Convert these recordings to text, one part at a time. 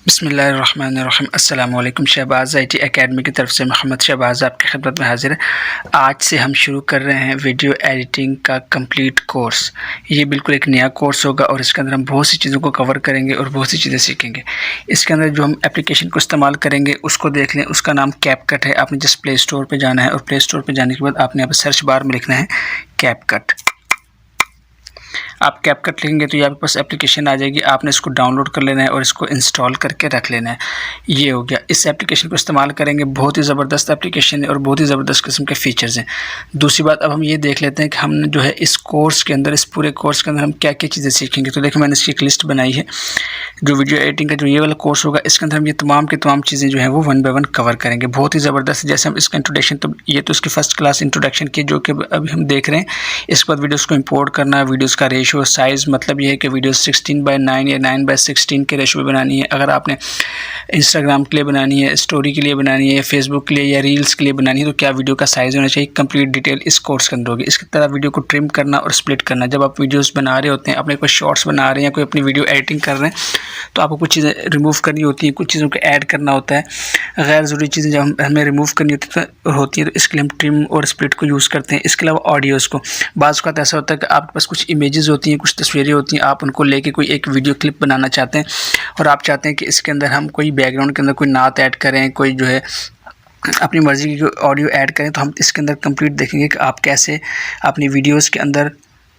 बिस्मिल्लाहिर्रहमानिर्रहीम। अस्सलाम वालेकुम। शहबाज़ IT एकेडमी की तरफ से मोहम्मद शहबाज़ आपकी खिदमत में हाज़िर है। आज से हम शुरू कर रहे हैं वीडियो एडिटिंग का कंप्लीट कोर्स। ये बिल्कुल एक नया कोर्स होगा और इसके अंदर हम बहुत सी चीज़ों को कवर करेंगे और बहुत सी चीज़ें सीखेंगे। इसके अंदर जो हम एप्लीकेशन को इस्तेमाल करेंगे उसको देख लें। उसका नाम कैपकट है। आपने जस्ट प्ले स्टोर पर जाना है और प्ले स्टोर पर जाने के बाद आपने यहाँ पर सर्च बार में लिखना है कैपकट। आप कैपकट लिखेंगे तो ये आपके पास एप्लीकेशन आ जाएगी। आपने इसको डाउनलोड कर लेना है और इसको इंस्टॉल करके रख लेना है। ये हो गया। इस एप्लीकेशन को इस्तेमाल करेंगे। बहुत ही ज़बरदस्त एप्लीकेशन है और बहुत ही ज़बरदस्त किस्म के फ़ीचर्स हैं। दूसरी बात, अब हम ये देख लेते हैं कि हम जो है इस कोर्स के अंदर, इस पूरे कोर्स के अंदर हम क्या क्या चीज़ें सीखेंगे। तो देखिए, मैंने इसकी एक लिस्ट बनाई है। जो वीडियो एडिटिंग का जो ये वाला कोर्स होगा, इसके अंदर हम ये तमाम की तमाम चीज़ें जो है वो वन बाय वन कवर करेंगे। बहुत ही ज़बरदस्त। जैसे हम इसका इंट्रोडक्शन, तो ये तो इसकी फ़र्स्ट क्लास इंट्रोडक्शन की जो कि अभी हम देख रहे हैं। इसके बाद वीडियोज़ को इम्पोर्ट करना, वीडियोज़ का रेशो, साइज़, मतलब ये है कि वीडियो 16:9 या 9:16 के रेशो में बनानी है। अगर आपने इंस्टाग्राम के लिए बनानी है, स्टोरी के लिए बनानी है, या फेसबुक के लिए या रील्स के लिए बनानी है, तो क्या वीडियो का साइज़ होना चाहिए, कंप्लीट डिटेल इस कोर्स के अंदर होगी। इसकी तरह वीडियो को ट्रिम करना और स्प्लिट करना। जब आप वीडियोस बना रहे होते हैं, अपने कोई शॉर्ट्स बना रहे हैं या कोई अपनी वीडियो एडिटिंग कर रहे हैं, तो आपको कुछ चीज़ें रिमूव करनी होती हैं, कुछ चीज़ों को ऐड करना होता है। गैर ज़रूरी चीज़ें जब हमें रिमूव करनी होती है तो इसके लिए हम ट्रिम और स्प्लिट को यूज़ करते हैं। इसके अलावा ऑडियोज़ को, बाज़ का ऐसा होता है कि आपके पास कुछ इमेजेस होती हैं, कुछ तस्वीरें होती हैं, आप उनको लेके कोई एक वीडियो क्लिप बनाना चाहते हैं और आप चाहते हैं कि इसके अंदर हम कोई बैकग्राउंड के अंदर कोई नात ऐड करें, कोई जो है अपनी मर्ज़ी की ऑडियो ऐड करें। तो हम इसके अंदर कंप्लीट देखेंगे कि आप कैसे अपनी वीडियोज़ के अंदर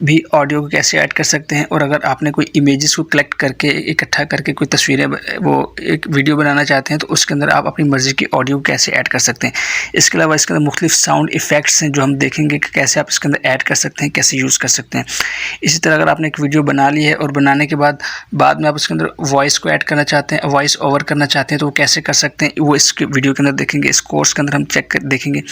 भी ऑडियो को कैसे ऐड कर सकते हैं। और अगर आपने कोई इमेजेस को कलेक्ट करके इकट्ठा करके कोई तस्वीरें वो एक वीडियो बनाना चाहते हैं, तो उसके अंदर आप अपनी मर्ज़ी की ऑडियो को कैसे ऐड कर सकते हैं। इसके अलावा इसके अंदर मुख्तलिफ साउंड इफ़ेक्ट्स हैं जो हम देखेंगे कि कैसे आप इसके अंदर ऐड कर सकते हैं, कैसे यूज़ कर सकते हैं। इसी तरह अगर आपने एक वीडियो बना ली है और बनाने के बाद में आप उसके अंदर वॉइस को ऐड करना चाहते हैं, वॉइस ओवर करना चाहते हैं, तो वो कैसे कर सकते हैं, वो इस वीडियो के अंदर देखेंगे, इस कोर्स के अंदर हम देखेंगे।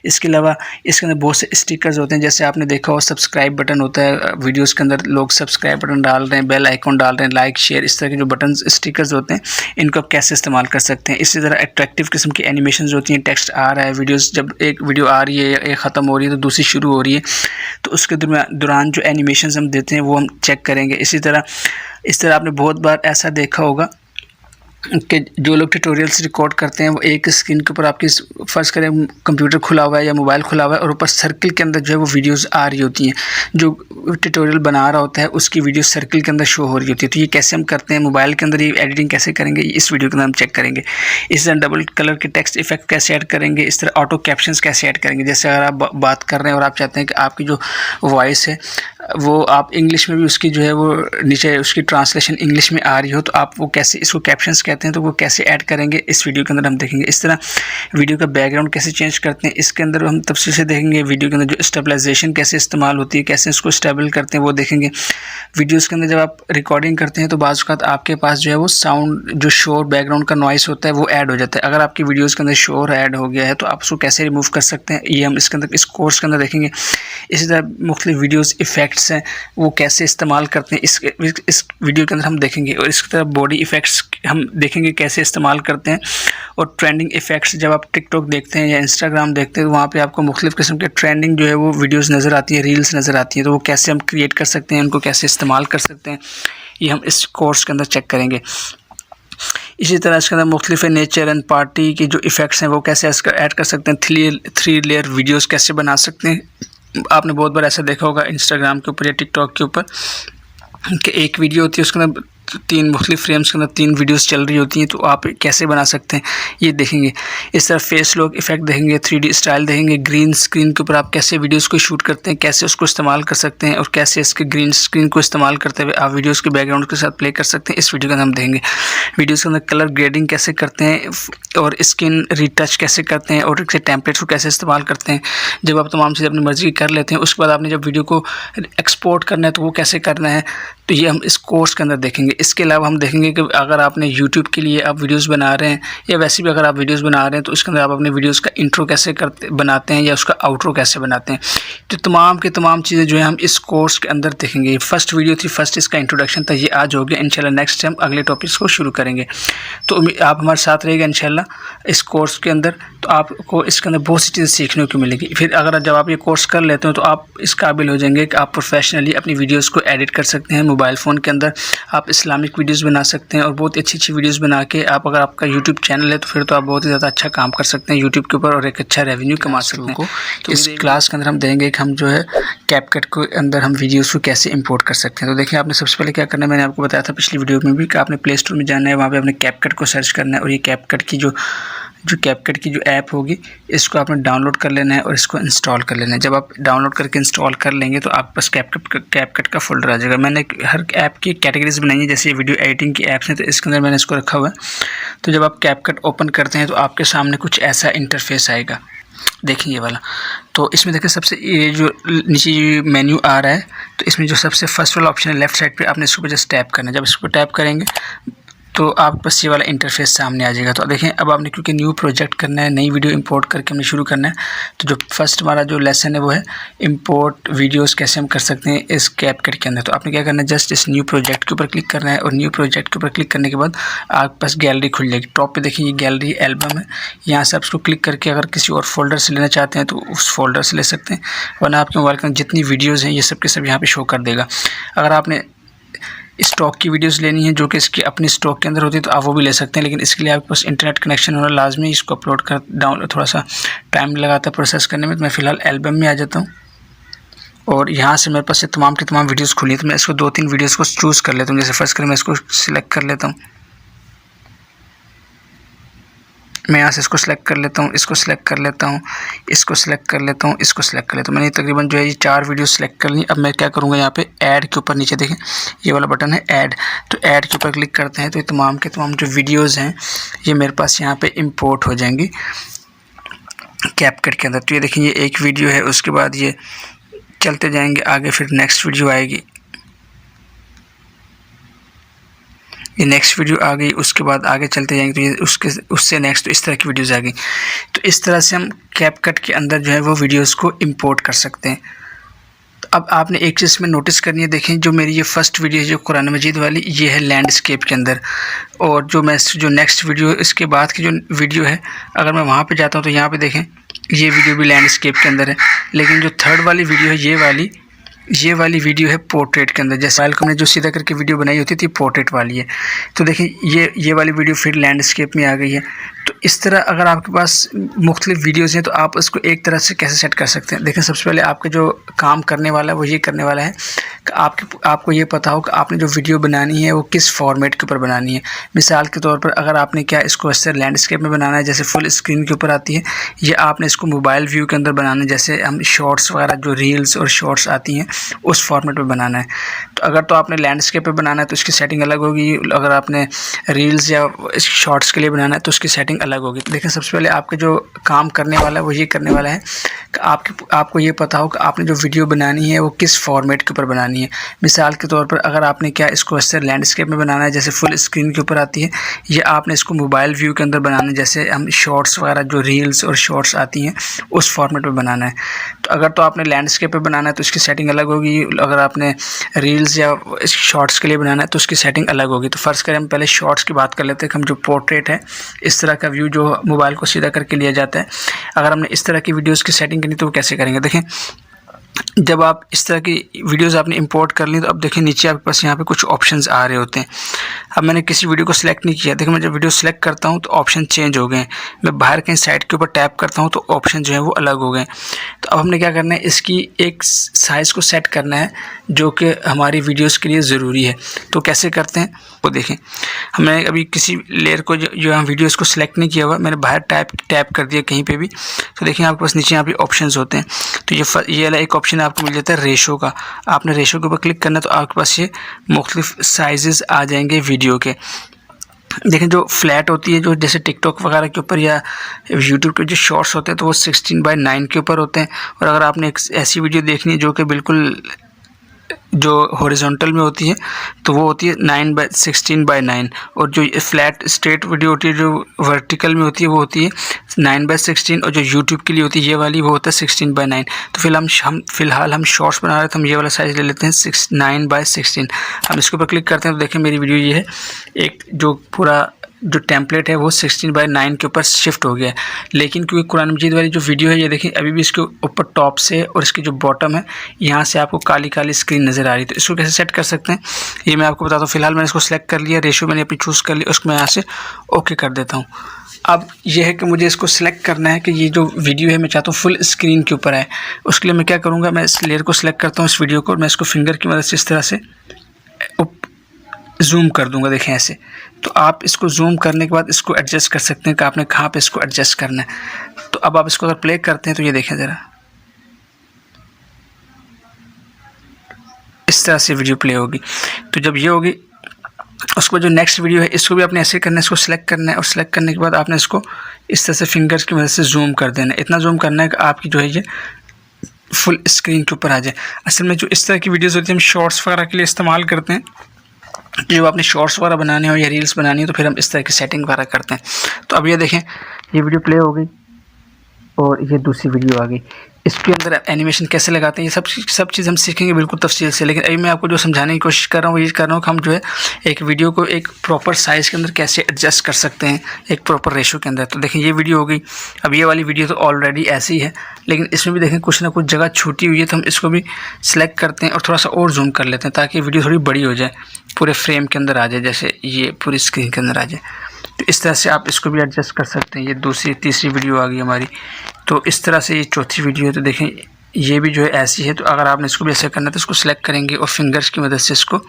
इसके अलावा इसके अंदर बहुत से स्टिकर्स होते हैं। जैसे आपने देखा हो सब्सक्राइब बटन होता है वीडियोस के अंदर, लोग सब्सक्राइब बटन डाल रहे हैं, बेल आइकॉन डाल रहे हैं, लाइक शेयर, इस तरह के जो बटन स्टिकर्स होते हैं, इनको आप कैसे इस्तेमाल कर सकते हैं। इसी तरह अट्रैक्टिव किस्म की एनिमेशंस होती हैं। टेक्स्ट आ रहा है, वीडियोस जब एक वीडियो आ रही है या एक ख़त्म हो रही है तो दूसरी शुरू हो रही है, तो उसके दौरान जो एनिमेशंस हम देते हैं वो हम चेक करेंगे। इस तरह आपने बहुत बार ऐसा देखा होगा कि जो लोग ट्यूटोरियल्स रिकॉर्ड करते हैं वो एक स्क्रीन के ऊपर, आपकी फ़र्ज़ करें कंप्यूटर खुला हुआ है या मोबाइल खुला हुआ है और ऊपर सर्कल के अंदर जो है वो वीडियोस आ रही होती हैं। जो ट्यूटोरियल बना रहा होता है उसकी वीडियो सर्कल के अंदर शो हो रही होती है। तो ये कैसे हम करते हैं, मोबाइल के अंदर ये एडिटिंग कैसे करेंगे, इस वीडियो के अंदर हम चेक करेंगे। इस तरह डबल कलर के टेक्स्ट इफेक्ट कैसे ऐड करेंगे, इस तरह ऑटो कैप्शंस कैसे ऐड करेंगे। जैसे अगर आप बात कर रहे हैं और आप चाहते हैं कि आपकी जो वॉइस है वो आप इंग्लिश में भी उसकी जो है वो नीचे उसकी ट्रांसलेशन इंग्लिश में आ रही हो, तो आप वो कैसे, इसको कैप्शंस कहते हैं, तो वो कैसे ऐड करेंगे इस वीडियो के अंदर हम देखेंगे। इस तरह वीडियो का बैकग्राउंड कैसे चेंज करते हैं, इसके अंदर हम तफसील से देखेंगे। वीडियो के अंदर जो स्टेबलाइजेशन कैसे इस्तेमाल होती है, कैसे इसको स्टेबल करते हैं वो देखेंगे। वीडियोज़ के अंदर जब आप रिकॉर्डिंग करते हैं तो बाज़ वक़्त आपके पास जो है वो साउंड, जो शोर, बैकग्राउंड का नॉइस होता है वो ऐड हो जाता है। अगर आपकी वीडियोज़ के अंदर शोर ऐड हो गया है तो आप उसको कैसे रिमूव कर सकते हैं, ये हम इसके अंदर इस कोर्स के अंदर देखेंगे। इसी तरह मुख्तलिफ वीडियोज़ इफ़ेक्ट्स हैं वो कैसे इस्तेमाल करते हैं, इस वीडियो के अंदर हम देखेंगे। और इसकी तरह बॉडी इफ़ेक्ट्स हम देखेंगे कैसे इस्तेमाल करते हैं। और ट्रेंडिंग इफ़ेक्ट्स, जब आप टिकटॉक देखते हैं या इंस्टाग्राम देखते हैं तो वहाँ पे आपको मुख्तलिफ किस्म के ट्रेंडिंग जो है वो वीडियोज़ नज़र आती है, रील्स नज़र आती हैं, तो वो कैसे हम क्रिएट कर सकते हैं, उनको कैसे इस्तेमाल कर सकते हैं, ये हम इस कोर्स के अंदर चेक करेंगे। इसी तरह इसके अंदर मुख्तलिफ नेचर एंड पार्टी के जो इफ़ेक्ट्स हैं वो कैसे ऐड कर सकते हैं। 3 लेयर वीडियोज़ कैसे बना सकते हैं। आपने बहुत बार ऐसा देखा होगा इंस्टाग्राम के ऊपर या टिकटॉक के ऊपर कि एक वीडियो होती है, उसके अंदर 3 मुख्तलिफ फ्रेम्स के अंदर 3 वीडियोस चल रही होती हैं, तो आप कैसे बना सकते हैं ये देखेंगे। इस तरह फेस लॉक इफेक्ट देखेंगे, 3D स्टाइल देखेंगे, ग्रीन स्क्रीन के ऊपर आप कैसे वीडियोस को शूट करते हैं, कैसे उसको इस्तेमाल कर सकते हैं और कैसे इसके ग्रीन स्क्रीन को इस्तेमाल करते हुए आप वीडियोस के बैकग्राउंड के साथ प्ले कर सकते हैं, इस वीडियो के अंदर हम देखेंगे। वीडियोज़ के अंदर कलर ग्रेडिंग कैसे करते हैं और स्किन रीटच कैसे करते हैं और टेम्पलेट्स को कैसे इस्तेमाल करते हैं। जब आप तमाम चीज़ें अपनी मर्ज़ी की कर लेते हैं, उसके बाद आपने जब वीडियो को एक्सपोर्ट करना है तो वो कैसे करना है, तो ये हम इस कोर्स के अंदर देखेंगे। इसके अलावा हम देखेंगे कि अगर आपने यूट्यूब के लिए आप वीडियोस बना रहे हैं या वैसे भी अगर आप वीडियोस बना रहे हैं तो उसके अंदर आप अपने वीडियोस का इंट्रो कैसे बनाते हैं या उसका आउट्रो कैसे बनाते हैं। तो तमाम की तमाम चीज़ें जो है हम इस कोर्स के अंदर देखेंगे। फर्स्ट वीडियो थी, फर्स्ट इसका इंट्रोडक्शन था, ये आज हो गया। इंशाल्लाह नेक्स्ट टाइम अगले टॉपिक्स को शुरू करेंगे। तो आप हमारे साथ रहेगा इंशाल्लाह इस कोर्स के अंदर, तो आपको इसके अंदर बहुत सी चीज़ें सीखने को मिलेगी। फिर अगर जब आप ये कोर्स कर लेते हो तो आप इस काबिल हो जाएंगे कि आप प्रोफेशनली अपनी वीडियोज़ को एडिट कर सकते हैं मोबाइल फ़ोन के अंदर आप इस्लामिक वीडियोज़ बना सकते हैं और बहुत अच्छी वीडियोज़ बना के आप, अगर आपका यूट्यूब चैनल है तो फिर तो आप बहुत ही ज़्यादा अच्छा काम कर सकते हैं यूट्यूब के ऊपर और एक अच्छा रेवेन्यू कमा सकते हैं। तो इस क्लास के अंदर हम देंगे कि हम जो है कैपकट के अंदर हम वीडियोज़ को कैसे इंपोर्ट कर सकते हैं। तो देखिए, आपने सबसे पहले क्या करना है, मैंने आपको बताया था पिछली वीडियो में भी कि आपने प्ले स्टोर में जाना है, वहाँ पे आपने कैपकट को सर्च करना है और ये कैपकट की जो कैपकट की जो ऐप होगी इसको आपने डाउनलोड कर लेना है और इसको इंस्टॉल कर लेना है। जब आप डाउनलोड करके इंस्टॉल कर लेंगे तो आपके पास कैपकट का फोल्डर आ जाएगा। मैंने हर ऐप की कैटेगरीज बनाई है, जैसे वीडियो एडिटिंग की ऐप्स हैं तो इसके अंदर मैंने इसको रखा हुआ है। तो जब आप कैपकट ओपन करते हैं तो आपके सामने कुछ ऐसा इंटरफेस आएगा, देखिए ये वाला। तो इसमें देखिए सबसे ये जो नीचे मेन्यू आ रहा है तो इसमें जो सबसे फर्स्ट वाला ऑप्शन है लेफ्ट साइड पे, आपने इसको जस्ट टैप करना है। जब इसको टैप करेंगे तो आपके पास ये वाला इंटरफेस सामने आ जाएगा। तो देखें, अब आपने क्योंकि न्यू प्रोजेक्ट करना है, नई वीडियो इंपोर्ट करके हमने शुरू करना है, तो जो फर्स्ट हमारा जो लेसन है वो है इंपोर्ट वीडियोस कैसे हम कर सकते हैं इस कैपकट के अंदर। तो आपने क्या करना है, जस्ट इस न्यू प्रोजेक्ट के ऊपर क्लिक करना है और न्यू प्रोजेक्ट के ऊपर क्लिक करने के बाद आपके पास गैलरी खुल जाएगी। टॉप पे देखिए ये गैलरी एल्बम है, यहाँ से आप उसको क्लिक करके अगर किसी और फोल्डर से लेना चाहते हैं तो उस फोल्डर से ले सकते हैं, वरना आपके मोबाइल के अंदर जितनी वीडियोज़ हैं ये सब के सब यहाँ पर शो कर देगा। अगर आपने स्टॉक की वीडियोस लेनी है जो कि इसकी अपनी स्टॉक के अंदर होती है तो आप वो भी ले सकते हैं, लेकिन इसके लिए आपके पास इंटरनेट कनेक्शन होना लाजमी। इसको अपलोड कर डाउनलोड थोड़ा सा टाइम लगाता है प्रोसेस करने में। तो मैं फ़िलहाल एल्बम में आ जाता हूँ और यहाँ से मेरे पास ये तमाम की तमाम वीडियोस खुली है। तो मैं इसको 2-3 वीडियोस को चूज़ कर लेता हूँ। जैसे फर्स्ट कर मैं इसको सिलेक्ट कर लेता हूँ, मैं यहाँ से इसको सिलेक्ट कर लेता हूँ, इसको सिलेक्ट कर लेता हूँ, इसको सिलेक्ट कर लेता हूँ, इसको सिलेक्ट कर लेता हूँ। मैंने तकरीबन जो है ये 4 वीडियो सिलेक्ट कर ली। अब मैं क्या करूँगा, यहाँ पे ऐड के ऊपर नीचे देखें ये वाला बटन है ऐड, तो ऐड के ऊपर क्लिक करते हैं तो ये तमाम के तमाम जो वीडियोज़ हैं ये मेरे पास यहाँ पर इम्पोर्ट हो जाएंगी कैपकट के अंदर। तो ये देखें ये एक वीडियो है, उसके बाद ये चलते जाएंगे आगे, फिर नेक्स्ट वीडियो आएगी, ये नेक्स्ट वीडियो आ गई, उसके बाद आगे चलते जाएंगे तो ये उससे नेक्स्ट, तो इस तरह की वीडियोज़ आ गई। तो इस तरह से हम कैपकट के अंदर जो है वो वीडियोज़ को इंपोर्ट कर सकते हैं। तो अब आपने एक चीज़ में नोटिस करनी है, देखें जो मेरी ये फर्स्ट वीडियो है जो कुरान मजीद वाली, ये है लैंडस्केप के अंदर, और जो नेक्स्ट वीडियो इसके बाद की जो वीडियो है अगर मैं वहाँ पर जाता हूँ तो यहाँ पर देखें ये वीडियो भी लैंडस्केप के अंदर है। लेकिन जो थर्ड वाली वीडियो है ये वाली वीडियो है पोर्ट्रेट के अंदर। जैसे फाइल को हमने जो सीधा करके वीडियो बनाई होती थी पोर्ट्रेट वाली है। तो देखें ये वाली वीडियो फिर लैंडस्केप में आ गई है। तो इस तरह अगर आपके पास मुख्तलिफ वीडियोज़ हैं तो आप उसको एक तरह से कैसे सेट कर सकते हैं। देखें सबसे पहले आपके जो काम करने वाला है वो ये करने वाला है कि आपको ये पता हो कि आपने जो वीडियो बनानी है वो किस फॉर्मेट के ऊपर बनानी है। मिसाल के तौर पर अगर आपने क्या इसको इससे लैंडस्केप में बनाना है जैसे फुल स्क्रीन के ऊपर आती है, या आपने इसको मोबाइल व्यू के अंदर बनाना है जैसे हम शॉर्ट्स वगैरह जो रील्स और शॉर्ट्स आती हैं उस फॉर्मेट में बनाना है। तो अगर तो आपने लैंडस्केप पे बनाना है तो इसकी सेटिंग अलग होगी, अगर आपने रील्स या शॉर्ट्स के लिए बनाना है तो उसकी सेटिंग अलग होगी। तो देखिए सबसे पहले आपके जो काम करने वाला है वो ये करने वाला है कि आपको ये पता हो कि आपने जो वीडियो बनानी है वो किस फॉर्मेट के ऊपर बनानी है। मिसाल के तौर पर अगर आपने क्या इसको इससे लैंडस्केप में बनाना है जैसे फुल स्क्रीन के ऊपर आती है, या आपने इसको मोबाइल व्यू के अंदर बनाना है जैसे हम शॉर्ट्स वगैरह जो रील्स और शॉर्ट्स आती हैं उस फॉर्मेट में बनाना है। तो अगर तो आपने लैंडस्केप पे बनाना है तो उसकी सेटिंग अलग होगी, अगर आपने रील्स या शॉर्ट्स के लिए बनाना है तो उसकी सेटिंग अलग होगी। तो फ़र्ज़ करें हम पहले शॉर्ट्स की बात कर लेते हैं कि हम जो पोर्ट्रेट है इस तरह का व्यू जो मोबाइल को सीधा करके लिया जाता है, अगर हमने इस तरह की वीडियोज़ की सेटिंग करनी तो वो कैसे करेंगे। देखें जब आप इस तरह की वीडियोज़ आपने इंपोर्ट कर ली तो अब देखें नीचे आपके पास यहाँ पे कुछ ऑप्शंस आ रहे होते हैं। अब मैंने किसी वीडियो को सिलेक्ट नहीं किया, देखिए मैं जब वीडियो सेलेक्ट करता हूँ तो ऑप्शन चेंज हो गए, मैं बाहर कहीं साइड के ऊपर टैप करता हूँ तो ऑप्शन जो है वो अलग हो गए। तो अब हमने क्या करना है, इसकी एक साइज़ को सेट करना है जो कि हमारी वीडियोज़ के लिए ज़रूरी है। तो कैसे करते हैं वो देखें, हमने अभी किसी लेयर को जो हम वीडियोज़ को सिलेक्ट नहीं किया हुआ, मैंने बाहर टैप कर दिया कहीं पर भी, तो देखिए आपके पास नीचे यहाँ पे ऑप्शंस होते हैं। तो ये वाला एक ऑप्शन आपको मिल जाता है रेशो का, आपने रेशो के ऊपर क्लिक करना तो आपके पास ये मुख्तलिफ साइज़ आ जाएंगे वीडियो के। देखें जो फ्लैट होती है जो जैसे टिकटॉक वगैरह के ऊपर या यूट्यूब के जो शॉर्ट्स होते हैं तो वो 16:9 के ऊपर होते हैं, और अगर आपने एक ऐसी वीडियो देखनी है जो कि बिल्कुल जो हॉरिजॉन्टल में होती है तो वो होती है 16:9, और जो फ्लैट स्ट्रेट वीडियो होती है जो वर्टिकल में होती है वो होती है 9:16, और जो यूट्यूब के लिए होती है ये वाली वो होता है 16:9। तो फ़िलहाल हम शॉर्ट्स बना रहे हैं तो हम ये वाला साइज़ ले लेते हैं 9:16। हम इसके ऊपर क्लिक करते हैं तो देखें मेरी वीडियो ये है, एक जो पूरा जो टेम्पलेट है वो 16:9 के ऊपर शिफ्ट हो गया है। लेकिन क्योंकि कुरान मजीद वाली जो वीडियो है ये देखिए अभी भी इसके ऊपर टॉप से और इसकी जो बॉटम है यहाँ से आपको काली काली स्क्रीन नज़र आ रही है। तो इसको कैसे सेट कर सकते हैं ये मैं आपको बताता हूँ। फिलहाल मैंने इसको सेलेक्ट कर लिया, रेशियो मैंने अपनी चूज़ कर ली, उसको मैं यहाँ से ओके कर देता हूँ। अब यह है कि मुझे इसको सिलेक्ट करना है कि ये जो वीडियो है मैं चाहता हूँ फुल स्क्रीन के ऊपर आए। उसके लिए मैं क्या करूँगा, मैं इस लेयर को सिलेक्ट करता हूँ, इस वीडियो को, और मैं इसको फिंगर की मदद से इस तरह से जूम कर दूंगा। देखें ऐसे। तो आप इसको जूम करने के बाद इसको एडजस्ट कर सकते हैं कि आपने कहाँ पे इसको एडजस्ट करना है। तो अब आप इसको अगर प्ले करते हैं तो ये देखें ज़रा, इस तरह से वीडियो प्ले होगी। तो जब ये होगी उसके बाद जो नेक्स्ट वीडियो है इसको भी आपने ऐसे करना है, इसको सिलेक्ट करना है और सिलेक्ट करने के बाद आपने इसको इस तरह से फिंगर्स की मदद से जूम कर देना है। इतना जूम करना है कि आपकी जो है ये फुल स्क्रीन के ऊपर आ जाए। असल में जो इस तरह की वीडियोज़ होती है हम शॉर्ट्स वगैरह के लिए इस्तेमाल करते हैं। जब आपने शॉर्ट्स वगैरह बनाने हो या रील्स बनानी है तो फिर हम इस तरह की सेटिंग वगैरह करते हैं। तो अब ये देखें ये वीडियो प्ले हो गई और ये दूसरी वीडियो आ गई। इसके अंदर एनिमेशन कैसे लगाते हैं ये सब चीज़ हम सीखेंगे बिल्कुल तफसील से। लेकिन अभी मैं आपको जो समझाने की कोशिश कर रहा हूँ वो ये कर रहा हूँ कि हम जो है एक वीडियो को एक प्रॉपर साइज़ के अंदर कैसे एडजस्ट कर सकते हैं एक प्रॉपर रेशो के अंदर। तो देखें ये वीडियो हो गई। अब ये वाली वीडियो तो ऑलरेडी ऐसी है, लेकिन इसमें भी देखें कुछ ना कुछ जगह छूटी हुई है, तो हम इसको भी सिलेक्ट करते हैं और थोड़ा सा और जूम कर लेते हैं ताकि वीडियो थोड़ी बड़ी हो जाए, पूरे फ्रेम के अंदर आ जाए, जैसे ये पूरी स्क्रीन के अंदर आ जाए। तो इस तरह से आप इसको भी एडजस्ट कर सकते हैं। ये दूसरी तीसरी वीडियो आ गई हमारी, तो इस तरह से ये चौथी वीडियो है। तो देखें ये भी जो है ऐसी है। तो अगर आपने इसको भी ऐसे करना है तो इसको सिलेक्ट करेंगे और फिंगर्स की मदद से इसको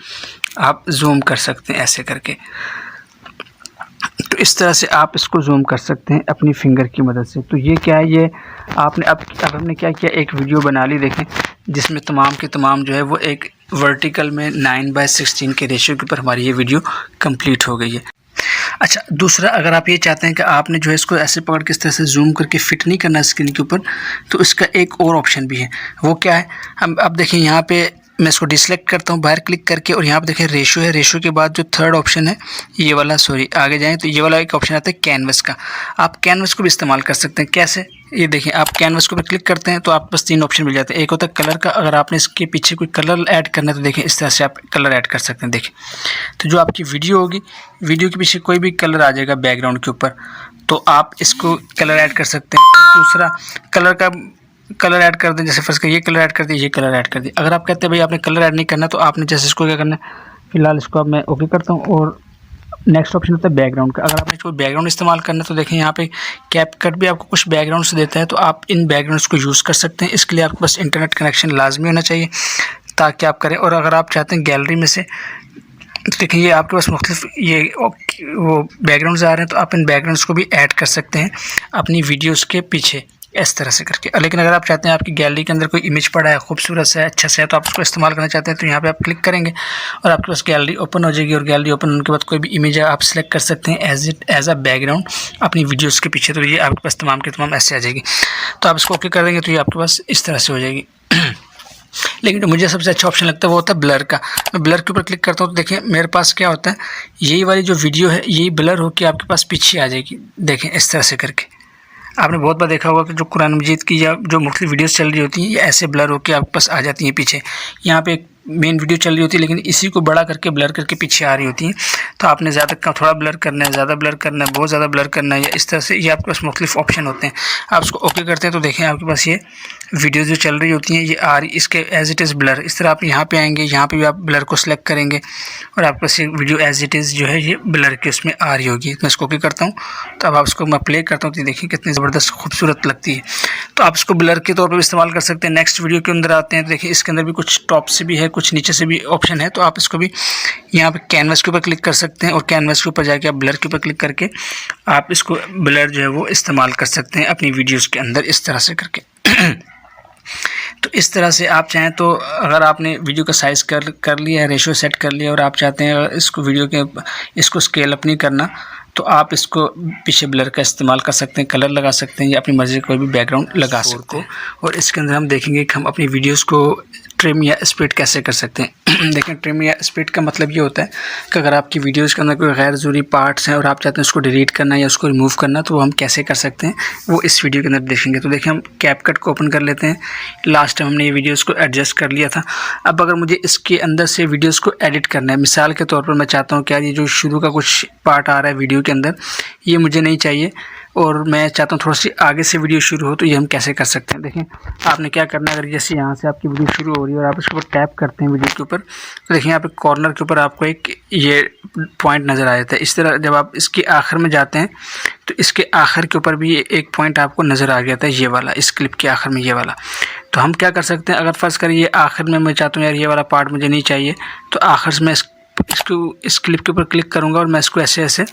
आप जूम कर सकते हैं ऐसे करके। तो इस तरह से आप इसको जूम कर सकते हैं अपनी फिंगर की मदद से। तो ये क्या है, ये आपने अब हमने क्या किया, एक वीडियो बना ली देखें जिसमें तमाम के तमाम जो है वो एक वर्टिकल में 9:16 के रेशियो के ऊपर हमारी ये वीडियो कंप्लीट हो गई है। अच्छा, दूसरा अगर आप ये चाहते हैं कि आपने जो है इसको ऐसे पकड़ के इस तरह से जूम करके फिट नहीं करना स्क्रीन के ऊपर, तो इसका एक और ऑप्शन भी है। वो क्या है, हम अब देखें यहाँ पे मैं इसको डिसलेक्ट करता हूँ बाहर क्लिक करके, और यहाँ पे देखें रेशियो है। रेशियो के बाद जो थर्ड ऑप्शन है ये वाला, सॉरी आगे जाएँ तो ये वाला एक ऑप्शन आता है कैनवस का। आप कैनवस को भी इस्तेमाल कर सकते हैं। कैसे, ये देखें आप कैनवस के ऊपर क्लिक करते हैं तो आप बस 3 ऑप्शन मिल जाते हैं। एक होता है कलर का, अगर आपने इसके पीछे कोई कलर ऐड करना है तो देखें इस तरह से आप कलर ऐड कर सकते हैं। देखें तो जो आपकी वीडियो होगी, वीडियो के पीछे कोई भी कलर आ जाएगा बैकग्राउंड के ऊपर, तो आप इसको कलर ऐड कर सकते हैं। और दूसरा कलर का कलर ऐड कर दें, जैसे फर्स्ट का ये कलर ऐड कर दिए, ये कलर ऐड कर दिए। अगर आप कहते हैं भाई आपने कलर ऐड नहीं करना, तो आपने जैसे इसको क्या करना है, फिलहाल इसको अब मैं ओके करता हूँ। और नेक्स्ट ऑप्शन होता है बैकग्राउंड का। अगर आपने कोई बैकग्राउंड इस्तेमाल करना है तो देखें यहाँ पे कैपकट भी आपको कुछ बैकग्राउंड्स देता है, तो आप इन बैकग्राउंड्स को यूज़ कर सकते हैं। इसके लिए आपके पास इंटरनेट कनेक्शन लाजमी होना चाहिए ताकि आप करें। और अगर आप चाहते हैं गैलरी में से, तो देखिए ये आपके पास मुख्तलिफ ये वो बैकग्राउंड्स आ रहे हैं, तो आप इन बैकग्राउंड्स को भी ऐड कर सकते हैं अपनी वीडियोज़ के पीछे इस तरह से करके। लेकिन अगर आप चाहते हैं आपकी गैलरी के अंदर कोई इमेज पड़ा है, खूबसूरत से अच्छा से है, तो आप उसको इस्तेमाल करना चाहते हैं, तो यहाँ पे आप क्लिक करेंगे और आपके पास गैलरी ओपन हो जाएगी। और गैलरी ओपन होने के बाद कोई भी इमेज है आप सेलेक्ट कर सकते हैं एज अ बैकग्राउंड अपनी वीडियोज़ के पीछे। तो ये आपके पास तमाम के तमाम ऐसे आ जाएगी। तो आप इसको ओके कर देंगे तो ये आपके पास इस तरह से हो जाएगी। लेकिन जो मुझे सबसे अच्छा ऑप्शन लगता है वो होता है ब्लर का। मैं ब्लर के ऊपर क्लिक करता हूँ तो देखें मेरे पास क्या होता है, यही वाली जो वीडियो है यही ब्लर होकर आपके पास पीछे आ जाएगी। देखें इस तरह से करके आपने बहुत बार देखा होगा कि जो कुरान मजीद की या जो मुख्तलिफ वीडियोस चल रही होती हैं ये ऐसे ब्लर होकर आपके पास आ जाती हैं पीछे। यहाँ पे एक मेन वीडियो चल रही होती है लेकिन इसी को बड़ा करके ब्लर करके पीछे आ रही होती हैं। तो आपने ज़्यादा थोड़ा ब्लर करना है, ज़्यादा ब्लर करना है, बहुत ज़्यादा ब्लर करना है, या इस तरह से ये आपके पास मुख्तलिफ ऑप्शन होते हैं। आप उसको ओके करते हैं तो देखें आपके पास ये वीडियो जो चल रही होती हैं ये आ रही, इसके एज इट इज़ ब्लर। इस तरह आप यहाँ पे आएंगे, यहाँ पे भी आप ब्लर को सिलेक्ट करेंगे और आपके पास ये वीडियो एज इट इज़ जो है ये ब्लर के उसमें आ रही होगी। मैं इसको ओके करता हूँ तो अब आप इसको मैं प्ले करता हूँ तो देखिए कितनी ज़बरदस्त खूबसूरत लगती है। तो आप इसको ब्लर के तौर पर इस्तेमाल कर सकते हैं। नेक्स्ट वीडियो के अंदर आते हैं तो देखिए इसके अंदर भी कुछ टॉप से भी है, कुछ नीचे से भी ऑप्शन है। तो आप इसको भी यहाँ पे कैनवस के ऊपर क्लिक कर सकते हैं और कैनवस के ऊपर जाके आप ब्लर के ऊपर क्लिक करके आप इसको ब्लर जो है वो इस्तेमाल कर सकते हैं अपनी वीडियोस के अंदर इस तरह से करके। तो इस तरह से आप चाहें तो अगर आपने वीडियो का साइज़ कर लिया है, रेशियो सेट कर लिया और आप चाहते हैं इसको वीडियो के इसको स्केल अप नहीं करना, तो आप इसको पीछे ब्लर का इस्तेमाल कर सकते हैं, कलर लगा सकते हैं या अपनी मर्ज़ी का कोई भी बैकग्राउंड लगा सकते हैं। और इसके अंदर हम देखेंगे कि हम अपनी वीडियोस को ट्रिम या स्प्लिट कैसे कर सकते हैं। देखें, ट्रिम या स्प्लिट का मतलब ये होता है कि अगर आपकी वीडियोज़ के अंदर कोई गैर ज़रूरी पार्ट्स हैं और आप चाहते हैं उसको डिलीट करना या उसको रिमूव करना, तो वो हम कैसे कर सकते हैं वो इस वीडियो के अंदर देखेंगे। तो देखिए, हम कैपकट को ओपन कर लेते हैं। लास्ट टाइम हमने ये वीडियोज़ को एडजस्ट कर लिया था। अब अगर मुझे इसके अंदर से वीडियोज़ को एडिट करना है, मिसाल के तौर पर मैं चाहता हूँ कि यार ये जो शुरू का कुछ पार्ट आ रहा है वीडियो के अंदर, ये मुझे नहीं चाहिए और मैं चाहता हूँ थोड़ा सी आगे से वीडियो शुरू हो, तो ये हम कैसे कर सकते हैं। देखें, आपने क्या करना है, अगर जैसे यहाँ से आपकी वीडियो शुरू हो रही है और आप इसके ऊपर टैप करते हैं वीडियो के ऊपर, तो देखिए यहाँ पे कॉर्नर के ऊपर आपको एक ये पॉइंट नज़र आ जाता है। इस तरह जब आप इसके आखिर में जाते हैं तो इसके आखिर के ऊपर भी एक पॉइंट आपको नज़र आ गया था, ये वाला, इस क्लिप के आखिर में ये वाला। तो हम क्या कर सकते हैं, अगर फ़र्ज़ करें ये आखिर में मैं चाहता हूँ यार ये वाला पार्ट मुझे नहीं चाहिए, तो आखिर में इस क्लिप के ऊपर क्लिक करूँगा और मैं इसको ऐसे ऐसे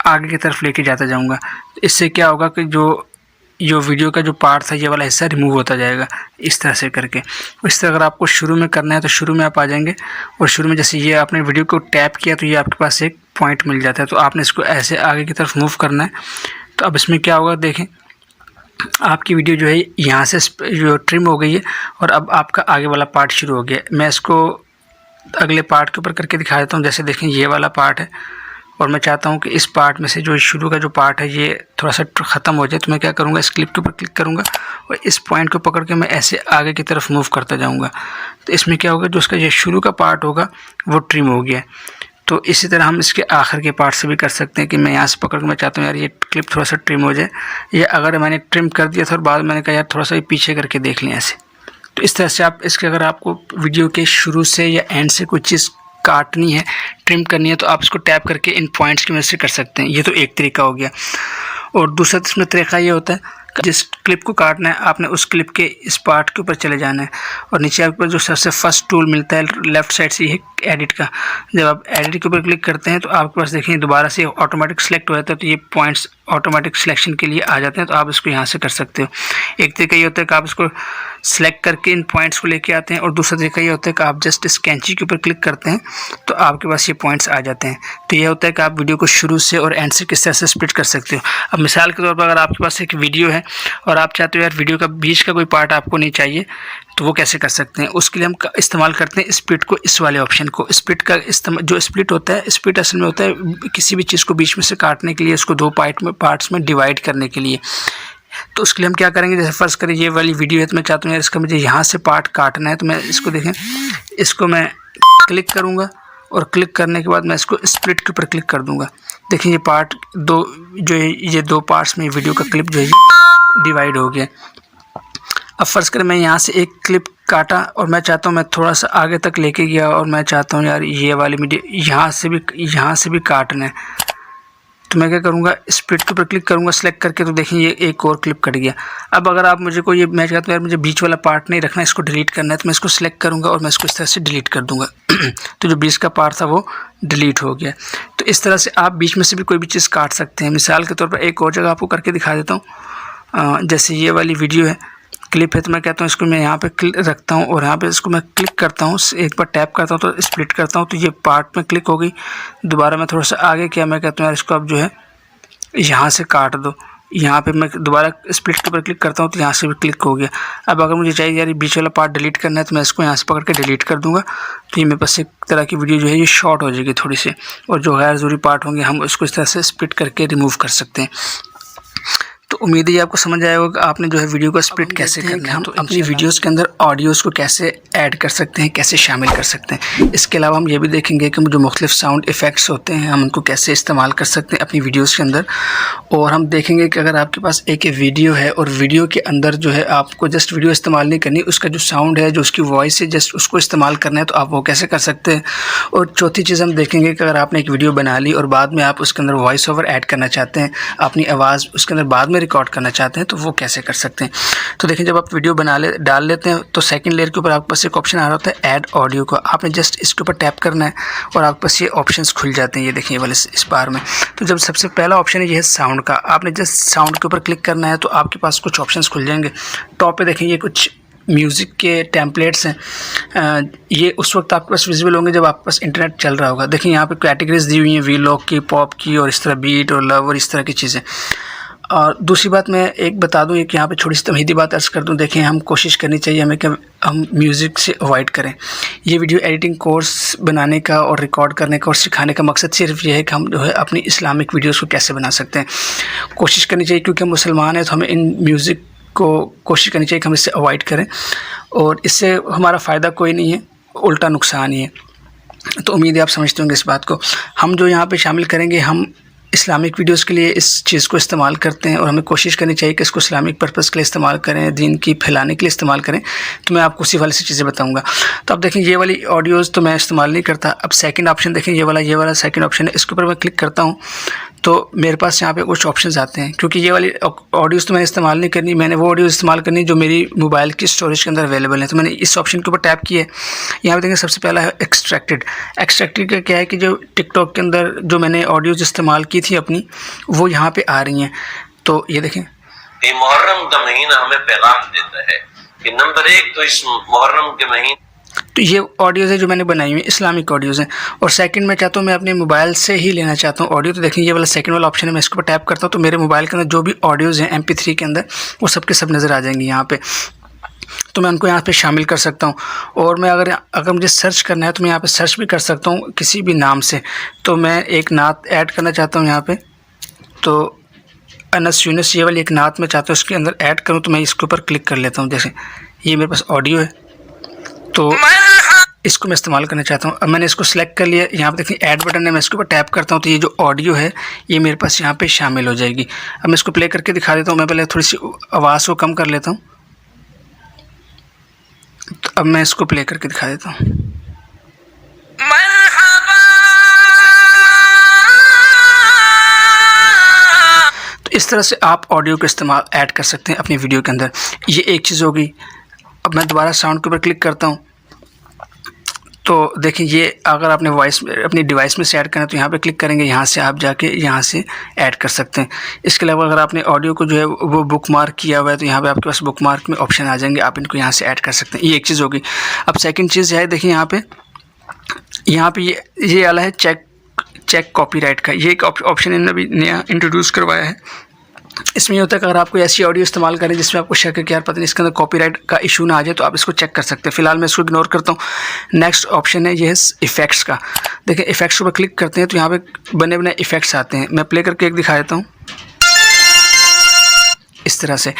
आगे की तरफ लेके जाता जाऊंगा। इससे क्या होगा कि जो वीडियो का जो पार्ट था ये वाला हिस्सा रिमूव होता जाएगा, इस तरह से करके। इस तरह अगर आपको शुरू में करना है तो शुरू में आप आ जाएंगे और शुरू में जैसे ये आपने वीडियो को टैप किया तो ये आपके पास एक पॉइंट मिल जाता है, तो आपने इसको ऐसे आगे की तरफ मूव करना है। तो अब इसमें क्या होगा, देखें आपकी वीडियो जो है यहाँ से जो ट्रिम हो गई है और अब आपका आगे वाला पार्ट शुरू हो गया। मैं इसको अगले पार्ट के ऊपर करके दिखा देता हूँ। जैसे देखें, ये वाला पार्ट है और मैं चाहता हूँ कि इस पार्ट में से जो शुरू का जो पार्ट है ये थोड़ा सा ख़त्म हो जाए, तो मैं क्या करूँगा, इस क्लिप के ऊपर क्लिक करूँगा और इस पॉइंट को पकड़ के मैं ऐसे आगे की तरफ मूव करता जाऊँगा। तो इसमें क्या होगा, जो उसका ये शुरू का पार्ट होगा वो ट्रिम हो गया। तो इसी तरह हम इसके आखिर के पार्ट से भी कर सकते हैं कि मैं यहाँ से पकड़ के मैं चाहता हूँ यार ये क्लिप थोड़ा सा ट्रिम हो जाए, या अगर मैंने ट्रिम कर दिया था और बाद में मैंने कहा यार थोड़ा सा पीछे करके देख लें ऐसे। तो इस तरह से आप इसके, अगर आपको वीडियो के शुरू से या एंड से कोई चीज़ काटनी है, ट्रिम करनी है, तो आप इसको टैप करके इन पॉइंट्स की मदद से कर सकते हैं। ये तो एक तरीका हो गया। और दूसरा इसमें तरीका ये होता है, जिस क्लिप को काटना है आपने उस क्लिप के इस पार्ट के ऊपर चले जाना है और नीचे आपके पास जो सबसे फर्स्ट टूल मिलता है लेफ़्ट साइड से, ये एडिट का, जब आप एडिट के ऊपर क्लिक करते हैं तो आपके पास देखिए दोबारा से ऑटोमेटिक सेलेक्ट हो जाता है। तो ये पॉइंट्स ऑटोमेटिक सिलेक्शन के लिए आ जाते हैं, तो आप इसको यहाँ से कर सकते हो। एक तरीका ये होता है कि आप इसको सेलेक्ट करके इन पॉइंट्स को लेके आते हैं और दूसरा तरीका ये होता है कि आप जस्ट इस कैंची के ऊपर क्लिक करते हैं तो आपके पास ये पॉइंट्स आ जाते हैं। तो ये होता है कि आप वीडियो को शुरू से और एंड से किस तरह से स्प्लिट कर सकते हो। अब मिसाल के तौर पर अगर आपके पास एक वीडियो है और आप चाहते हो यार वीडियो का बीच का कोई पार्ट आपको नहीं चाहिए, तो वो कैसे कर सकते हैं। उसके लिए हम इस्तेमाल करते हैं स्प्लिट को, इस वाले ऑप्शन को। स्प्लिट का जो स्प्लिट होता है, स्प्लिट असल में होता है किसी भी चीज़ को बीच में से काटने के लिए, उसको दो पार्ट्स में डिवाइड करने के लिए। तो उसके लिए हम क्या करेंगे, जैसे फ़र्ज़ करें ये वाली वीडियो है तो मैं चाहता हूँ यार इसका मुझे यहाँ से पार्ट काटना है, तो मैं इसको देखें, इसको मैं क्लिक करूँगा और क्लिक करने के बाद मैं इसको स्प्लिट के ऊपर क्लिक कर दूँगा। देखिए ये पार्ट दो, जो है ये दो पार्ट्स में वीडियो का क्लिप जो है डिवाइड हो गया। अब फ़र्ज़ करें मैं यहाँ से एक क्लिप काटा और मैं चाहता हूँ मैं थोड़ा सा आगे तक लेके गया और मैं चाहता हूँ यार ये वाली वीडियो यहाँ से भी काटना है, तो मैं क्या करूँगा, स्प्लिट के ऊपर क्लिक करूँगा सेलेक्ट करके, तो देखिए ये एक और क्लिप कट गया। अब अगर आप मुझे कोई, मैं चाहता हूँ यार मुझे बीच वाला पार्ट नहीं रखना, इसको डिलीट करना है, तो मैं इसको सेलेक्ट करूँगा और मैं इसको इस तरह से डिलीट कर दूँगा। तो जो बीच का पार्ट था वो डिलीट हो गया। तो इस तरह से आप बीच में से भी कोई भी चीज़ काट सकते हैं। मिसाल के तौर पर एक और जगह आपको करके दिखा देता हूँ। जैसे ये वाली वीडियो है, क्लिप है, तो मैं कहता हूँ इसको मैं यहाँ पे रखता हूँ और यहाँ पे इसको मैं क्लिक करता हूँ, एक बार टैप करता हूँ तो स्प्लिट करता हूँ, तो ये पार्ट में क्लिक हो गई। दोबारा मैं थोड़ा सा आगे किया, मैं कहता हूँ यार इसको अब जो है यहाँ से काट दो। यहाँ पे मैं दोबारा स्प्लिट के ऊपर क्लिक करता हूँ तो यहाँ से भी क्लिक हो गया। अब अगर मुझे चाहिए यार बीच वाला पार्ट डिलीट करना है, तो मैं इसको यहाँ से पकड़ के डिलीट कर दूँगा। तो ये मेरे पास एक तरह की वीडियो जो है ये शॉर्ट हो जाएगी थोड़ी सी, और जो गैर ज़रूरी पार्ट होंगे हम उसको इस तरह से स्प्लिट करके रिमूव कर सकते हैं। तो उम्मीद है आपको समझ आया होगा आपने जो है वीडियो को स्प्लिट कैसे करना है। हम अपनी वीडियोस के अंदर ऑडियोज़ को कैसे ऐड कर सकते हैं, कैसे शामिल कर सकते हैं। इसके अलावा हम ये भी देखेंगे कि जो मुख्तलिफ साउंड इफ़ेक्ट्स होते हैं हम उनको कैसे इस्तेमाल कर सकते हैं अपनी वीडियोज़ के अंदर। और हम देखेंगे कि अगर आपके पास एक वीडियो है और वीडियो के अंदर जो है आपको जस्ट वीडियो इस्तेमाल नहीं करनी, उसका जो साउंड है, जो उसकी वॉइस है, जस्ट उसको इस्तेमाल करना है, तो आप वो कैसे कर सकते हैं। और चौथी चीज़ हम देखेंगे कि अगर आपने एक वीडियो बना ली और बाद में आप उसके अंदर वॉइस ओवर ऐड करना चाहते हैं, अपनी आवाज़ उसके अंदर बाद में रिकॉर्ड करना चाहते हैं, तो वो कैसे कर सकते हैं। तो देखिए जब आप वीडियो डाल लेते हैं तो सेकंड लेयर के ऊपर आपके पास एक ऑप्शन आ रहा होता है ऐड ऑडियो का। आपने जस्ट इसके ऊपर टैप करना है और आपके पास ये ऑप्शंस खुल जाते हैं। ये देखिए वाले इस बार में, तो जब सबसे पहला ऑप्शन है ये है साउंड का, आपने जस्ट साउंड के ऊपर क्लिक करना है तो आपके पास कुछ ऑप्शंस खुल जाएंगे। टॉप पे देखें ये कुछ म्यूज़िक के टेम्पलेट्स हैं। ये उस वक्त आपके पास विजिबल होंगे जब आपके पास इंटरनेट चल रहा होगा। देखिए यहाँ पे कैटेगरीज दी हुई हैं, वीलॉग की, पॉप की, और इस तरह बीट और लव और इस तरह की चीज़ें। और दूसरी बात मैं एक बता दूँ कि यहाँ पे छोटी सी तमहीदी बात अर्ज़ कर दूँ। देखिए, हम कोशिश करनी चाहिए हमें कि हम म्यूज़िक से अवॉइड करें। ये वीडियो एडिटिंग कोर्स बनाने का और रिकॉर्ड करने का और सिखाने का मकसद सिर्फ ये है कि हम जो है अपनी इस्लामिक वीडियोस को कैसे बना सकते हैं। कोशिश करनी चाहिए, क्योंकि हम मुसलमान हैं तो हमें इन म्यूज़िक को कोशिश करनी चाहिए कि हम इससे अवॉइड करें, और इससे हमारा फ़ायदा कोई नहीं है, उल्टा नुकसान ही है। तो उम्मीद है आप समझते होंगे इस बात को। हम जो यहाँ पे शामिल करेंगे, हम इस्लामिक वीडियोस के लिए इस चीज़ को इस्तेमाल करते हैं और हमें कोशिश करनी चाहिए कि इसको इस्लामिक पर्पज़ के लिए इस्तेमाल करें, दीन की फैलाने के लिए इस्तेमाल करें। तो मैं आपको उसी वाले से चीज़ें बताऊंगा। तो अब देखें, ये वाली ऑडियोज़ तो मैं इस्तेमाल नहीं करता। अब सेकंड ऑप्शन देखें, ये वाला सेकंड ऑप्शन है, इसके ऊपर मैं क्लिक करता हूँ तो मेरे पास यहाँ पे कुछ ऑप्शंस आते हैं। क्योंकि ये वाली ऑडियोज़ तो मैंने इस्तेमाल नहीं करनी, मैंने वो ऑडियोज़ इस्तेमाल करनी जो मेरी मोबाइल की स्टोरेज के अंदर अवेलेबल है। तो मैंने इस ऑप्शन के ऊपर टैप किया है। यहाँ पे देखें, सबसे पहला है एक्सट्रैक्टेड। एक्सट्रैक्टेड का क्या है कि जो टिकटॉक के अंदर जो मैंने ऑडियोज़ इस्तेमाल की थी अपनी, वो यहाँ पे आ रही हैं। तो ये देखें, ये मुहर्रम का महीना हमें पैगाम देता है कि नंबर 1 तो इस मुहर्रम के महीने, तो ये ऑडियोज़ है जो मैंने बनाई हुई, इस्लामिक ऑडियोज़ हैं। और सेकंड मैं चाहता हूँ, मैं अपने मोबाइल से ही लेना चाहता हूँ ऑडियो। तो देखिए, ये वाला सेकंड वाला ऑप्शन है, मैं इसके ऊपर टैप करता हूँ तो मेरे मोबाइल के अंदर जो भी ऑडियोज़ हैं MP3 के अंदर, वो सब के सब नज़र आ जाएंगी यहाँ पे। तो मैं उनको यहाँ पे शामिल कर सकता हूँ। और मैं अगर मुझे सर्च करना है तो मैं यहाँ पे सर्च भी कर सकता हूँ किसी भी नाम से। तो मैं एक नात ऐड करना चाहता हूँ यहाँ पे, तो अनस यूनस ये वाली एक नात मैं चाहता हूँ इसके अंदर ऐड करूँ। तो मैं इसके ऊपर क्लिक कर लेता हूँ। जैसे ये मेरे पास ऑडियो है, तो इसको मैं इस्तेमाल करना चाहता हूँ। अब मैंने इसको सिलेक्ट कर लिया। यहाँ पे देखिए ऐड बटन है, मैं इसके ऊपर टैप करता हूँ तो ये जो ऑडियो है ये मेरे पास यहाँ पे शामिल हो जाएगी। अब मैं इसको प्ले करके दिखा देता हूँ। मैं पहले थोड़ी सी आवाज़ को कम कर लेता हूँ। तो अब मैं इसको प्ले करके दिखा देता हूँ। तो इस तरह से आप ऑडियो का इस्तेमाल ऐड कर सकते हैं अपनी वीडियो के अंदर। ये एक चीज़ होगी। अब मैं दोबारा साउंड के ऊपर क्लिक करता हूँ तो देखिए, ये अगर आपने वॉइस अपनी डिवाइस में से ऐड करना है तो यहाँ पे क्लिक करेंगे, यहाँ से आप जाके यहाँ से ऐड कर सकते हैं। इसके अलावा अगर आपने ऑडियो को जो है वो बुक मार्क किया हुआ है तो यहाँ पे आपके पास बुक मार्क में ऑप्शन आ जाएंगे, आप इनको यहाँ से ऐड कर सकते हैं। ये एक चीज़ होगी। अब सेकंड चीज़ है, देखिए यहाँ पे ये वाला है चेक कॉपीराइट का। ये एक ऑप्शन इन्होंने अभी नया इंट्रोड्यूस करवाया है। इसमें ये होता है कि अगर आप कोई ऐसी ऑडियो इस्तेमाल करें जिसमें आपको शक है कि यार पता नहीं इसके अंदर कॉपीराइट का इशू ना आ जाए, तो आप इसको चेक कर सकते हैं। फिलहाल मैं इसको इग्नोर करता हूँ। नेक्स्ट ऑप्शन है ये है इफ़ेक्ट्स का। देखिए, इफ़ेक्ट्स पर क्लिक करते हैं तो यहाँ पे बने बने इफ़ेक्ट्स आते हैं। मैं प्ले करके एक दिखा देता हूँ इस तरह से।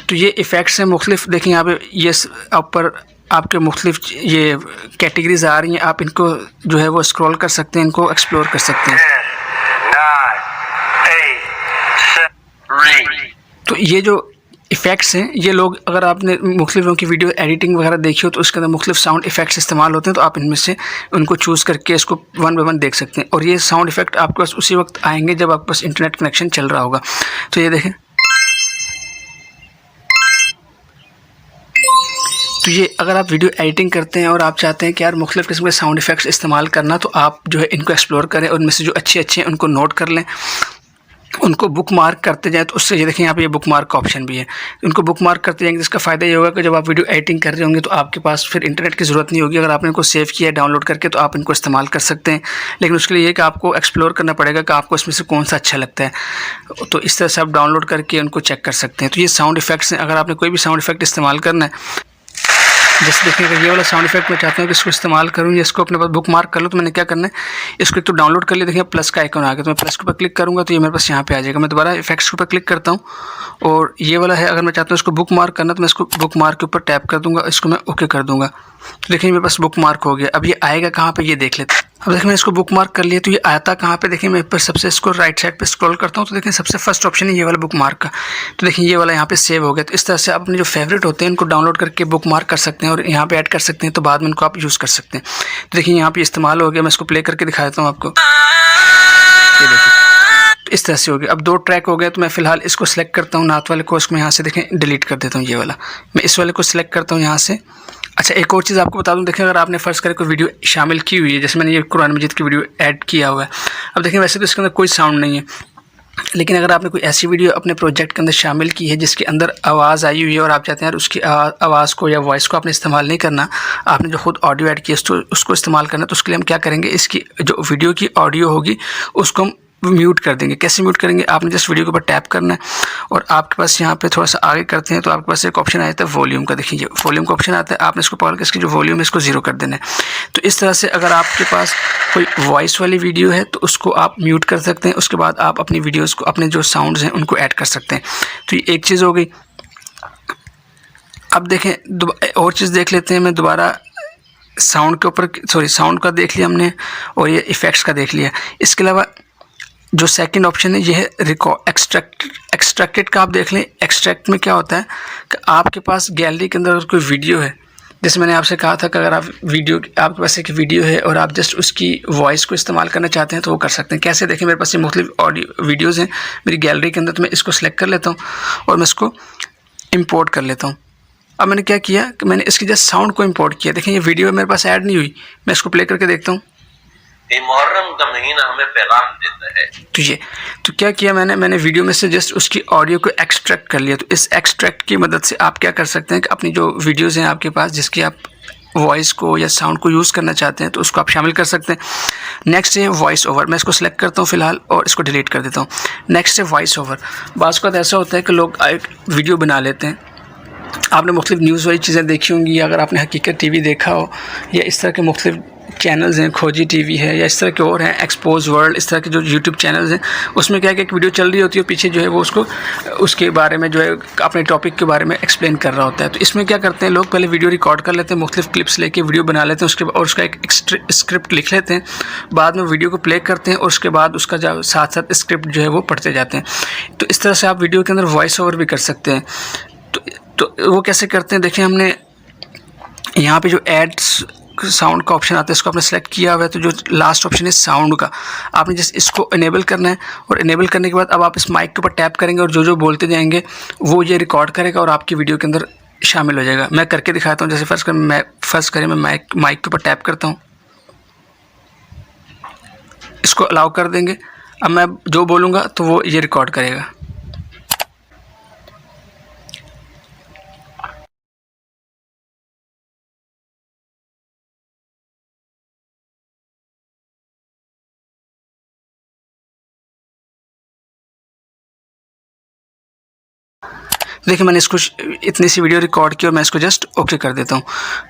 तो ये इफ़ेक्ट्स हैं मुख्तलिफ। देखिए यहाँ पे ये ऊपर आपके मुख्तलिफ ये कैटेगरीज आ रही हैं। आप इनको जो है वो स्क्रॉल कर सकते हैं, इनको एक्सप्लोर कर सकते हैं। तो ये जो इफ़ेक्ट्स हैं, ये लोग, अगर आपने मुख्तलिफ लोगों की वीडियो एडिटिंग वगैरह देखी हो तो उसके अंदर मुख्तलिफ साउंड इफ़ेक्ट्स इस्तेमाल होते हैं। तो आप इनमें से उनको चूज़ करके इसको वन बाय वन देख सकते हैं। और ये साउंड इफ़ेक्ट आपके पास उसी वक्त आएंगे जब आपके पास इंटरनेट कनेक्शन चल रहा होगा। तो ये देखें, तो ये अगर आप वीडियो एडिटिंग करते हैं और आप चाहते हैं कि यार मुख्तलिफ किस्म के साउंड इफ़ेक्ट्स इस्तेमाल करना, तो आप जो है इनको एक्सप्लोर करें और इनमें से जो अच्छे हैं उनको नोट कर लें, उनको बुक मार्क करते जाएँ। तो उससे ये देखें, यहाँ पे ये बुक मार्क का ऑप्शन भी है। उनको बुक मार्क करते जाएंगे, जिसका फ़ायदा ये होगा कि जब आप वीडियो एडिटिंग कर रहे होंगे तो आपके पास फिर इंटरनेट की ज़रूरत नहीं होगी। अगर आपने इनको सेव किया है डाउनलोड करके तो आप इनको इस्तेमाल कर सकते हैं। लेकिन उसके लिए ये कि आपको एक्सप्लोर करना पड़ेगा कि आपको इसमें से कौन सा अच्छा लगता है। तो इस तरह से आप डाउनलोड करके उनको चेक कर सकते हैं। तो ये साउंड इफ़ेक्ट्स हैं। अगर आपने कोई भी साउंड इफ़ेक्ट इस्तेमाल करना है, जैसे देखिए अगर ये वाला साउंड इफेक्ट मैं चाहता हूँ कि इसको इस्तेमाल करूँ या इसको अपने पास बुक मार्क कर लूँ, तो मैंने क्या करना है, इसको एक तो डाउनलोड कर लिया। देखिए प्लस का आइकन आ गया, तो मैं प्लस के ऊपर क्लिक करूँगा तो ये मेरे पास यहाँ पे आ जाएगा। मैं दोबारा इफेक्ट्स के ऊपर क्लिक करता हूँ और ये वाला है, अगर मैं चाहता हूँ इसको बुक मार्क करना तो मैं इसको बुक मार्क के ऊपर टैप कर दूँगा, इसको मैं ओके कर दूँगा। तो देखिए मेरे पास बुक मार्क हो गया। अब ये आएगा कहाँ पे ये देख लेते हैं। अब देखिए मैं इसको बुक मार्क कर लिया, तो ये आता कहाँ पे, देखिए मैं ऊपर सबसे इसको राइट साइड पे स्क्रॉल करता हूँ तो देखिए सबसे फर्स्ट ऑप्शन है ये वाला बुक मार्क का। तो देखिए ये वाला यहाँ पे सेव हो गया। तो इस तरह से आप अपने जो फेवरेट होते हैं इनको डाउनलोड करके बुक मार्क कर सकते हैं और यहाँ पे ऐड कर सकते हैं, तो बाद में इनको आप यूज़ कर सकते हैं। तो देखिए यहाँ पे इस्तेमाल हो गया। मैं इसको प्ले करके दिखा देता हूँ आपको। ये देखिए इस तरह से हो गया। अब 2 ट्रैक हो गए, तो मैं फ़िलहाल इसको सिलेक्ट करता हूँ, नात वाले को, इसको मैं यहाँ से देखें डिलीट कर देता हूँ। ये वाला मैं इस वाले को सिलेक्ट करता हूँ यहाँ से। अच्छा, एक और चीज़ आपको बता दूँ, देखिए अगर आपने फ़र्ज़ करके कोई वीडियो शामिल की हुई है, जैसे मैंने ये कुरान मजीद की वीडियो ऐड किया हुआ है। अब देखिए वैसे तो इसके अंदर कोई साउंड नहीं है, लेकिन अगर आपने कोई ऐसी वीडियो अपने प्रोजेक्ट के अंदर शामिल की है जिसके अंदर आवाज़ आई हुई है और आप चाहते हैं यार उसकी आवाज़ को या वॉइस को आपने इस्तेमाल नहीं करना, आपने जो खुद ऑडियो ऐड किया उसको इस्तेमाल करना, तो उसके लिए हम क्या करेंगे, इसकी जो वीडियो की ऑडियो होगी उसको हम म्यूट कर देंगे। कैसे म्यूट करेंगे, आपने जस्ट वीडियो के ऊपर टैप करना है और आपके पास यहाँ पे थोड़ा सा आगे करते हैं तो आपके पास एक ऑप्शन आ जाता है वॉल्यूम का। देखिए वॉल्यूम का ऑप्शन आता है, आपने इसको पकड़ के इसकी जो वॉल्यूम है इसको 0 कर देना है। तो इस तरह से अगर आपके पास कोई वॉइस वाली वीडियो है तो उसको आप म्यूट कर सकते हैं। उसके बाद आप अपनी वीडियोज़ को, अपने जो साउंड्स हैं उनको ऐड कर सकते हैं। तो ये एक चीज़ हो गई। अब देखें और चीज़ देख लेते हैं। मैं दोबारा साउंड के ऊपर, साउंड का देख लिया हमने और ये इफ़ेक्ट्स का देख लिया। इसके अलावा जो सेकंड ऑप्शन है ये है रिकॉर्ड एक्सट्रैक्टेड का। आप देख लें एक्सट्रैक्ट में क्या होता है कि आपके पास गैलरी के अंदर अगर कोई वीडियो है, जैसे मैंने आपसे कहा था कि अगर आप आपके पास एक वीडियो है और आप जस्ट उसकी वॉइस को इस्तेमाल करना चाहते हैं तो वो कर सकते हैं। कैसे, देखें मेरे पास ये मुख्तलिफ ऑडियो वीडियोज़ हैं मेरी गैलरी के अंदर, तो मैं इसको सेलेक्ट कर लेता हूँ और मैं इसको इम्पोर्ट कर लेता हूँ। अब मैंने क्या किया कि मैंने इसकी जस्ट साउंड को इंपोर्ट किया। देखें ये वीडियो मेरे पास ऐड नहीं हुई, मैं इसको प्ले करके देखता हूँ। ये मुहर्रम का महीना हमें पैगाम देता है। तो क्या किया मैंने वीडियो में से जस्ट उसकी ऑडियो को एक्सट्रैक्ट कर लिया। तो इस एक्सट्रैक्ट की मदद से आप क्या कर सकते हैं कि अपनी जो वीडियोज़ हैं आपके पास जिसकी आप वॉइस को या साउंड को यूज़ करना चाहते हैं तो उसको आप शामिल कर सकते हैं। नेक्स्ट है वॉइस ओवर। मैं इसको सेलेक्ट करता हूँ फ़िलहाल और इसको डिलीट कर देता हूँ। नेक्स्ट है वॉइस ओवर। बाज़ का ऐसा होता है कि लोग एक वीडियो बना लेते हैं, आपने मुख्तलिफ न्यूज़ वाली चीज़ें देखी होंगी, अगर आपने हकीकत टीवी देखा हो या इस तरह के मुख्तलिफ चैनल्स हैं, खोजी टीवी है या इस तरह के और हैं, एक्सपोज वर्ल्ड, इस तरह के जो यूट्यूब चैनल्स हैं, उसमें क्या है कि एक वीडियो चल रही होती है, पीछे जो है वो उसके बारे में जो है अपने टॉपिक के बारे में एक्सप्लेन कर रहा होता है। तो इसमें क्या करते हैं लोग, पहले वीडियो रिकॉर्ड कर लेते हैं, मुख्तलिफ क्लिप्स लेके वीडियो बना लेते हैं, उसके और उसका एक स्क्रिप्ट लिख लेते हैं, बाद में वीडियो को प्ले करते हैं और उसके बाद उसका जो साथ साथ स्क्रिप्ट जो है वो पढ़ते जाते हैं। तो इस तरह से आप वीडियो के अंदर वॉइस ओवर भी कर सकते हैं। तो वो कैसे करते हैं, देखिए हमने यहाँ पे जो एड्स साउंड का ऑप्शन आता है इसको आपने सेलेक्ट किया हुआ है। तो जो लास्ट ऑप्शन है साउंड का, आपने जस्ट इसको इनेबल करना है और इनेबल करने के बाद अब आप इस माइक के ऊपर टैप करेंगे और जो बोलते जाएंगे वो ये रिकॉर्ड करेगा और आपकी वीडियो के अंदर शामिल हो जाएगा। मैं करके दिखाता हूँ। जैसे फर्स्ट करें मैं माइक के ऊपर टैप करता हूँ, इसको अलाउ कर देंगे। अब मैं जो बोलूँगा तो वो ये रिकॉर्ड करेगा। देखिए मैंने इसको इतनी सी वीडियो रिकॉर्ड की और मैं इसको जस्ट ओके कर देता हूँ।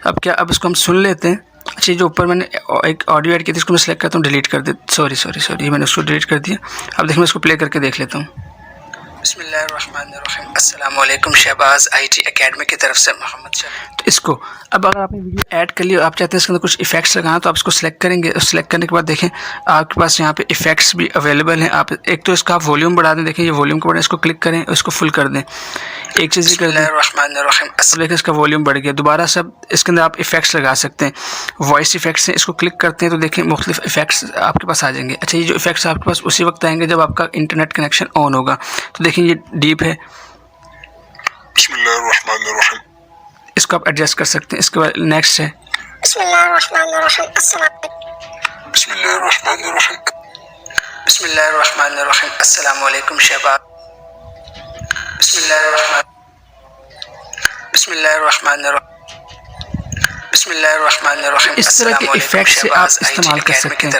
अब इसको हम सुन लेते हैं। अच्छा, जो ऊपर मैंने एक ऑडियो ऐड की थी इसको मैं सेलेक्ट करता हूँ, डिलीट कर दे, सॉरी मैंने उसको डिलीट कर दिया। अब देखिए मैं इसको प्ले करके देख लेता हूँ। बिस्मिल्लाहिर्रहमानिर्रहीम। अस्सलाम वालेकुम। शहबाज IT एकेडमी की तरफ से मोहम्मद शहबाज। तो इसको अब अगर आपने वीडियो ऐड कर लिया, आप चाहते हैं इसके अंदर कुछ इफेक्ट्स लगाना, तो आप इसको सेलेक्ट करेंगे। सेलेक्ट करने के बाद देखें आपके पास यहाँ पे इफेक्ट्स भी अवेलेबल हैं। आप एक तो इसका वॉल्यूम बढ़ा दें, देखें ये वॉल्यूम को बढ़ा, इसको क्लिक करें और इसको फुल कर दें। एक चीज़ ही कर दें, देखिए इसका वॉल्यूम बढ़ गया। दोबारा सब इसके अंदर आप इफेक्ट्स लगा सकते हैं, वॉइस इफेक्ट्स हैं, इसको क्लिक करते हैं तो देखें मुख्तलिफ इफेक्ट्स आपके पास आ जाएंगे। अच्छा, ये जो इफेक्ट्स आपके पास उसी वक्त आएंगे जब आपका इंटरनेट कनेक्शन ऑन होगा। तो देखें ये डीप है, बिस्मिल्लाहिर्रहमानिर्रहीम, इसको आप एडजस्ट कर सकते हैं। इसके बाद नेक्स्ट है बिस्मिल्लाहिर्रहमानिर्रहीम, अस्सलाम वालेकुम शहबाज, बिस्मिल्लाहिर्रहमानिर्रहीम। इस तरह के इफेक्ट से आप इस्तेमाल कर सकते हैं।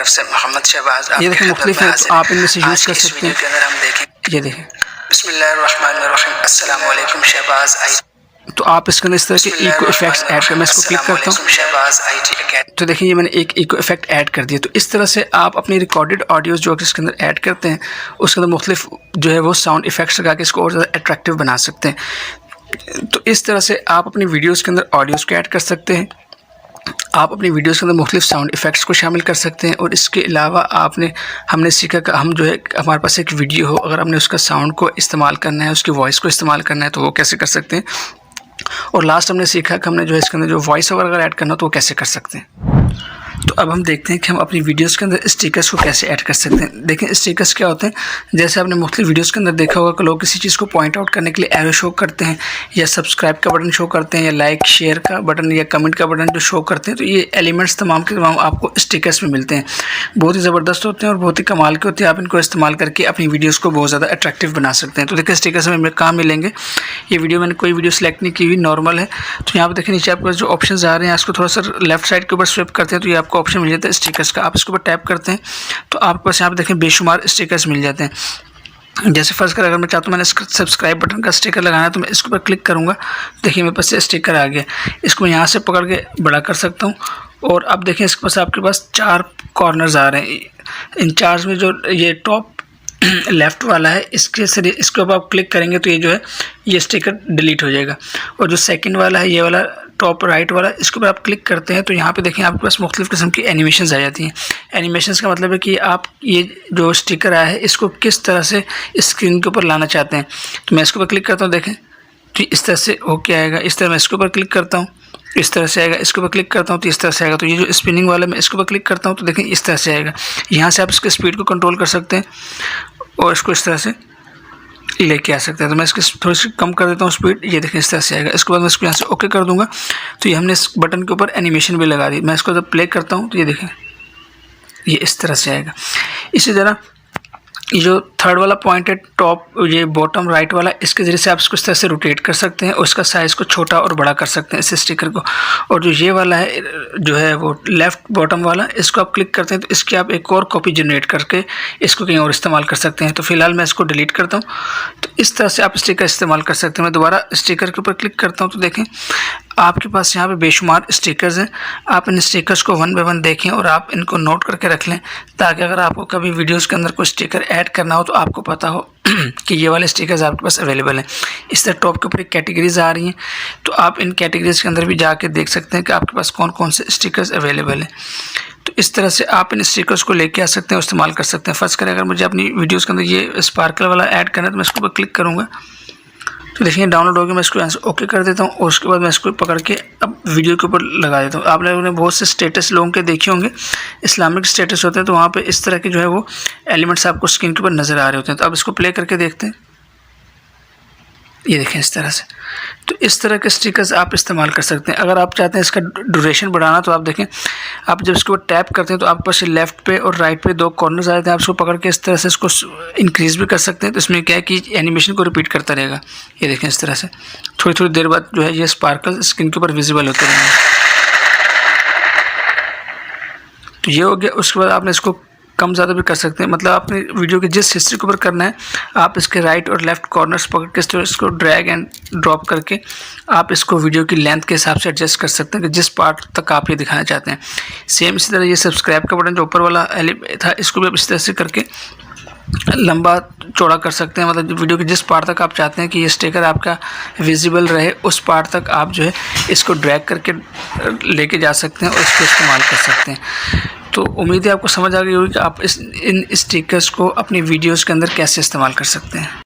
ये देखें मुख्तलिफ है, तो आप इनमें से यूज़ कर सकते हैं। ये देखें बिस्मिल्लाहिर्रहमानिर्रहीम, अस्सलाम वालेकुम शहबाज। तो आप इसके अंदर इस तरह के इको इफेक्ट्स ऐड कर, मैं इसको क्लिक करता हूँ तो देखिए ये मैंने एक इको इफेक्ट ऐड कर दिया। तो इस तरह से आप अपनी रिकॉर्डेड ऑडियोज़ जो इसके अंदर ऐड करते हैं उसके अंदर मुख्तलिफ जो है वो साउंड इफेक्ट्स लगा के इसको और ज़्यादा अट्रैक्टिव बना सकते हैं। तो इस तरह से आप अपनी वीडियोज़ के अंदर ऑडियोज़ को ऐड कर सकते हैं, आप अपनी वीडियोज़ के अंदर मुख्तलिफ साउंड इफ़ेक्ट्स को शामिल कर सकते हैं। और इसके अलावा हमने सीखा कि हम जो है हमारे पास एक वीडियो हो, अगर हमने उसका साउंड को इस्तेमाल करना है, उसकी वॉइस को इस्तेमाल करना है तो वो कैसे कर सकते हैं। और लास्ट हमने सीखा कि हमने जो है इसके अंदर जो वॉइस ओवर अगर ऐड करना हो तो वो कैसे कर सकते हैं। तो अब हम देखते हैं कि हम अपनी वीडियोज़ के अंदर स्टिकर्स को कैसे ऐड कर सकते हैं। देखें स्टिकर्स क्या होते हैं, जैसे आपने मुख्तलिफ वीडियोज़ के अंदर देखा होगा कि लोग किसी चीज़ को पॉइंट आउट करने के लिए एरो शो करते हैं या सब्सक्राइब का बटन शो करते हैं या लाइक शेयर का बटन या कमेंट का बटन जो शो करते हैं। तो ये एलिमेंट्स तमाम के तमाम आपको स्टिकर्स में मिलते हैं, बहुत ही ज़बरदस्त होते हैं और बहुत ही कमाल के होते हैं। आप इनको इस्तेमाल करके अपनी वीडियोज़ को बहुत ज़्यादा अट्रैक्टिव बना सकते हैं। तो देखिए स्टिकर्स हमें कहाँ मिलेंगे, ये वीडियो मैंने कोई वीडियो सेलेक्ट नहीं की हुई, नॉर्मल है। तो यहाँ पर देखिए नीचे आपके पास जो ऑप्शन आ रहे हैं इसको थोड़ा सा लेफ्ट साइड के ऊपर स्विप करते हैं तो ये आपको ऑप्शन मिल जाता है स्टिकर्स का। आप इसके ऊपर टैप करते हैं तो आपके पास यहाँ पे देखें बेशुमार स्टिकर्स मिल जाते हैं। जैसे फर्स्ट कर अगर मैं चाहता हूँ मैंने सब्सक्राइब बटन का स्टिकर लगाना है तो मैं इसके ऊपर क्लिक करूँगा, देखिए मेरे पास ये स्टिकर आ गया। इसको मैं यहाँ से पकड़ के बड़ा कर सकता हूँ और अब देखें इसके पास आपके पास 4 कॉर्नर्स आ रहे हैं। इन 4 में जो ये टॉप लेफ़्ट वाला है इसके ऊपर आप क्लिक करेंगे तो ये जो है ये स्टिकर डिलीट हो जाएगा। और जो सेकंड वाला है ये वाला टॉप राइट वाला, इसके ऊपर आप क्लिक करते हैं तो यहाँ पे देखें आपके पास मुख्तलिफ़ किस्म की एनिमेशंस आ जाती हैं। एनिमेशंस का मतलब है कि आप ये जो स्टिकर आया है इसको किस तरह से स्क्रीन के ऊपर लाना चाहते हैं। तो मैं इसके ऊपर क्लिक करता हूँ, देखें तो इस तरह से होके आएगा। इस तरह मैं इसके ऊपर क्लिक करता हूँ इस तरह से आएगा, इसके ऊपर क्लिक करता हूँ तो इस तरह से आएगा। तो ये जो स्पिनिंग वाला मैं इसके ऊपर क्लिक करता हूँ तो देखें इस तरह से आएगा। यहाँ से आप इसके स्पीड को कंट्रोल कर सकते हैं और इसको इस तरह से लेके आ सकते हैं। तो मैं इसकी थोड़ी सी कम कर देता हूँ स्पीड, ये देखें इस तरह से आएगा। इसके बाद मैं इसको यहाँ से ओके कर दूँगा तो ये हमने इस बटन के ऊपर एनिमेशन भी लगा दी। मैं इसको जब प्ले करता हूँ तो ये देखें ये इस तरह से आएगा। इसी तरह ये जो थर्ड वाला पॉइंट है टॉप ये बॉटम राइट वाला, इसके ज़रिए से आप इसको इस तरह से रोटेट कर सकते हैं और इसका साइज़ को छोटा और बड़ा कर सकते हैं इस स्टिकर को। और जो ये वाला है जो है वो लेफ़्ट बॉटम वाला, इसको आप क्लिक करते हैं तो इसकी आप एक और कॉपी जनरेट करके इसको कहीं और इस्तेमाल कर सकते हैं। तो फिलहाल मैं इसको डिलीट करता हूँ। तो इस तरह से आप स्टिकर इस्तेमाल कर सकते हैं। मैं दोबारा स्टिकर के ऊपर क्लिक करता हूँ तो देखें आपके पास यहाँ पे बेशुमार स्टिकर्स हैं। आप इन स्टिकर्स को 1 बाय 1 देखें और आप इनको नोट करके रख लें ताकि अगर आपको कभी वीडियोस के अंदर कोई स्टिकर ऐड करना हो तो आपको पता हो कि ये वाले स्टिकर्स आपके पास अवेलेबल हैं। इस तरह टॉप के ऊपर एक कैटेगरीज आ रही हैं तो आप इन कैटेगरीज के अंदर भी जाके देख सकते हैं कि आपके पास कौन कौन से स्टिकर्स अवेलेबल हैं। तो इस तरह से आप इन स्टिकर्स को लेके आ सकते हैं और इस्तेमाल कर सकते हैं। फर्स्ट करें अगर मुझे अपनी वीडियोज़ के अंदर ये स्पार्कल वाला ऐड करना है तो मैं इसके ऊपर क्लिक करूँगा तो देखिए डाउनलोड हो गया। मैं इसको यहाँ से ओके कर देता हूँ और उसके बाद मैं इसको पकड़ के अब वीडियो के ऊपर लगा देता हूँ। आप लोगों ने बहुत से स्टेटस लोगों के देखे होंगे, इस्लामिक स्टेटस होते हैं तो वहाँ पे इस तरह के जो है वो एलिमेंट्स आपको स्क्रीन के ऊपर नज़र आ रहे होते हैं। तो अब इसको प्ले करके देखते हैं, ये देखें इस तरह से। तो इस तरह के स्टिकर्स आप इस्तेमाल कर सकते हैं। अगर आप चाहते हैं इसका ड्यूरेशन बढ़ाना तो आप देखें आप जब इसके ऊपर टैप करते हैं तो आपके पास लेफ़्ट पे और राइट पे 2 कॉर्नर्स आ जाते हैं। आप इसको पकड़ के इस तरह से इसको इंक्रीज़ भी कर सकते हैं। तो इसमें क्या है कि एनिमेशन को रिपीट करता रहेगा। ये देखें इस तरह से थोड़ी थोड़ी देर बाद जो है ये स्पार्कल स्क्रीन के ऊपर विजिबल होते रहेंगे। तो ये हो गया। उसके बाद आपने इसको कम ज़्यादा भी कर सकते हैं, मतलब आपने वीडियो के जिस हिस्ट्री के ऊपर करना है आप इसके राइट और लेफ़्ट कॉर्नर्स पकड़ के इसको ड्रैग एंड ड्रॉप करके आप इसको वीडियो की लेंथ के हिसाब से एडजस्ट कर सकते हैं कि जिस पार्ट तक आप ये दिखाना चाहते हैं। सेम इसी तरह ये सब्सक्राइब का बटन जो ऊपर वाला था इसको भी आप इस तरह से करके लंबा चौड़ा कर सकते हैं। मतलब वीडियो के जिस पार्ट तक आप चाहते हैं कि ये स्टिकर आपका विजिबल रहे उस पार्ट तक आप जो है इसको ड्रैग करके लेके जा सकते हैं और इसको इस्तेमाल कर सकते हैं। तो उम्मीद है आपको समझ आ गई होगी कि आप इन स्टिकर्स को अपनी वीडियोस के अंदर कैसे इस्तेमाल कर सकते हैं।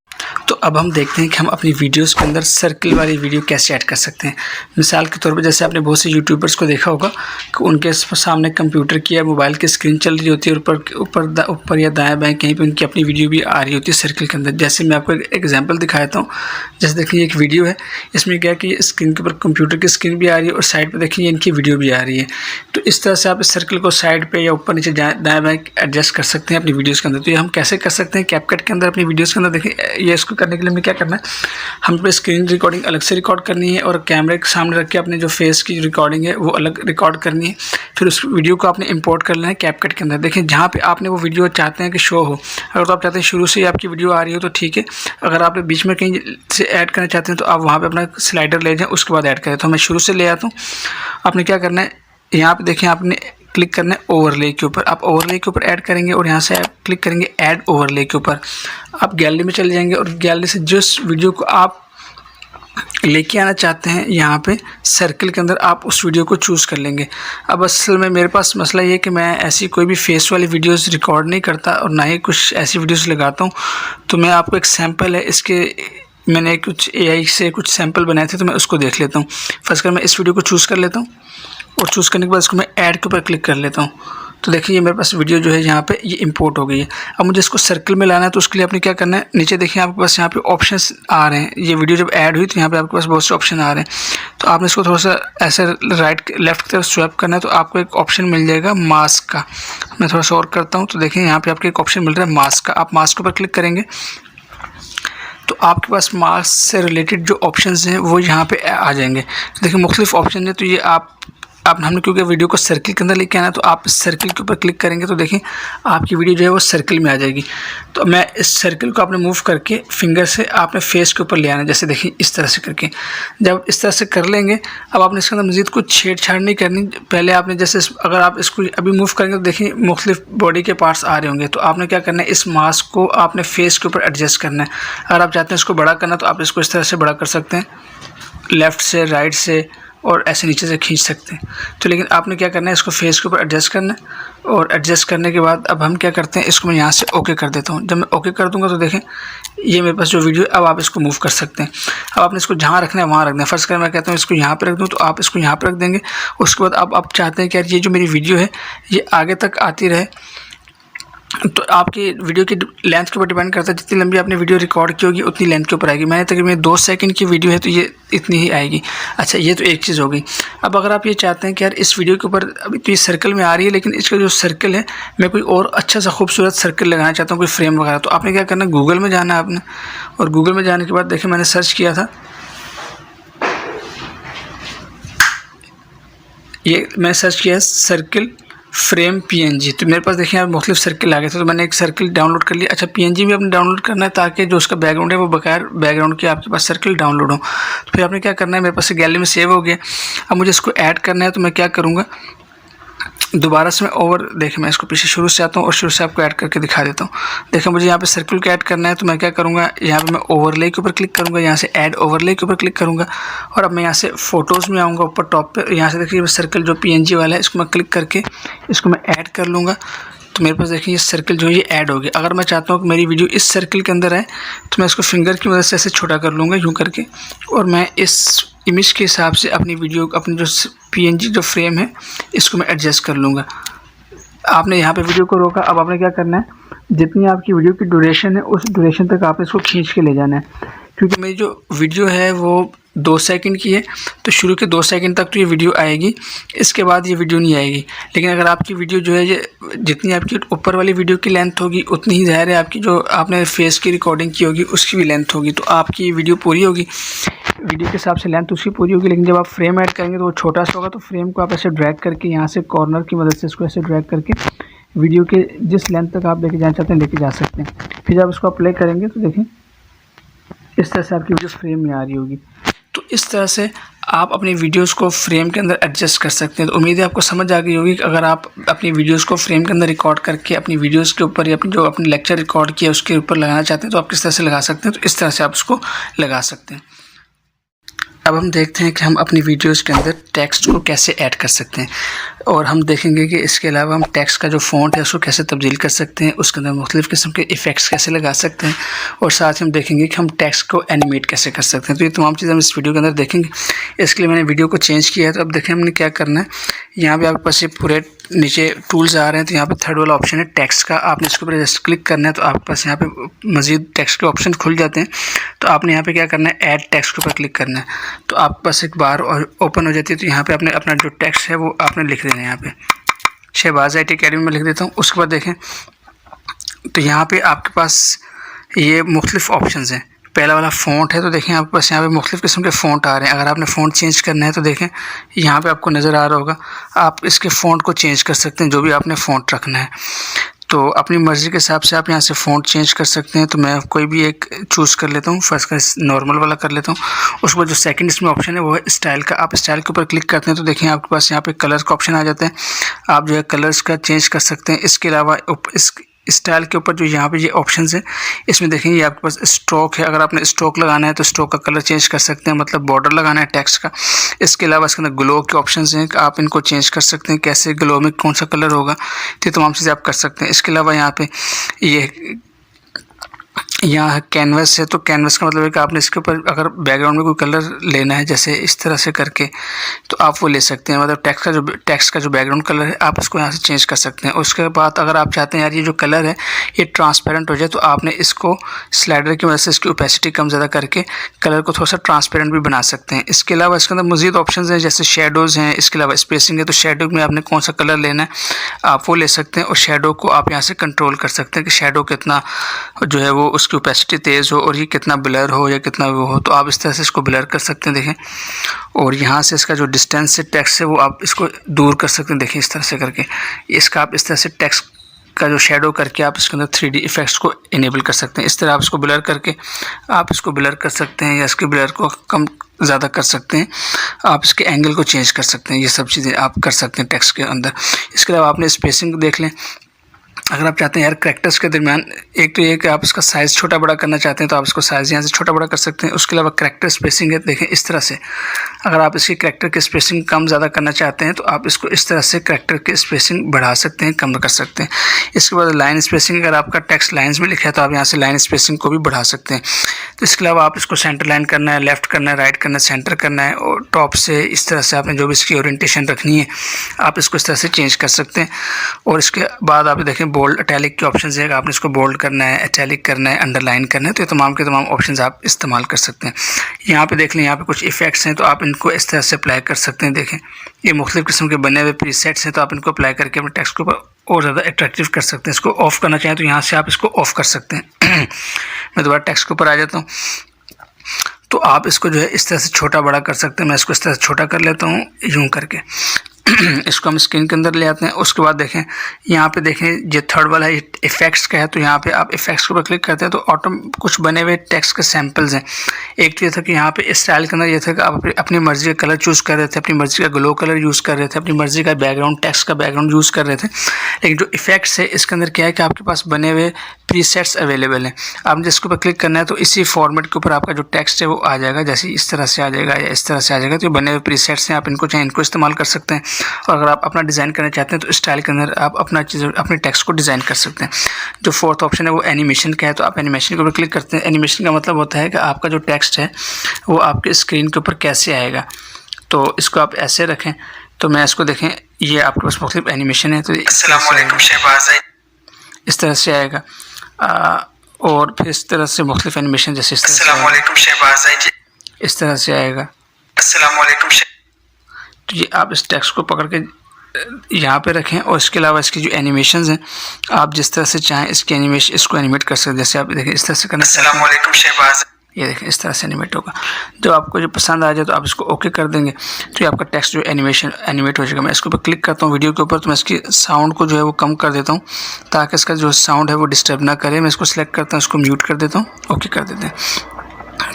तो अब हम देखते हैं कि हम अपनी वीडियोस के अंदर सर्कल वाली वीडियो कैसे ऐड कर सकते हैं। मिसाल के तौर पे जैसे आपने बहुत से यूट्यूबर्स को देखा होगा कि उनके सामने कंप्यूटर की या मोबाइल की स्क्रीन चल रही होती है और ऊपर या दाएं बाएं कहीं पे उनकी अपनी वीडियो भी आ रही होती है सर्कल के अंदर। जैसे मैं आपको एक एग्जांपल दिखाता हूँ। जैसे देखिए एक वीडियो है, इसमें क्या है कि स्क्रीन के ऊपर कंप्यूटर की स्क्रीन भी आ रही है और साइड पर देखिए इनकी वीडियो भी आ रही है। तो इस तरह से आप इस सर्कल को साइड पर या ऊपर नीचे दाएँ बाएँ एडजस्ट कर सकते हैं अपनी वीडियोज़ के अंदर। तो ये हम कैसे कर सकते हैं कैपकट के अंदर अपनी वीडियोज़ के अंदर। देखिए ये इसको करने के लिए हमें क्या करना है, हमें स्क्रीन रिकॉर्डिंग अलग से रिकॉर्ड करनी है और कैमरे के सामने रख के अपने जो फेस की रिकॉर्डिंग है वो अलग रिकॉर्ड करनी है। फिर उस वीडियो को आपने इंपोर्ट कर लेना है कैपकट के अंदर। देखिए जहाँ पे आपने वो वीडियो चाहते हैं कि शो हो, अगर तो आप चाहते हैं शुरू से ही आपकी वीडियो आ रही हो तो ठीक है। अगर आप बीच में कहीं से ऐड करना चाहते हैं तो आप वहाँ पर अपना स्लाइडर ले जाएँ, उसके बाद ऐड करें। तो मैं शुरू से ले आता हूँ। आपने क्या करना है, यहाँ पर देखें आपने क्लिक करना है ओवरले के ऊपर। आप ओवरले के ऊपर ऐड करेंगे और यहाँ से आप क्लिक करेंगे ऐड ओवरले के ऊपर। आप गैलरी में चले जाएंगे और गैलरी से जिस वीडियो को आप लेके आना चाहते हैं यहाँ पे सर्कल के अंदर आप उस वीडियो को चूज़ कर लेंगे। अब असल में मेरे पास मसला ये है कि मैं ऐसी कोई भी फेस वाली वीडियोस रिकॉर्ड नहीं करता और ना ही कुछ ऐसी वीडियोस लगाता हूँ। तो मैं आपको एक सैम्पल है इसके, मैंने कुछ AI से कुछ सैम्पल बनाए थे तो मैं उसको देख लेता हूँ। फर्स्ट कर मैं इस वीडियो को चूज़ कर लेता हूँ और चूज़ करने के बाद इसको मैं ऐड के ऊपर क्लिक कर लेता हूँ। तो देखिए ये मेरे पास वीडियो जो है यहाँ पे ये इंपोर्ट हो गई है। अब मुझे इसको सर्कल में लाना है तो उसके लिए आपने क्या करना है, नीचे देखिए आपके पास यहाँ पे ऑप्शंस आ रहे हैं। ये वीडियो जब ऐड हुई तो यहाँ पे आपके पास बहुत से ऑप्शन आ रहे हैं। तो आपने इसको थोड़ा सा ऐसे राइट लेफ्ट की तरफ स्वैप करना है तो आपको एक ऑप्शन मिल जाएगा मास्क का। मैं थोड़ा सा और करता हूँ तो देखिए यहाँ पर आपको एक ऑप्शन मिल रहा है मास्क का। आप मास्क के ऊपर क्लिक करेंगे तो आपके पास मास्क से रिलेटेड जो ऑप्शंस हैं वो यहाँ पे आ जाएंगे। तो देखिए मुख्तलिफ ऑप्शन है। तो ये आप आप हमने क्योंकि वीडियो को सर्किल के अंदर लेके आना है, तो आप इस सर्किल के ऊपर क्लिक करेंगे तो देखें आपकी वीडियो जो है वो सर्किल में आ जाएगी। तो मैं इस सर्किल को आपने मूव करके फिंगर से आपने फेस के ऊपर ले आना है, जैसे देखिए इस तरह से करके। जब इस तरह से कर लेंगे, अब आपने इसके अंदर मज़ीद कुछ छेड़छाड़ नहीं करनी। पहले आपने जैसे अगर आप इसको अभी मूव करेंगे तो देखिए मुख्तलिफ बॉडी के पार्ट्स आ रहे होंगे, तो आपने क्या करना है, इस मास्क को आपने फेस के ऊपर एडजस्ट करना है। अगर आप चाहते हैं इसको बड़ा करना तो आप इसको इस तरह से बड़ा कर सकते हैं, लेफ़्ट से, राइट से, और ऐसे नीचे से खींच सकते हैं। तो लेकिन आपने क्या करना है, इसको फेस के ऊपर एडजस्ट करना है। और एडजस्ट करने के बाद अब हम क्या करते हैं, इसको मैं यहाँ से ओके कर देता हूँ। जब मैं ओके कर दूँगा तो देखें ये मेरे पास जो वीडियो है, अब आप इसको मूव कर सकते हैं। अब आपने इसको जहाँ रखना है वहाँ रखना है। फर्स्ट कर मैं कहता हूँ इसको यहाँ पे रख दूँ, तो आप इसको यहाँ पे रख देंगे। उसके बाद अब आप चाहते हैं कि यार ये जो मेरी वीडियो है ये आगे तक आती रहे, तो आपकी वीडियो की लेंथ के ऊपर डिपेंड करता है। जितनी लंबी आपने वीडियो रिकॉर्ड की होगी उतनी लेंथ के ऊपर आएगी। मैंने तकरीबन 2 सेकंड की वीडियो है तो ये इतनी ही आएगी। अच्छा, ये तो एक चीज़ हो गई। अब अगर आप ये चाहते हैं कि यार इस वीडियो के ऊपर अभी तो ये सर्कल में आ रही है, लेकिन इसका जो सर्कल है मैं कोई और अच्छा सा खूबसूरत सर्कल लगाना चाहता हूँ, कोई फ्रेम वगैरह, तो आपने क्या करना है, गूगल में जाना है आपने। और गूगल में जाने के बाद देखिए मैंने सर्च किया था, ये मैं सर्च किया सर्किल फ्रेम PNG, तो मेरे पास देखिए यहाँ मुख्तलिफ सर्किल आ गए थे। तो मैंने एक सर्किल डाउनलोड कर लिया। अच्छा, PNG भी आपने डाउनलोड करना है ताकि जो उसका बैकग्राउंड है वो बगैर बैकग्राउंड के आपके पास सर्किल डाउनलोड हो। तो फिर आपने क्या करना है, मेरे पास गैलरी में सेव हो गया। अब मुझे इसको ऐड करना है, तो मैं क्या करूँगा, दोबारा से मैं देखिए मैं इसको पीछे शुरू से आता हूँ और शुरू से आपको ऐड करके दिखा देता हूँ। देखिए मुझे यहाँ पे सर्किल को ऐड करना है, तो मैं क्या करूँगा, यहाँ पे मैं ओवरले के ऊपर क्लिक करूँगा, यहाँ से ऐड ओवरले के ऊपर क्लिक करूँगा और अब मैं यहाँ से फ़ोटोज़ में आऊँगा ऊपर टॉप पे। यहाँ से देखिए सर्किल जो PNG वाला है इसको मैं क्लिक करके इसको मैं ऐड कर लूँगा। तो मेरे पास देखिए ये सर्किल जो है ये ऐड हो गया। अगर मैं चाहता हूँ कि मेरी वीडियो इस सर्किल के अंदर आए तो मैं इसको फिंगर की मदद से ऐसे छोटा कर लूँगा यूँ करके, और मैं इस इमेज के हिसाब से अपनी वीडियो अपनी जो PNG जो फ्रेम है इसको मैं एडजस्ट कर लूँगा। आपने यहाँ पे वीडियो को रोका। अब आपने क्या करना है, जितनी आपकी वीडियो की ड्यूरेशन है उस ड्यूरेशन तक आपने इसको खींच के ले जाना है। क्योंकि मेरी जो वीडियो है वो 2 सेकंड की है, तो शुरू के 2 सेकंड तक तो ये वीडियो आएगी, इसके बाद ये वीडियो नहीं आएगी। लेकिन अगर आपकी वीडियो जो है ये जितनी आपकी ऊपर वाली वीडियो की लेंथ होगी उतनी ही ज़ाहिर है आपकी जो आपने फेस की रिकॉर्डिंग की होगी उसकी भी लेंथ होगी, तो आपकी वीडियो पूरी होगी। वीडियो के हिसाब से लेंथ उसकी पूरी होगी। लेकिन जब आप फ्रेम ऐड करेंगे तो वो छोटा सा होगा, तो फ्रेम को आप ऐसे ड्रैग करके यहाँ से कॉर्नर की मदद से इसको ऐसे ड्रैग करके वीडियो के जिस लेंथ तक आप लेके जाना चाहते हैं लेके जा सकते हैं। फिर जब इसको प्ले करेंगे तो देखें इस तरह से आपकी वीडियो फ्रेम में आ रही होगी। तो इस तरह से आप अपनी वीडियोस को फ्रेम के अंदर एडजस्ट कर सकते हैं। तो उम्मीद है आपको समझ आ गई होगी कि अगर आप अपनी वीडियोस को फ्रेम के अंदर रिकॉर्ड करके अपनी वीडियोस के ऊपर या अपनी जो अपनी लेक्चर रिकॉर्ड किया उसके ऊपर लगाना चाहते हैं तो आप किस तरह से लगा सकते हैं। तो इस तरह से आप उसको लगा सकते हैं। अब हम देखते हैं कि हम अपनी वीडियोस के अंदर टेक्स्ट को कैसे ऐड कर सकते हैं, और हम देखेंगे कि इसके अलावा हम टेक्स्ट का जो फ़ॉन्ट है उसको कैसे तब्दील कर सकते हैं, उसके अंदर मुख्तलिफ़ किस्म के इफ़ेक्ट्स कैसे लगा सकते हैं, और साथ ही हम देखेंगे कि हम टेक्स्ट को एनिमेट कैसे कर सकते हैं। तो ये तमाम चीज़ें हम इस वीडियो के अंदर देखेंगे। इसके लिए मैंने वीडियो को चेंज किया है। तो अब देखें हमने क्या करना है, यहाँ पर आपके पास ये पूरे नीचे टूल्स आ रहे हैं, तो यहाँ पे थर्ड वाला ऑप्शन है टेक्स्ट का, आपने इसके ऊपर जस्ट क्लिक करना है तो आपके पास यहाँ पे मज़ीद टेक्स्ट के ऑप्शन खुल जाते हैं। तो आपने यहाँ पे क्या करना है, ऐड टेक्स्ट के ऊपर क्लिक करना है, तो आपके पास एक बार ओपन हो जाती है। तो यहाँ पे आपने अपना जो टेक्स्ट है वो आपने लिख देना है। यहाँ पे शहबाज IT अकेडमी में लिख देता हूँ। उसके बाद देखें तो यहाँ पर आपके पास ये मुख्तलिफ़ ऑप्शन हैं। पहला वाला फ़ॉन्ट है, तो देखें आपके पास यहाँ पे मुख्तलिफ़ किस्म के फ़ॉन्ट आ रहे हैं। अगर आपने फ़ॉन्ट चेंज करना है तो देखें यहाँ पे आपको नज़र आ रहा होगा, आप इसके फ़ॉन्ट को चेंज कर सकते हैं जो भी आपने फ़ॉन्ट रखना है। तो अपनी मर्ज़ी के हिसाब से आप यहाँ से फ़ॉन्ट चेंज कर सकते हैं। तो मैं कोई भी एक चूज़ कर लेता हूँ, फर्स्ट का नॉर्मल वाला कर लेता हूँ। उसके बाद जो सेकंड इसमें ऑप्शन है वो है स्टाइल का। आप स्टाइल के ऊपर क्लिक करते हैं तो देखें आपके पास यहाँ पे कलर का ऑप्शन आ जाता है। आप जो है कलर्स का चेंज कर सकते हैं। इसके अलावा इस स्टाइल के ऊपर जो यहाँ पे ये ऑप्शंस हैं इसमें देखें ये आपके पास स्ट्रोक है। अगर आपने स्ट्रोक लगाना है तो स्ट्रोक का कलर चेंज कर सकते हैं, मतलब बॉर्डर लगाना है टेक्स्ट का। इसके अलावा इसके अंदर ग्लो के ऑप्शंस हैं कि आप इनको चेंज कर सकते हैं, कैसे ग्लो में कौन सा कलर होगा, तो तमाम चीज़ें आप कर सकते हैं। इसके अलावा यहाँ पे यहाँ कैनवस है, तो कैनवस का मतलब है कि आपने इसके ऊपर अगर बैकग्राउंड में कोई कलर लेना है जैसे इस तरह से करके तो आप वो ले सकते हैं, मतलब टेक्स्ट का जो बैकग्राउंड कलर है आप इसको यहाँ से चेंज कर सकते हैं। उसके बाद अगर आप चाहते हैं यार ये जो कलर है ये ट्रांसपेरेंट हो जाए तो आपने इसको स्लाइडर की मदद से इसकी ओपेसिटी कम ज़्यादा करके कलर को थोड़ा सा ट्रांसपेरेंट भी बना सकते हैं। इसके अलावा इसके अंदर मज़ीद ऑप्शन हैं जैसे शेडोज़ हैं, इसके अलावा स्पेसिंग है। तो शेडो में आपने कौन सा कलर लेना है आप वो ले सकते हैं, और शेडो को आप यहाँ से कंट्रोल कर सकते हैं कि शेडो कितना जो है वो इसकी ओपेसिटी तेज़ हो और ये कितना ब्लर हो या कितना वो हो, तो आप इस तरह से इसको ब्लर कर सकते हैं, देखें। और यहाँ से इसका जो डिस्टेंस से टेक्स्ट है वो आप इसको दूर कर सकते हैं, देखें इस तरह से करके। इसका आप इस तरह से टेक्स्ट का जो शेडो करके आप इसके अंदर 3D इफ़ेक्ट्स को इनेबल कर सकते हैं। इस तरह आप इसको ब्लर करके आप इसको ब्लर कर सकते हैं या इसके ब्लर को कम ज़्यादा कर सकते हैं। आप इसके एंगल को चेंज कर सकते हैं, ये सब चीज़ें आप कर सकते हैं टेक्स्ट के अंदर। इसके अलावा आपने स्पेसिंग देख लें। अगर आप चाहते हैं यार कैरेक्टर्स के दरमियान, एक तो ये कि आप इसका साइज़ छोटा बड़ा करना चाहते हैं तो आप इसको साइज़ यहाँ से छोटा बड़ा कर सकते हैं। उसके अलावा कैरेक्टर स्पेसिंग है, देखें इस तरह से। अगर आप इसकी कैरेक्टर की स्पेसिंग कम ज़्यादा करना चाहते हैं तो आप इसको इस तरह से कैरेक्टर की स्पेसिंग बढ़ा सकते हैं, कम कर सकते हैं। इसके बाद लाइन स्पेसिंग, अगर आपका टेक्स्ट लाइन्स में लिखा है तो आप यहाँ से लाइन स्पेसिंग को भी बढ़ा सकते हैं। तो इसके अलावा आप इसको सेंटर लाइन करना है, लेफ़्ट करना है, राइट करना है, सेंटर करना है, और टॉप से इस तरह से आपने जो भी इसकी ओरिएंटेशन रखनी है आप इसको इस तरह से चेंज कर सकते हैं। और इसके बाद आप देखें बोल्ड इटैलिक के ऑप्शन है, आपने इसको बोल्ड करना है, इटैलिक करना है, अंडरलाइन करना है, तो ये तमाम के तमाम ऑप्शंस आप इस्तेमाल कर सकते हैं। यहाँ पे देख लें, यहाँ पे कुछ इफेक्ट्स हैं तो आप इनको इस तरह से अप्लाई कर सकते हैं। देखें ये मुख्तलिफ़ किस्म के बने हुए प्रीसेट्स हैं, तो आप इनको अप्लाई करके अपने टेक्स्ट के ऊपर और ज़्यादा अट्रैक्टिव कर सकते हैं। इसको ऑफ़ करना चाहें तो यहाँ से आप इसको ऑफ़ कर सकते हैं। मैं दोबारा टेक्स्ट के ऊपर आ जाता हूँ, तो आप इसको जो है इस तरह से छोटा बड़ा कर सकते हैं। मैं इसको इस तरह से छोटा कर लेता हूँ यूँ करके। इसको हम स्क्रीन के अंदर ले आते हैं। उसके बाद देखें यहाँ पे देखें जो थर्ड वाला है इफ़ेक्ट्स का है, तो यहाँ पे आप इफ़ेक्ट्स के ऊपर क्लिक करते हैं तो ऑटो कुछ बने हुए टेक्स्ट के सैम्पल्स हैं। एक तो ये था कि यहाँ पे इस स्टाइल के अंदर ये था कि आप अपनी मर्ज़ी का कलर चूज़ कर रहे थे, अपनी मर्ज़ी का ग्लो कलर यूज़ कर रहे थे, अपनी मर्ज़ी का बैकग्राउंड टेक्स्ट का बैकग्राउंड यूज़ कर रहे थे। लेकिन जो इफ़ेक्ट्स है इसके अंदर क्या है कि आपके पास बने हुए प्रीसेट्स अवेलेबल हैं। आपने जिसके ऊपर क्लिक करना है तो इसी फॉर्मेट के ऊपर आपका जो टेक्स्ट है वो आ जाएगा, जैसे इस तरह से आ जाएगा या इस तरह से आ जाएगा। तो बने हुए प्रीसेट्स हैं, आप इनको चाहे इनको इस्तेमाल कर सकते हैं। और अगर आप अपना डिज़ाइन करना चाहते हैं तो स्टाइल के अंदर आप अपना चीज़ अपने टेक्स्ट को डिज़ाइन कर सकते हैं। जो फोर्थ ऑप्शन है वो एनिमेशन का है, तो आप एनिमेशन के ऊपर क्लिक करते हैं। एनिमेशन का मतलब होता है कि आपका जो टेक्स्ट है वो आपके स्क्रीन के ऊपर कैसे आएगा। तो इसको आप ऐसे रखें, तो मैं इसको देखें, ये आपके पास मुख्तलिफ एनिमेशन है, तो अस्सलामुअलैकुम शहबाज इस तरह से आएगा। और फिर इस तरह से मुख्तलिफ एनिमेशन जैसे अस्सलामुअलैकुम शहबाज इस तरह से आएगा। अस्सलामुअलैकुम। तो ये आप इस टेक्स्ट को पकड़ के यहाँ पे रखें, और इसके अलावा इसकी जो एनिमेशंस हैं आप जिस तरह से चाहें इसकी एनिमेशन इसको एनिमेट कर सकते हैं। जैसे आप देखें इस तरह से करना, अस्सलामुअलैकुम शहबाज, ये देखें इस तरह से एनिमेट होगा। जो आपको जो पसंद आ जाए तो आप इसको ओके कर देंगे, तो ये आपका टेक्स्ट जो एनिमेशन एनिमेट हो जाएगा। मैं इसके ऊपर क्लिक करता हूँ वीडियो के ऊपर, तो मैं इसकी साउंड को जो है वो कम कर देता हूँ ताकि इसका जो साउंड है वो डिस्टर्ब ना करे। मैं इसको सिलेक्ट करता हूँ, इसको म्यूट कर देता हूँ, ओके कर देते हैं।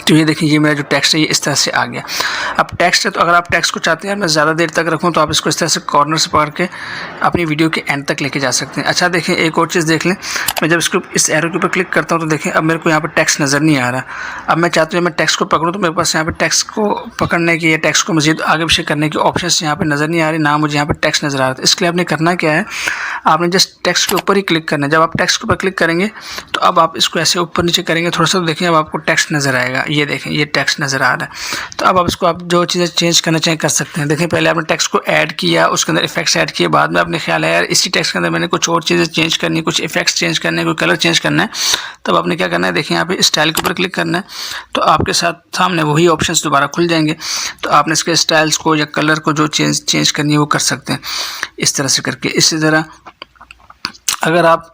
तो ये देखिए ये मेरा जो टेक्स्ट है ये इस तरह से आ गया। अब टेक्स्ट है, तो अगर आप टेक्स्ट को चाहते हैं मैं ज़्यादा देर तक रखूँ तो आप इसको इस तरह से कॉर्नर से पकड़ के अपनी वीडियो के एंड तक लेके जा सकते हैं। अच्छा देखें एक और चीज़ देख लें, मैं जब इसको इस एरो के ऊपर क्लिक करता हूँ तो देखें अब मेरे को यहाँ पर टेक्स्ट नज़र नहीं आ रहा। अब मैं चाहता हूँ मैं टेक्स्ट को पकड़ूँ, तो मेरे पास यहाँ पर टेक्स्ट को पकड़ने की या टेक्स्ट को मज़ीद आगे पीछे करने की ऑप्शन यहाँ पर नज़र नहीं आ रही, ना मुझे यहाँ पर टेक्स्ट नज़र आ रहा है। इसके लिए आपने करना क्या है, आपने जस्ट टेक्स्ट के ऊपर ही क्लिक करना है। जब आप टेक्स्ट के ऊपर क्लिक करेंगे तो अब आप इसको ऐसे ऊपर नीचे करेंगे थोड़ा सा, तो देखें अब आपको टेक्स्ट नज़र आएगा। ये देखें ये टेक्स्ट नज़र आ रहा है। तो अब आप इसको आप जो चीज़ें चेंज करना चाहें कर सकते हैं। देखें पहले आपने टेक्स्ट को ऐड किया, उसके अंदर इफेक्ट्स ऐड किए, बाद में आपने ख्याल है यार इसी टेक्स्ट के अंदर मैंने कुछ और चीज़ें चेंज करनी है, कुछ इफेक्ट्स चेंज करने हैं, कोई कलर चेंज करना है, तब आपने क्या करना है, देखें यहाँ पे स्टाइल के ऊपर क्लिक करना है, तो आपके साथ सामने वही ऑप्शंस दोबारा खुल जाएंगे। तो आपने इसके स्टाइल्स को या कलर को जो चेंज करनी है वो कर सकते हैं इस तरह से करके। इसी तरह अगर आप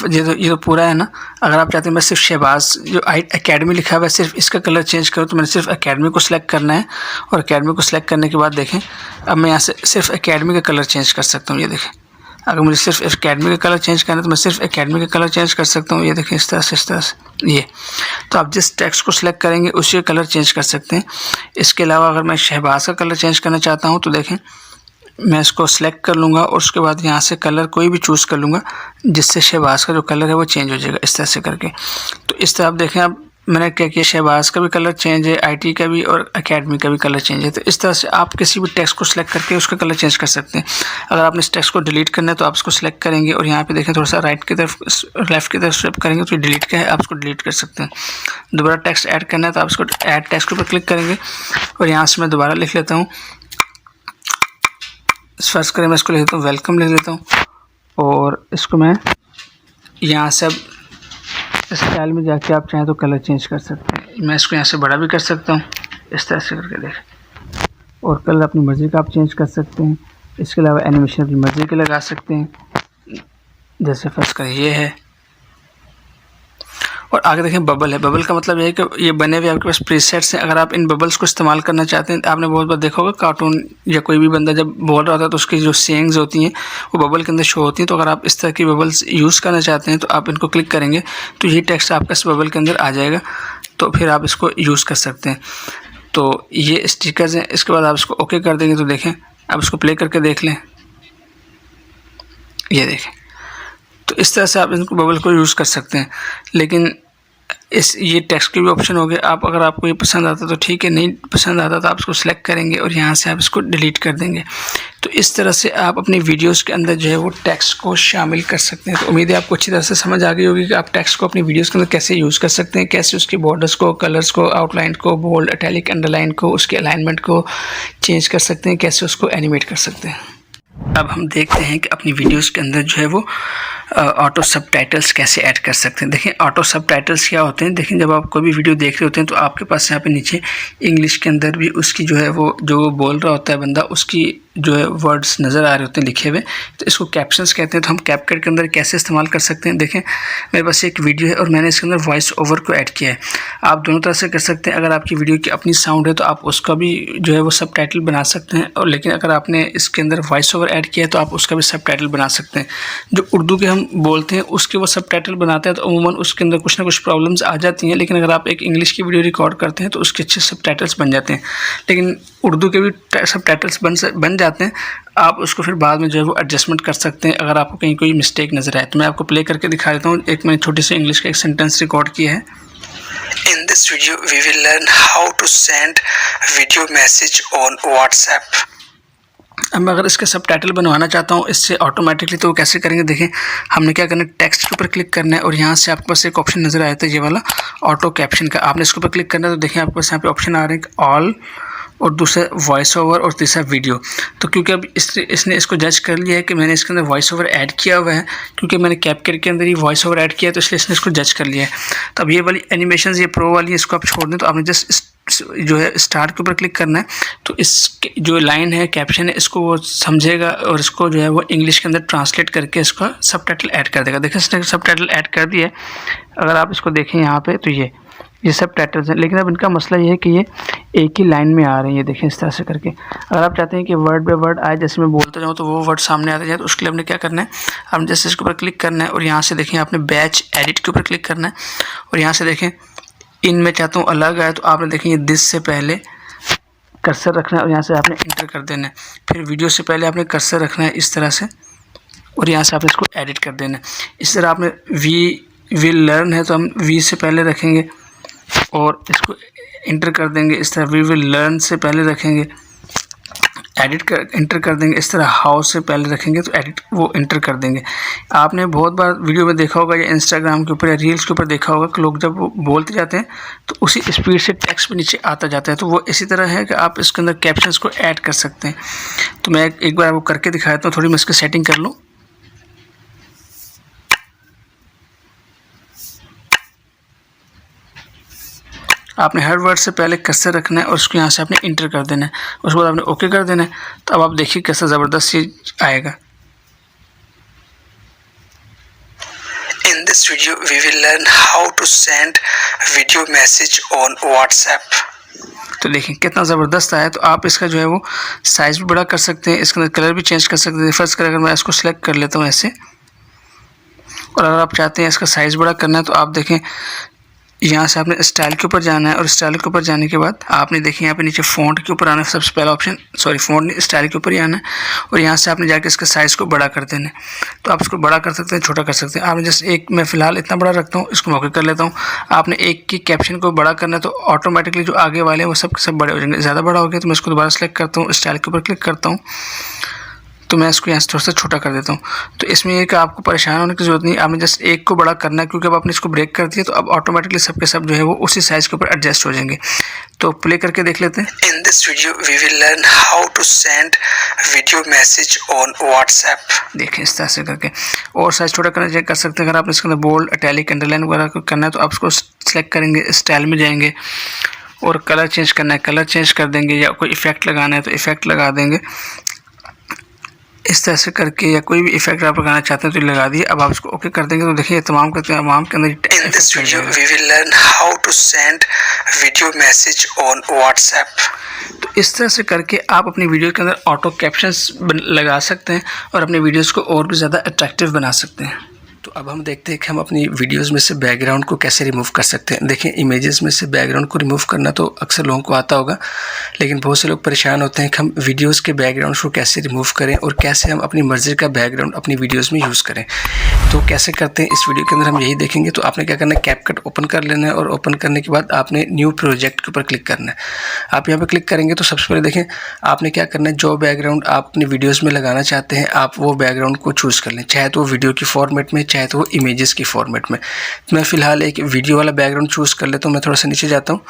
ये तो पूरा है ना, अगर आप चाहते हैं मैं सिर्फ शहबाज जो एकेडमी लिखा हुआ है सिर्फ इसका कलर चेंज करूँ, तो मैंने सिर्फ एकेडमी को सिलेक्ट करना है, और एकेडमी को सिलेक्ट करने के बाद देखें अब मैं यहाँ से सिर्फ एकेडमी का कलर चेंज कर सकता हूँ। ये देखें अगर मुझे सिर्फ एकेडमी का कलर चेंज करना है तो मैं सिर्फ एकेडमी का कलर चेंज कर सकता हूँ। ये देखें इस तरह से ये, तो आप जिस टेक्स्ट को सिलेक्ट करेंगे उसी का कलर चेंज कर सकते हैं। इसके अलावा अगर मैं शहबाज का कलर चेंज करना चाहता हूँ तो देखें मैं इसको सिलेक्ट कर लूँगा और उसके बाद यहाँ से कलर कोई भी चूज़ कर लूँगा जिससे शहबाज का जो कलर है वो चेंज हो जाएगा इस तरह से करके। तो इस तरह आप देखें अब मैंने क्या किया, शहबाज का भी कलर चेंज है, आईटी का भी और एकेडमी का भी कलर चेंज है। तो इस तरह से आप किसी भी टेक्स्ट को सिलेक्ट करके उसका कलर चेंज कर सकते हैं। अगर आपने इस टेक्स्ट को डिलीट करना है तो आप इसको सिलेक्ट करेंगे और यहाँ पे देखें थोड़ा सा राइट की तरफ लेफ्ट की तरफ स्विप करेंगे तो डिलीट का है, आप उसको डिलीट कर सकते हैं। दोबारा टेक्स्ट ऐड करना है तो आप इसको ऐड टेक्स्ट के ऊपर क्लिक करेंगे और यहाँ से मैं दोबारा लिख लेता हूँ, फर्स्ट करें मैं इसको लिख लेता हूँ वेलकम लिख लेता हूँ, और इसको मैं यहाँ से अब स्टाइल में जाके आप चाहें तो कलर चेंज कर सकते हैं। मैं इसको यहाँ से बड़ा भी कर सकता हूँ इस तरह से करके देखें, और कलर अपनी मर्ज़ी का आप चेंज कर सकते हैं। इसके अलावा एनिमेशन अपनी मर्ज़ी के लगा सकते हैं, जैसे फर्स्ट करें ये है, और आगे देखें बबल है। बबल का मतलब ये है कि ये बने हुए आपके पास प्रीसेट्स हैं। अगर आप इन बबल्स को इस्तेमाल करना चाहते हैं, आपने बहुत बार देखा होगा कार्टून या कोई भी बंदा जब बोल रहा होता है तो उसकी जो सेइंग्स होती हैं वो बबल के अंदर शो होती हैं। तो अगर आप इस तरह की बबल्स यूज़ करना चाहते हैं तो आप इनको क्लिक करेंगे तो ये टेक्स्ट आपका इस बबल के अंदर आ जाएगा, तो फिर आप इसको यूज़ कर सकते हैं। तो ये स्टिकर्स हैं। इसके बाद आप इसको ओके कर देंगे तो देखें, आप इसको प्ले करके देख लें, ये देखें। तो इस तरह से आप इनको बबल को यूज़ कर सकते हैं। लेकिन ये टेक्स्ट के भी ऑप्शन हो गए। आप अगर आपको ये पसंद आता तो ठीक है, नहीं पसंद आता तो आप इसको सिलेक्ट करेंगे और यहाँ से आप इसको डिलीट कर देंगे। तो इस तरह से आप अपनी वीडियोस के अंदर जो है वो टेक्स्ट को शामिल कर सकते हैं। तो उम्मीद है आपको अच्छी तरह से समझ आ गई होगी कि आप टेक्स्ट को अपनी वीडियोस के अंदर कैसे यूज़ कर सकते हैं, कैसे उसकी बॉर्डर्स को, कलर्स को, आउटलाइन को, बोल्ड, इटैलिक, अंडरलाइन को, उसके अलाइनमेंट को चेंज कर सकते हैं, कैसे उसको एनिमेट कर सकते हैं। अब हम देखते हैं कि अपनी वीडियोस के अंदर जो है वो ऑटो सबटाइटल्स कैसे ऐड कर सकते हैं। देखिए ऑटो सबटाइटल्स क्या होते हैं। देखिए जब आप कोई भी वीडियो देख रहे होते हैं तो आपके पास यहाँ पे नीचे इंग्लिश के अंदर भी उसकी जो है वो जो बोल रहा होता है बंदा, उसकी जो है वर्ड्स नज़र आ रहे होते हैं लिखे हुए। तो इसको कैप्शंस कहते हैं। तो हम कैपकट के अंदर कैसे इस्तेमाल कर सकते हैं। देखें मेरे पास एक वीडियो है और मैंने इसके अंदर वॉइस ओवर को ऐड किया है। आप दोनों तरह से कर सकते हैं। अगर आपकी वीडियो की अपनी साउंड है तो आप उसका भी जो है वो सबटाइटल बना सकते हैं, और लेकिन अगर आपने इसके अंदर वॉइस ओवर ऐड किया है तो आप उसका भी सबटाइटल बना सकते हैं। जो उर्दू के हम बोलते हैं उसके वो सबटाइटल बनाते हैं तो अमूमन उसके अंदर कुछ ना कुछ प्रॉब्लम्स आ जाती हैं, लेकिन अगर आप एक इंग्लिश की वीडियो रिकॉर्ड करते हैं तो उसके अच्छे सबटाइटल्स बन जाते हैं। लेकिन उर्दू के भी सबटाइटल्स बन जाते हैं। आप उसको फिर बाद में जो है वो एडजस्टमेंट कर सकते हैं अगर आपको कहीं कोई मिस्टेक नज़र आए। तो मैं आपको प्ले करके दिखा देता हूँ। एक मैंने छोटी सी इंग्लिश का एक सेंटेंस रिकॉर्ड किया है। In this video we will learn how to send video message on WhatsApp। अब मैं अगर इसके सबटाइटल बनवाना चाहता हूँ इससे ऑटोमेटिकली, तो कैसे करेंगे। देखें हमने क्या करना है, टेक्स्ट के ऊपर क्लिक करना है और यहाँ से आपके पास एक ऑप्शन नज़र आया था ये वाला ऑटो कैप्शन का। आपने इसके ऊपर क्लिक करना है तो देखें आपके पास यहाँ पे ऑप्शन आ रहे हैं ऑल, और दूसरा वॉइस ओवर, और तीसरा वीडियो। तो क्योंकि अब इसने इसको जज कर लिया है कि मैंने इसके अंदर वॉइस ओवर ऐड किया हुआ है, क्योंकि मैंने कैपकट के अंदर ही वॉइस ओवर ऐड किया है, तो इसलिए इसने इसको जज कर लिया है। तो अब ये वाली एनिमेशन, ये प्रो वाली, इसको आप छोड़ दें। तो आपने जस्ट जो है स्टार्ट के ऊपर क्लिक करना है तो इस जो लाइन है, कैप्शन है, इसको वो समझेगा और इसको जो है वो इंग्लिश के अंदर ट्रांसलेट करके इसका सबटाइटल ऐड कर देगा। देखिए इसने सबटाइटल ऐड कर दिया है। अगर आप इसको देखें यहाँ पे तो ये सब टाइटल्स हैं, लेकिन अब इनका मसला ये है कि ये एक ही लाइन में आ रहे हैं। ये देखें इस तरह से करके। अगर आप चाहते हैं कि वर्ड बाय वर्ड आए, जैसे मैं बोलता जाऊँ तो वो वर्ड सामने आते जाए, तो उसके लिए हमने क्या करना है, हम जैसे इसके ऊपर क्लिक करना है और यहाँ से देखें आपने बैच एडिट के ऊपर क्लिक करना है और यहाँ से देखें इनमें चाहता हूँ अलग आए, तो आपने देखें ये दिस से पहले कर्सर रखना है और यहाँ से आपने इंटर कर देना है। फिर वीडियो से पहले आपने कर्सर रखना है इस तरह से और यहाँ से आपने इसको एडिट कर देना है। इस तरह आपने वी विल लर्न है तो हम वी से पहले रखेंगे और इसको इंटर कर देंगे। इस तरह वी विल लर्न से पहले रखेंगे, इंटर कर देंगे। इस तरह हाउ से पहले रखेंगे तो एडिट वो इंटर कर देंगे। आपने बहुत बार वीडियो में देखा होगा या इंस्टाग्राम के ऊपर या रील्स के ऊपर देखा होगा कि लोग जब वो बोलते जाते हैं तो उसी स्पीड से टेक्स्ट भी नीचे आता जाता है। तो वो इसी तरह है कि आप इसके अंदर कैप्शंस को ऐड कर सकते हैं। तो मैं एक बार आपको करके दिखाता हूँ। थोड़ी मैं इसकी सेटिंग कर लूँ। आपने हर वर्ड से पहले कर्सर रखना है और उसको यहाँ से आपने इंटर कर देना है, उसके बाद आपने ओके कर देना है। तो अब आप देखिए कैसा ज़बरदस्त ये आएगा। In this video we will learn how to send video message on WhatsApp। तो देखिए कितना ज़बरदस्त आया। तो आप इसका जो है वो साइज़ भी बड़ा कर सकते हैं, इसके अंदर कलर भी चेंज कर सकते हैं। फर्स्ट अगर मैं इसको सिलेक्ट कर लेता हूँ ऐसे, और अगर आप चाहते हैं इसका साइज़ बड़ा करना है तो आप देखें यहाँ से आपने स्टाइल के ऊपर जाना है और स्टाइल के ऊपर जाने के बाद आपने देखिए यहाँ पे नीचे फ़ॉन्ट के ऊपर आना है। सबसे पहला ऑप्शन, सॉरी फ़ॉन्ट नहीं, स्टाइल के ऊपर ही आना है और यहाँ से आपने जाके इसका साइज़ को बड़ा कर देना है। तो आप इसको बड़ा कर सकते हैं, छोटा कर सकते हैं। आपने जस्ट एक, मैं फ़िलहाल इतना बड़ा रखता हूँ, इसको मौके कर लेता हूँ। आपने एक की कैप्शन को बड़ा करना है तो ऑटोमेटिकली जो आगे वाले हैं वो सब बड़े हो जाएंगे। ज़्यादा बड़ा हो गया तो मैं इसको दोबारा सेलेक्ट करता हूँ, स्टाइल के ऊपर क्लिक करता हूँ तो मैं इसको यहाँ से थोड़ा सा छोटा कर देता हूँ। तो इसमें एक आपको परेशान होने की ज़रूरत नहीं, आपने जस्ट एक को बड़ा करना है, क्योंकि अब आपने इसको ब्रेक कर दिया तो अब ऑटोमेटिकली सबके सब जो है वो उसी साइज़ के ऊपर एडजस्ट हो जाएंगे। तो प्ले करके देख लेते हैं। In this video we will learn how to send video message on WhatsApp. देखें इस तरह से करके और साइज़ छोटा करना कर सकते हैं। अगर आपने इसके अंदर बोल्ड, इटैलिक, अंडरलाइन वगैरह करना है तो आप इसको सेलेक्ट करेंगे, स्टाइल में जाएंगे और कलर चेंज करना है, कलर चेंज कर देंगे, या कोई इफेक्ट लगाना है तो इफेक्ट लगा देंगे। इस तरह से करके या कोई भी इफेक्ट आप लगाना चाहते हैं तो लगा दिए। अब आप इसको ओके कर देंगे तो देखिए तमाम के अंदर In this video, we will learn how to send video message on WhatsApp. तो इस तरह से करके आप अपनी वीडियो के अंदर ऑटो कैप्शंस लगा सकते हैं और अपने वीडियोस को और भी ज़्यादा अट्रैक्टिव बना सकते हैं। तो अब हम देखते हैं कि हम अपनी वीडियोस में से बैकग्राउंड को कैसे रिमूव कर सकते हैं। देखिए इमेजेस में से बैकग्राउंड को रिमूव करना तो अक्सर लोगों को आता होगा, लेकिन बहुत से लोग परेशान होते हैं कि हम वीडियोस के बैकग्राउंड को कैसे रिमूव करें और कैसे हम अपनी मर्ज़ी का बैकग्राउंड अपनी वीडियोस में यूज़ करें। तो कैसे करते हैं इस वीडियो के अंदर हम यही देखेंगे। तो आपने क्या करना है, कैपकट ओपन कर लेना है और ओपन करने के बाद आपने न्यू प्रोजेक्ट के ऊपर क्लिक करना है। आप यहाँ पर क्लिक करेंगे तो सबसे पहले देखें आपने क्या करना है, जो बैकग्राउंड आप अपनी वीडियोज़ में लगाना चाहते हैं आप वो बैकग्राउंड को चूज़ कर लें, चाहे तो वो वीडियो की फॉर्मेट में चाहे तो वो इमेजेस की फॉर्मेट में। तो मैं फ़िलहाल एक वीडियो वाला बैकग्राउंड चूज़ कर लेता हूँ। मैं थोड़ा सा नीचे जाता हूँ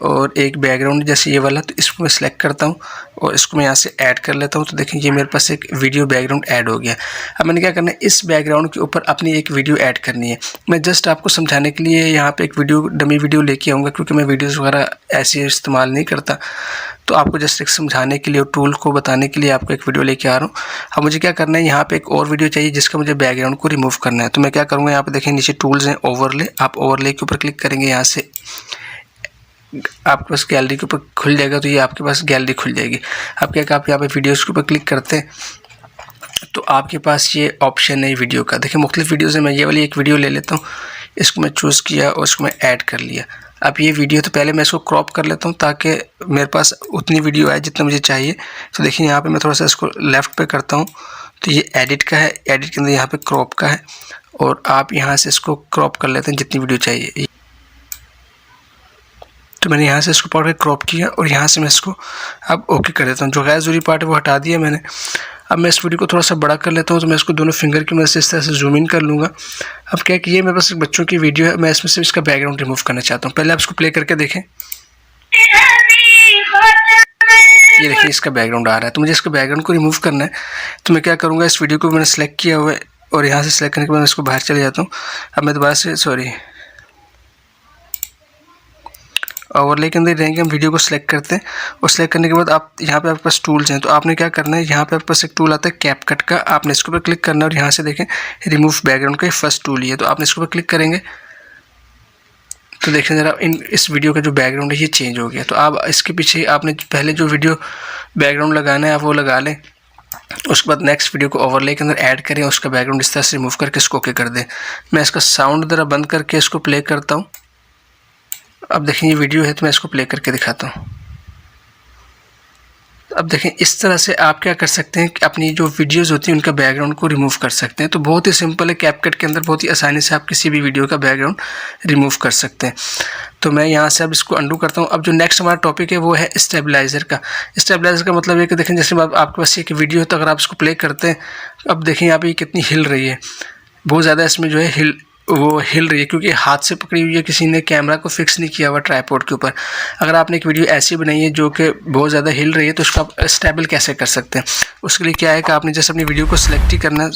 और एक बैकग्राउंड जैसे ये वाला, तो इसको मैं सिलेक्ट करता हूँ और इसको मैं यहाँ से ऐड कर लेता हूँ। तो देखें ये मेरे पास एक वीडियो बैकग्राउंड ऐड हो गया। अब मैंने क्या करना है, इस बैकग्राउंड के ऊपर अपनी एक वीडियो ऐड करनी है। मैं जस्ट आपको समझाने के लिए यहाँ पे एक वीडियो डमी वीडियो लेके आऊँगा, क्योंकि मैं वीडियोज़ वगैरह ऐसे इस्तेमाल नहीं करता। तो आपको जस्ट एक समझाने के लिए और टूल को बताने के लिए आपको एक वीडियो लेके आ रहा हूँ। अब मुझे क्या करना है, यहाँ पे एक और वीडियो चाहिए जिसका मुझे बैकग्राउंड को रिमूव करना है। तो मैं क्या करूँगा, यहाँ पे देखें नीचे टूल्स हैं, ओवरले। आप ओवरले के ऊपर क्लिक करेंगे, यहाँ से आपके पास गैलरी के ऊपर खुल जाएगा। तो ये आपके पास गैलरी खुल जाएगी। अब क्या आप यहाँ पे वीडियोज़ के ऊपर क्लिक करते हैं तो आपके पास ये ऑप्शन है वीडियो का। देखिए मुख्तलिफ वीडियोज़ है, मैं ये वाली एक वीडियो ले लेता हूँ, इसको मैं चूज़ किया और इसको मैं ऐड कर लिया। अब ये वीडियो तो पहले मैं इसको क्रॉप कर लेता हूँ ताकि मेरे पास उतनी वीडियो आए जितना मुझे चाहिए। तो देखिए यहाँ पे मैं थोड़ा सा इसको लेफ़्ट पे करता हूँ तो ये एडिट का है, एडिट के अंदर यहाँ पे क्रॉप का है और आप यहाँ से इसको क्रॉप कर लेते हैं जितनी वीडियो चाहिए। तो मैंने यहाँ से इसको पकड़ के क्रॉप किया और यहाँ से मैं इसको अब ओके कर देता हूँ। जो गैर ज़रूरी पार्ट है वो हटा दिया मैंने। अब मैं इस वीडियो को थोड़ा सा बड़ा कर लेता हूँ, तो मैं इसको दोनों फिंगर की मदद से इस तरह से जूम इन कर लूँगा। अब क्या कि ये मेरे पास एक बच्चों की वीडियो है, मैं इसमें से इसका बैकग्राउंड रिमूव करना चाहता हूँ। पहले आप इसको प्ले करके देखें, ये देखिए इसका बैकग्राउंड आ रहा है। तो मुझे इसका बैकग्राउंड को रिमूव करना है। तो मैं क्या करूँगा, इस वीडियो को मैंने सेलेक्ट किया हुआ है और यहाँ से सेलेक्ट करने के बाद मैं इसको बाहर चले जाता हूँ। अब मैं दोबारा से ओवरले के अंदर रहेंगे, हम वीडियो को सिलेक्ट करते हैं और सिलेक्ट करने के बाद आप यहाँ पे आपके पास टूल्स हैं। तो आपने क्या करना है, यहाँ पे आपके पास एक टूल आता है कैपकट का, आपने इसके ऊपर क्लिक करना है और यहाँ से देखें रिमूव बैकग्राउंड का फर्स्ट टूल ही है। तो आपने इसके ऊपर क्लिक करेंगे तो देखें ज़रा इस वीडियो का जो बैकग्राउंड है ये चेंज हो गया। तो आप इसके पीछे आपने पहले जो वीडियो बैकग्राउंड लगाना है आप वो लगा लें। उसके बाद नेक्स्ट वीडियो को ओवरले के अंदर ऐड करें, उसका बैकग्राउंड इस तरह से रिमूव करके इसको ओके कर दें। मैं इसका साउंड ज़रा बंद करके इसको प्ले करता हूँ। अब देखें ये वीडियो है तो मैं इसको प्ले करके दिखाता हूँ। अब देखें इस तरह से आप क्या कर सकते हैं कि अपनी जो वीडियोज़ होती हैं उनका बैकग्राउंड को रिमूव कर सकते हैं। तो बहुत ही सिंपल है, कैपकट के अंदर बहुत ही आसानी से आप किसी भी वीडियो का बैकग्राउंड रिमूव कर सकते हैं। तो मैं यहाँ से अब इसको अंडू करता हूँ। अब जो नेक्स्ट हमारा टॉपिक है वो है स्टेबलाइज़र का। स्टेबलाइज़र का मतलब है कि देखें जैसे आपके पास एक वीडियो है तो अगर आप इसको प्ले करते हैं, अब देखें यहाँ पर ये कितनी हिल रही है, बहुत ज़्यादा इसमें जो है वो हिल रही है क्योंकि हाथ से पकड़ी हुई है, किसी ने कैमरा को फिक्स नहीं किया हुआ ट्राइपॉड के ऊपर। अगर आपने एक वीडियो ऐसी बनाई है जो कि बहुत ज़्यादा हिल रही है तो उसको आप स्टेबल कैसे कर सकते हैं, उसके लिए क्या है कि आपने जैसे अपनी वीडियो को सिलेक्ट ही करना है।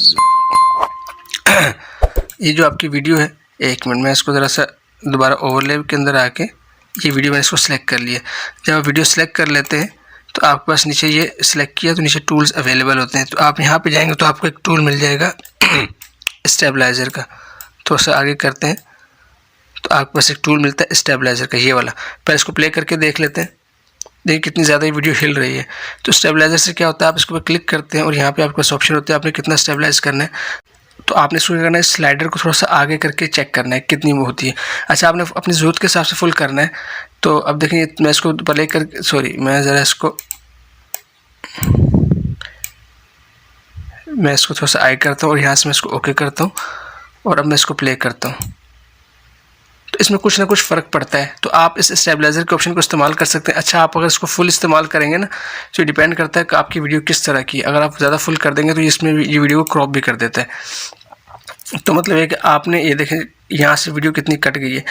ये जो आपकी वीडियो है, एक मिनट में इसको ज़रा सा दोबारा ओवरले के अंदर आके ये वीडियो मैंने इसको सिलेक्ट कर लिया। जब आप वीडियो सिलेक्ट कर लेते हैं तो आपके पास नीचे ये सिलेक्ट किया तो नीचे टूल्स अवेलेबल होते हैं। तो आप यहाँ पर जाएँगे तो आपको एक टूल मिल जाएगा स्टेबलाइज़र का। थोड़ा सा आगे करते हैं तो आपके पास एक टूल मिलता है स्टेबलाइज़र का, ये वाला। पहले इसको प्ले करके देख लेते हैं, देखिए कितनी ज़्यादा ये वीडियो हिल रही है। तो स्टेबलाइज़र से क्या होता है, आप इसके ऊपर क्लिक करते हैं और यहाँ पे आपके पास ऑप्शन होता है आपने कितना स्टेबलाइज़ करना है। तो आपने इसको क्या करना है, स्लाइडर को थोड़ा सा आगे करके चेक करना है कितनी वो होती है। अच्छा, आपने अपनी ज़रूरत के हिसाब से फुल करना है। तो अब देखें मैं इसको प्ले कर मैं ज़रा इसको थोड़ा सा आगे करता हूँ और यहाँ से मैं इसको ओके करता हूँ और अब मैं इसको प्ले करता हूँ। तो इसमें कुछ ना कुछ फ़र्क पड़ता है। तो आप इस स्टेबलाइज़र के ऑप्शन को इस्तेमाल कर सकते हैं। अच्छा, आप अगर इसको फुल इस्तेमाल करेंगे ना तो डिपेंड करता है कि आपकी वीडियो किस तरह की। अगर आप ज़्यादा फुल कर देंगे तो इसमें ये वीडियो को क्रॉप भी कर देता है। तो मतलब है कि आपने ये देखें यहाँ से वीडियो कितनी कट गई है।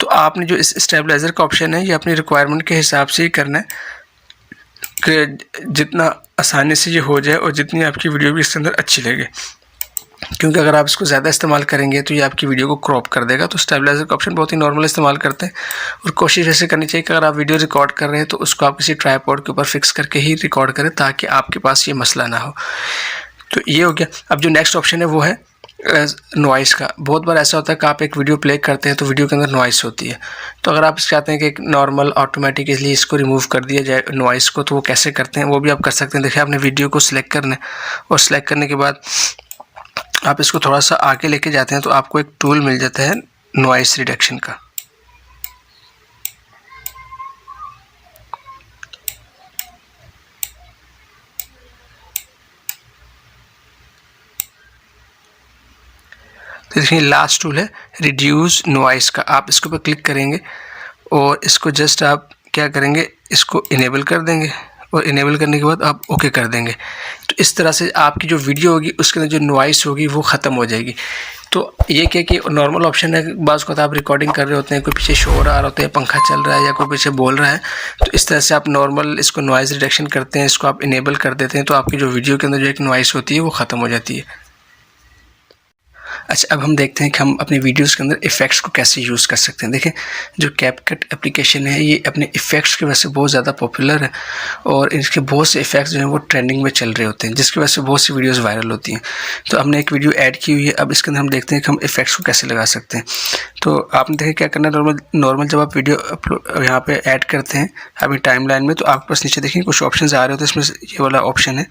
तो आपने जो इस स्टेबलाइज़र का ऑप्शन है ये अपनी रिक्वायरमेंट के हिसाब से ही करना है कि जितना आसानी से ये हो जाए और जितनी आपकी वीडियो भी इसके अंदर अच्छी लगे। क्योंकि अगर आप इसको ज़्यादा इस्तेमाल करेंगे तो ये आपकी वीडियो को क्रॉप कर देगा। तो स्टेबलाइज़र का ऑप्शन बहुत ही नॉर्मल इस्तेमाल करते हैं और कोशिश ऐसे करनी चाहिए कि अगर आप वीडियो रिकॉर्ड कर रहे हैं तो उसको आप किसी ट्राइपॉड के ऊपर फिक्स करके ही रिकॉर्ड करें ताकि आपके पास ये मसला ना हो। तो ये हो गया। अब जो नेक्स्ट ऑप्शन है वो है नॉइस का। बहुत बार ऐसा होता है कि आप एक वीडियो प्ले करते हैं तो वीडियो के अंदर नॉइस होती है, तो अगर आप चाहते हैं कि एक नॉर्मल ऑटोमेटिकली इसको रिमूव कर दिया जाए नॉइस को, तो वो कैसे करते हैं वो भी आप कर सकते हैं। देखिए आपने वीडियो को सिलेक्ट करना है और सिलेक्ट करने के बाद आप इसको थोड़ा सा आगे लेके जाते हैं तो आपको एक टूल मिल जाता है नॉइस रिडक्शन का। तो देखिए लास्ट टूल है रिड्यूस नॉइस का। आप इसके ऊपर क्लिक करेंगे और इसको जस्ट आप क्या करेंगे, इसको इनेबल कर देंगे और इनेबल करने के बाद आप ओके कर देंगे। तो इस तरह से आपकी जो वीडियो होगी उसके अंदर जो नॉइस होगी वो ख़त्म हो जाएगी। तो ये क्या कि नॉर्मल ऑप्शन है, बाज़ को आप रिकॉर्डिंग कर रहे होते हैं, कोई पीछे शोर आ रहा होता है, पंखा चल रहा है या कोई पीछे बोल रहा है, तो इस तरह से आप नॉर्मल इसको नॉइस रिडक्शन करते हैं, इसको आप इनेबल कर देते हैं, तो आपकी जो वीडियो के अंदर जो एक नॉइस होती है वो ख़त्म हो जाती है। अच्छा, अब हम देखते हैं कि हम अपनी वीडियोस के अंदर इफ़ेक्ट्स को कैसे यूज़ कर सकते हैं। देखें जो कैपकट एप्लीकेशन है ये अपने इफ़ेक्ट्स की वजह से बहुत ज़्यादा पॉपुलर है और इसके बहुत से इफ़ेक्ट्स जो हैं वो ट्रेंडिंग में चल रहे होते हैं, जिसकी वजह से बहुत सी वीडियोस वायरल होती हैं। तो हमने एक वीडियो ऐड की हुई है, अब इसके अंदर हम देखते हैं कि हम इफ़ेक्ट्स को कैसे लगा सकते हैं। तो आपने देखें क्या करना है, नॉर्मल जब आप वीडियो यहाँ पर ऐड करते हैं अपनी टाइमलाइन में, तो आपके पास नीचे देखें कुछ ऑप्शन आ रहे होते हैं, इसमें ये वाला ऑप्शन है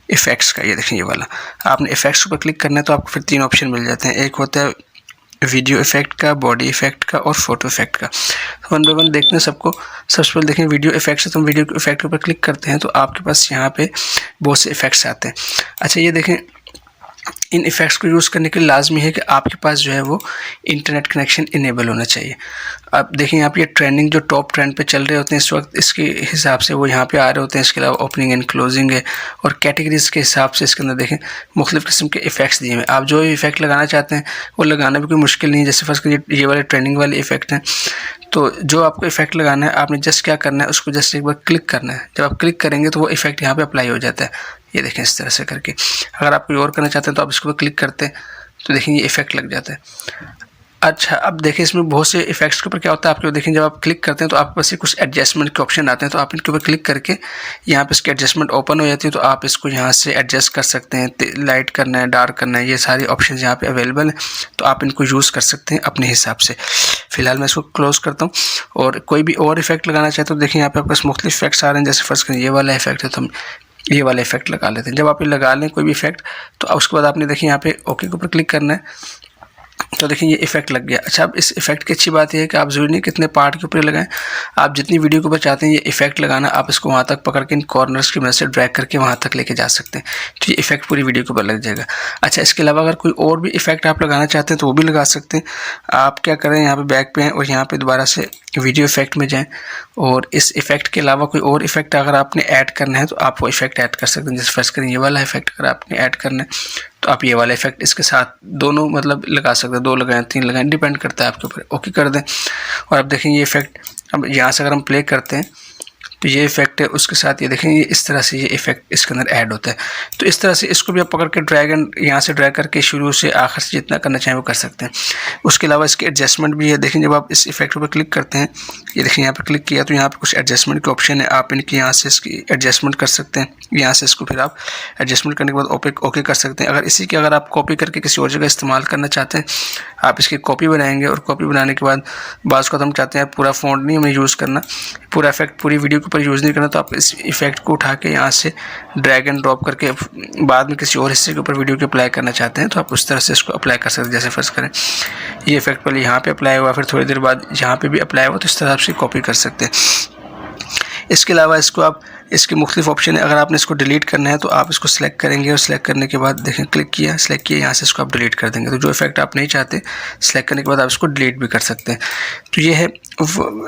इफ़ेक्ट्स का, ये देखें ये वाला। आपने इफ़ेक्ट्स पर क्लिक करना है तो आपको फिर 3 ऑप्शन मिल जाते हैं। एक होता है वीडियो इफ़ेक्ट का, बॉडी इफ़ेक्ट का और फोटो इफ़ेक्ट का। वन बाय वन देखते हैं सबको। सबसे पहले देखें वीडियो इफ़ेक्ट्स है, तो हम वीडियो इफ़ेक्ट के ऊपर क्लिक करते हैं तो आपके पास यहाँ पे बहुत से इफ़ेक्ट्स आते हैं। अच्छा ये देखें, इन इफ़ेक्ट्स को यूज़ करने के लिए लाजमी है कि आपके पास जो है वो इंटरनेट कनेक्शन इनेबल होना चाहिए। आप देखें यहाँ पे ये ट्रेंडिंग जो टॉप ट्रेंड पे चल रहे होते हैं इस वक्त, इसके हिसाब से वो यहाँ पे आ रहे होते हैं। इसके अलावा ओपनिंग एंड क्लोजिंग है और कैटेगरीज़ के हिसाब से इसके अंदर देखें मुख्तलिफ़ किस्म के इफ़ेक्ट्स दिए हुए। आप जो भी इफ़ेक्ट लगाना चाहते हैं वो लगाना भी कोई मुश्किल नहीं है। जैसे फर्स्ट ये वाले ट्रेंडिंग वाले इफ़ेक्ट हैं, तो जो आपको इफ़ेक्ट लगाना है आपने जस्ट क्या करना है, उसको जस्ट एक बार क्लिक करना है। जब आप क्लिक करेंगे तो वो इफ़ेक्ट यहाँ पे अप्लाई हो जाता है। ये देखें इस तरह से करके। अगर आप कोई और करना चाहते हैं तो आप इसको क्लिक करते हैं तो देखें ये इफ़ेक्ट लग जाता है। अच्छा, अब देखिए इसमें बहुत से इफ़ेक्ट्स के ऊपर क्या होता है, आपको देखें जब आप क्लिक करते हैं तो आपके पास ये कुछ एडजस्टमेंट के ऑप्शन आते हैं, तो आप इनके ऊपर क्लिक करके यहाँ पे इसकी एडजस्टमेंट ओपन हो जाती है। तो आप इसको यहाँ से एडजस्ट कर सकते हैं, लाइट करना है, डार्क करना है, ये सारी ऑप्शन यहाँ पे अवेलेबल हैं। तो आप इनको यूज़ कर सकते हैं अपने हिसाब से। फ़िलहाल मैं इसको क्लोज़ करता हूँ और कोई भी और इफ़ेक्ट लगाना चाहते हो देखिए यहाँ पे आपके पास मुख्तलिफ इफ़ेक्ट्स आ रहे हैं। जैसे फर्स्ट ये वाला इफ़ेक्ट है तो हम ये वाला इफ़ेक्ट लगा लेते हैं। जब आप ये लगा लें कोई भी इफ़ेक्ट तो उसके बाद आपने देखिए यहाँ पे ओके के ऊपर क्लिक करना है, तो देखिए ये इफ़ेक्ट लग गया। अच्छा, अब इस इफ़ेक्ट की अच्छी बात यह है कि आप ज़रूरी नहीं कितने पार्ट के ऊपर लगाएं, आप जितनी वीडियो के ऊपर चाहते हैं ये इफ़ेक्ट लगाना, आप इसको वहाँ तक पकड़ के इन कॉर्नर्स की मदद से ड्रैग करके वहाँ तक लेके जा सकते हैं, तो ये इफ़ेक्ट पूरी वीडियो के ऊपर लग जाएगा। अच्छा, इसके अलावा अगर कोई और भी इफ़ेक्ट आप लगाना चाहते हैं तो वो भी लगा सकते हैं। आप क्या करें, यहाँ पर बैक पे हैं और यहाँ पर दोबारा से वीडियो इफ़ेक्ट में जाएँ और इस इफ़ेक्ट के अलावा कोई और इफ़ेक्ट अगर आपने ऐड करना है तो आप वो इफ़ेक्ट ऐड कर सकते हैं। जैसे फर्स्ट करें ये वाला इफ़ेक्ट अगर आपने ऐड करना है तो आप ये वाला इफ़ेक्ट इसके साथ दोनों मतलब लगा सकते हैं, 2 लगाएं 3 लगाएं, डिपेंड करता है आपके ऊपर। ओके कर दें और अब देखें ये इफ़ेक्ट, अब यहाँ से अगर हम प्ले करते हैं तो ये इफ़ेक्ट है, उसके साथ ये देखें ये इस तरह से ये इफ़ेक्ट इसके अंदर ऐड होता है। तो इस तरह से इसको भी आप पकड़ के ड्रैग एंड यहाँ से ड्रैग करके शुरू से आखिर से जितना करना चाहें वो कर सकते हैं। उसके अलावा इसकी एडजस्टमेंट भी है। देखें जब आप इस इफ़ेक्ट पर क्लिक करते हैं, ये देखें यहाँ पर क्लिक किया तो यहाँ पर कुछ एडजस्टमेंट के ऑप्शन है, आप इनकी यहाँ से इसकी एडजस्टमेंट कर सकते हैं। यहाँ से इसको फिर आप एडजस्टमेंट करने के बाद ओके कर सकते हैं। अगर आप कॉपी करके किसी और जगह इस्तेमाल करना चाहते हैं, आप इसकी कॉपी बनाएंगे और कॉपी बनाने के बाद बाज़ को हम चाहते हैं पूरा फ़ॉन्ट नहीं हमें यूज़ करना, पूरा इफ़ेक्ट पूरी वीडियो के ऊपर यूज़ नहीं करना, तो आप इस इफ़ेक्ट को उठा के यहाँ से ड्रैग एंड ड्रॉप करके बाद में किसी और हिस्से के ऊपर वीडियो के अप्लाई करना चाहते हैं तो आप उस तरह से इसको अप्लाई कर सकते हैं। जैसे फर्स्ट करें ये इफ़ेक्ट पहले यहाँ पे अप्लाई हुआ, फिर थोड़ी देर बाद यहाँ पे भी अप्लाई हुआ, तो इस तरह आप इसकी कॉपी कर सकते हैं। इसके अलावा इसको आप इसके मुख्तलिफ ऑप्शन है, अगर आपने इसको डिलीट करना है तो आप इसको सेलेक्ट करेंगे और सेलेक्ट करने के बाद देखें क्लिक किया, सेलेक्ट किया, यहाँ से इसको आप डिलीट कर देंगे। तो जो इफ़ेक्ट आप नहीं चाहते सेलेक्ट करने के बाद आप इसको डिलीट भी कर सकते हैं। तो ये है,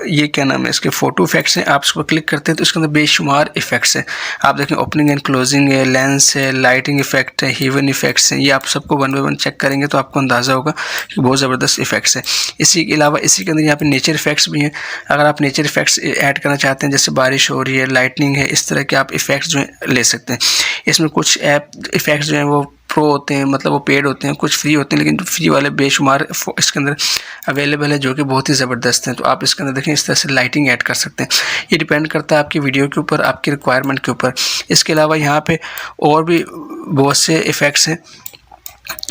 ये क्या नाम है, इसके फ़ोटो इफ़ेक्ट्स हैं। आप इसको क्लिक करते हैं तो इसके अंदर बेशुमार इफ़ेक्ट्स हैं। आप देखें ओपनिंग एंड क्लोजिंग है, लेंस है, लाइटिंग इफ़ेक्ट है, हीवन इफ़ेक्ट्स हैं। ये आप सबको वन बाय वन चेक करेंगे तो आपको अंदाज़ा होगा कि बहुत ज़बरदस्त इफ़ेक्ट्स हैं। इसी के अलावा इसी के अंदर यहाँ पे नेचर इफ़ेक्ट्स भी हैं। अगर आप नेचर इफ़ेक्ट्स ऐड करना चाहते हैं, जैसे बारिश हो रही है, लाइटनिंग है, इस तरह के आप इफ़ेक्ट्स जो हैं ले सकते हैं। इसमें कुछ ऐप इफ़ेक्ट्स जो हैं वो प्रो होते हैं, मतलब वो पेड होते हैं, कुछ फ्री होते हैं, लेकिन जो फ्री वाले बेशुमार इसके अंदर अवेलेबल है जो कि बहुत ही ज़बरदस्त हैं। तो आप इसके अंदर देखें इस तरह से लाइटिंग ऐड कर सकते हैं। ये डिपेंड करता है आपकी वीडियो के ऊपर, आपकी रिक्वायरमेंट के ऊपर। इसके अलावा यहाँ पे और भी बहुत से इफ़ेक्ट्स हैं।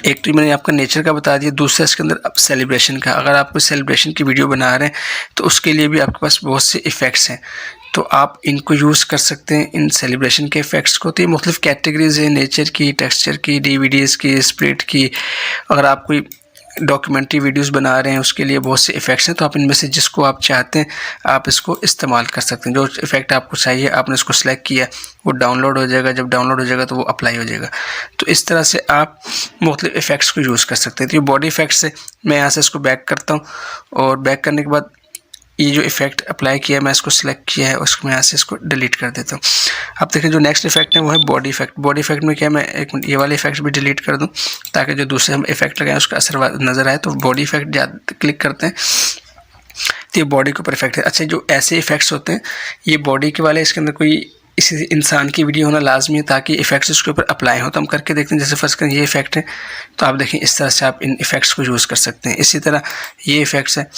एक तो मैंने आपका नेचर का बता दिया, दूसरा इसके अंदर अब सेलिब्रेशन का। अगर आप कोई सेलिब्रेशन की वीडियो बना रहे हैं तो उसके लिए भी आपके पास बहुत से इफ़ेक्ट्स हैं, तो आप इनको यूज़ कर सकते हैं, इन सेलिब्रेशन के इफ़ेक्ट्स को। तो ये मुख्तलिफ़ कैटेगरीज़ हैं, नेचर की, टेक्सचर की, DVDs की, स्प्लिट की। अगर आप कोई डॉक्यूमेंट्री वीडियोस बना रहे हैं उसके लिए बहुत से इफ़ेक्ट्स हैं, तो आप इनमें से जिसको आप चाहते हैं आप इसको इस्तेमाल कर सकते हैं। जो इफ़ेक्ट आपको चाहिए आपने इसको सेलेक्ट किया, वो डाउनलोड हो जाएगा, जब डाउनलोड हो जाएगा तो वो अप्लाई हो जाएगा। तो इस तरह से आप मुख्तलिफ़ इफ़ेक्ट्स को यूज़ कर सकते हैं। तो ये बॉडी इफ़ेक्ट्स है। मैं यहाँ से इसको बैक करता हूँ और बैक करने के बाद ये जो इफ़ेक्ट अप्लाई किया मैं इसको सिलेक्ट किया है, उसको मैं यहाँ से इसको डिलीट कर देता हूँ। अब देखें जो नेक्स्ट इफेक्ट है वो है बॉडी इफेक्ट। बॉडी इफेक्ट में क्या, मैं एक मिनट ये वाले इफेक्ट्स भी डिलीट कर दूँ ताकि जो दूसरे हम इफेक्ट लगाएं उसका असर नज़र आए। तो बॉडी इफेक्ट क्लिक करते हैं तो ये बॉडी के ऊपर इफेक्ट है। अच्छा, जो ऐसे इफेक्ट्स होते हैं ये बॉडी के वाले, इसके अंदर कोई इसी इंसान की वीडियो होना लाजमी है ताकि इफेक्ट्स उसके ऊपर अप्लाई हो। तो हम करके देखते हैं। जैसे फर्स्ट करें ये इफेक्ट है, तो आप देखें इस तरह से आप इन इफेक्ट्स को यूज़ कर सकते हैं। इसी तरह ये इफेक्ट्स है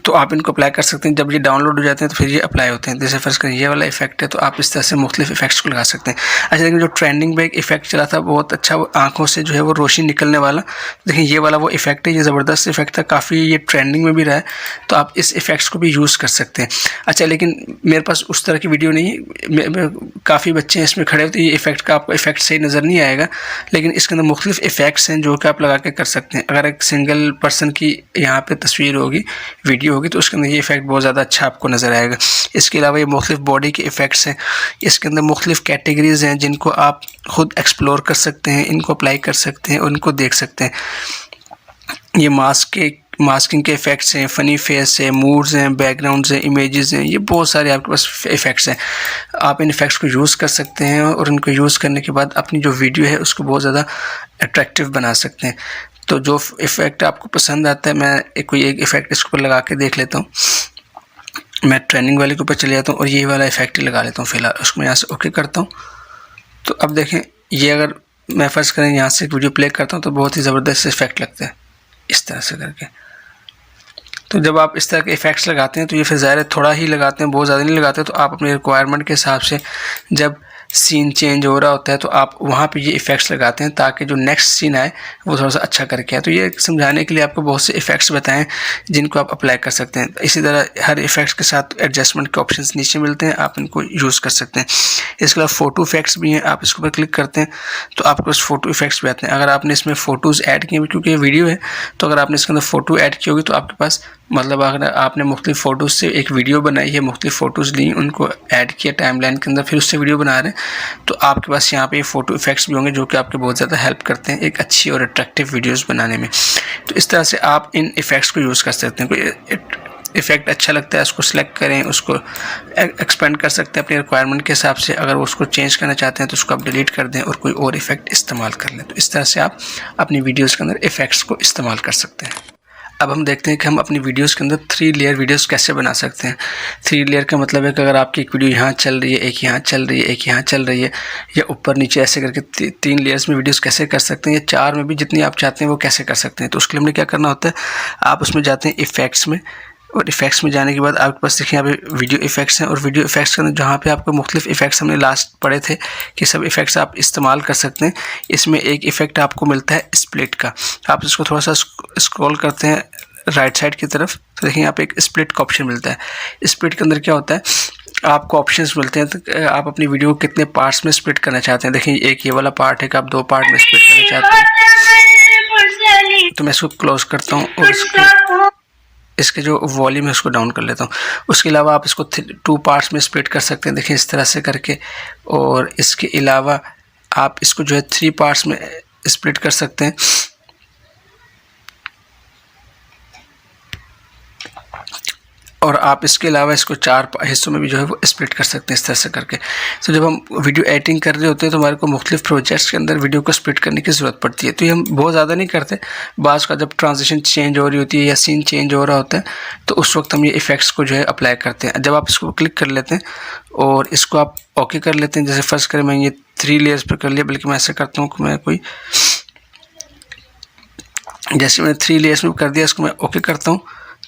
तो आप इनको अप्लाई कर सकते हैं। जब ये डाउनलोड हो जाते हैं तो फिर ये अप्लाई होते हैं। जैसे फर्स्ट करें ये वाला इफेक्ट है, तो आप इस तरह से मुख्तलिफ इफेक्ट्स को लगा सकते हैं। अच्छा, लेकिन जो ट्रेंडिंग में एक इफेक्ट चला था बहुत अच्छा, वो आंखों से जो है वो रोशनी निकलने वाला, देखिए ये वाला वो इफेक्ट है। ये ज़बरदस्त इफेक्ट था, काफ़ी ये ट्रेंडिंग में भी रहा है, तो आप इस इफेक्ट्स को भी यूज़ कर सकते हैं। अच्छा, लेकिन मेरे पास उस तरह की वीडियो नहीं है, काफ़ी बच्चे हैं इसमें खड़े, तो ये इफेक्ट का आपको इफेक्ट सही नज़र नहीं आएगा, लेकिन इसके अंदर मुख्तलिफ इफेक्ट्स हैं जो कि आप लगा के कर सकते हैं। अगर एक सिंगल पर्सन की यहाँ पर तस्वीर होगी, वीडियो होगी, तो उसके अंदर ये इफेक्ट बहुत ज़्यादा अच्छा आपको नज़र आएगा। इसके अलावा ये मुख्तलिफ बॉडी के इफ़ेक्ट्स हैं। इसके अंदर मुख्तलिफ कैटेगरीज़ हैं जिनको आप ख़ुद एक्सप्लोर कर सकते हैं, इनको अप्लाई कर सकते हैं और इनको देख सकते हैं। ये मास्किंग के इफ़ेक्ट्स हैं, फ़नी फेस है, मूड्स हैं, बैकग्राउंड्स हैं, इमेजेस हैं, ये बहुत सारे आपके पास इफ़ेक्ट्स हैं। आप इन इफ़ेक्ट्स को यूज़ कर सकते हैं और इनको यूज़ करने के बाद अपनी जो वीडियो है उसको बहुत ज़्यादा अट्रैक्टिव बना सकते हैं। तो जो इफ़ेक्ट आपको पसंद आता है, मैं कोई एक इफ़ेक्ट इसके ऊपर लगा के देख लेता हूँ। मैं ट्रेंडिंग वाले के ऊपर चले जाता हूँ और ये वाला इफ़ेक्ट ही लगा लेता हूँ फ़िलहाल। उसको मैं यहाँ से ओके करता हूँ। तो अब देखें ये, अगर मैं फ़र्ज़ करें यहाँ से वीडियो प्ले करता हूँ तो बहुत ही ज़बरदस्त इफ़ेक्ट लगता है इस तरह से करके। तो जब आप इस तरह के इफ़ेक्ट्स लगाते हैं तो ये फिर ज़ाहिर है थोड़ा ही लगाते हैं, बहुत ज़्यादा नहीं लगाते। तो आप अपनी रिक्वायरमेंट के हिसाब से जब सीन चेंज हो रहा होता है तो आप वहाँ पे ये इफ़ेक्ट्स लगाते हैं ताकि जो नेक्स्ट सीन आए वो थोड़ा सा अच्छा करके आए। तो ये समझाने के लिए आपको बहुत से इफ़ेक्ट्स बताएं जिनको आप अप्लाई कर सकते हैं। इसी तरह हर इफ़ेक्ट्स के साथ एडजस्टमेंट के ऑप्शंस नीचे मिलते हैं, आप इनको यूज़ कर सकते हैं। इसके अलावा फ़ोटो इफ़ेक्ट्स भी हैं, आप इसके ऊपर क्लिक करते हैं तो आपके पास फ़ोटो इफ़ेक्ट्स भी आते हैं। अगर आपने इसमें फ़ोटोज़ ऐड किए, क्योंकि ये वीडियो है तो अगर आपने इसके अंदर फ़ोटो ऐड की होगी तो आपके पास, मतलब अगर आपने मुख्तलिफ़ फ़ोटोज़ से एक वीडियो बनाई है, मुख्तलिफ़ फ़ोटोज़ ली, उनको ऐड किया टाइमलाइन के अंदर, फिर उससे वीडियो बना रहे हैं, तो आपके पास यहाँ पे फ़ोटो इफ़ेक्ट्स भी होंगे जो कि आपके बहुत ज़्यादा हेल्प करते हैं एक अच्छी और अट्रैक्टिव वीडियोज़ बनाने में। तो इस तरह से आप इन इफ़ेक्ट्स को यूज़ कर सकते हैं। कोई इफ़ेक्ट अच्छा लगता है उसको सेलेक्ट करें, उसको एक्सपेंड कर सकते हैं अपनी रिक्वायरमेंट के हिसाब से। अगर उसको चेंज करना चाहते हैं तो उसको आप डिलीट कर दें और कोई और इफ़ेक्ट इस्तेमाल कर लें। तो इस तरह से आप अपनी वीडियोज़ के अंदर इफ़ेक्ट्स को इस्तेमाल कर सकते हैं। अब हम देखते हैं कि हम अपनी वीडियोज़ के अंदर 3 लेयर वीडियोज़ कैसे बना सकते हैं। 3 लेयर का मतलब है कि अगर आपकी एक वीडियो यहाँ चल रही है, एक यहाँ चल रही है, एक यहाँ चल रही है, या ऊपर नीचे ऐसे करके 3 लेयर्स में वीडियोज़ कैसे कर सकते हैं, या 4 में भी जितनी आप चाहते हैं वो कैसे कर सकते हैं। तो उसके लिए हमने क्या करना होता है, आप उसमें जाते हैं इफ़ेक्ट्स में, और इफ़ेक्ट्स में जाने के बाद आपके पास देखिए यहाँ पे वीडियो इफ़ेक्ट्स हैं, और वीडियो इफ़ेक्ट्स के अंदर जहाँ पे आपको मुख्तलिफ इफ़ेक्ट्स हमने लास्ट पढ़े थे कि सब इफ़ेक्ट्स आप इस्तेमाल कर सकते हैं। इसमें एक इफ़ेक्ट आपको मिलता है स्प्लिट का। आप इसको थोड़ा सा स्क्रॉल करते हैं राइट साइड की तरफ, तो देखिए यहाँ पे एक स्प्लिट का ऑप्शन मिलता है। स्प्लिट के अंदर क्या होता है, आपको ऑप्शंस मिलते हैं, तो आप अपनी वीडियो को कितने पार्ट्स में स्प्लिट करना चाहते हैं। देखिए एक ये वाला पार्ट है कि आप 2 पार्ट में स्प्लिट करना चाहते हैं। तो मैं इसको क्लोज करता हूँ और इसके जो वॉल्यूम है उसको डाउन कर लेता हूँ। उसके अलावा आप इसको 2 पार्ट्स में स्प्लिट कर सकते हैं, देखिए इस तरह से करके। और इसके अलावा आप इसको जो है 3 पार्ट्स में स्प्लिट कर सकते हैं। और आप इसके अलावा इसको 4 हिस्सों में भी जो है वो स्प्लिट कर सकते हैं इस तरह से करके। तो जब हम वीडियो एडिटिंग कर रहे होते हैं तो हमारे को मुख्तलिफ प्रोजेक्ट्स के अंदर वीडियो को स्प्लिट करने की ज़रूरत पड़ती है। तो ये हम बहुत ज़्यादा नहीं करते, बाज़ का जब ट्रांजिशन चेंज हो रही होती है या सीन चेंज हो रहा होता है तो उस वक्त हम ये इफ़ेक्ट्स को जो है अप्लाई करते हैं। जब आप इसको क्लिक कर लेते हैं और इसको आप ओके कर लेते हैं, जैसे फर्स्ट करें मैं ये 3 लेयर्स पर कर लिया, बल्कि मैं ऐसा करता हूँ कि मैं कोई, जैसे मैंने 3 लेयर्स में कर दिया, इसको मैं ओके करता हूँ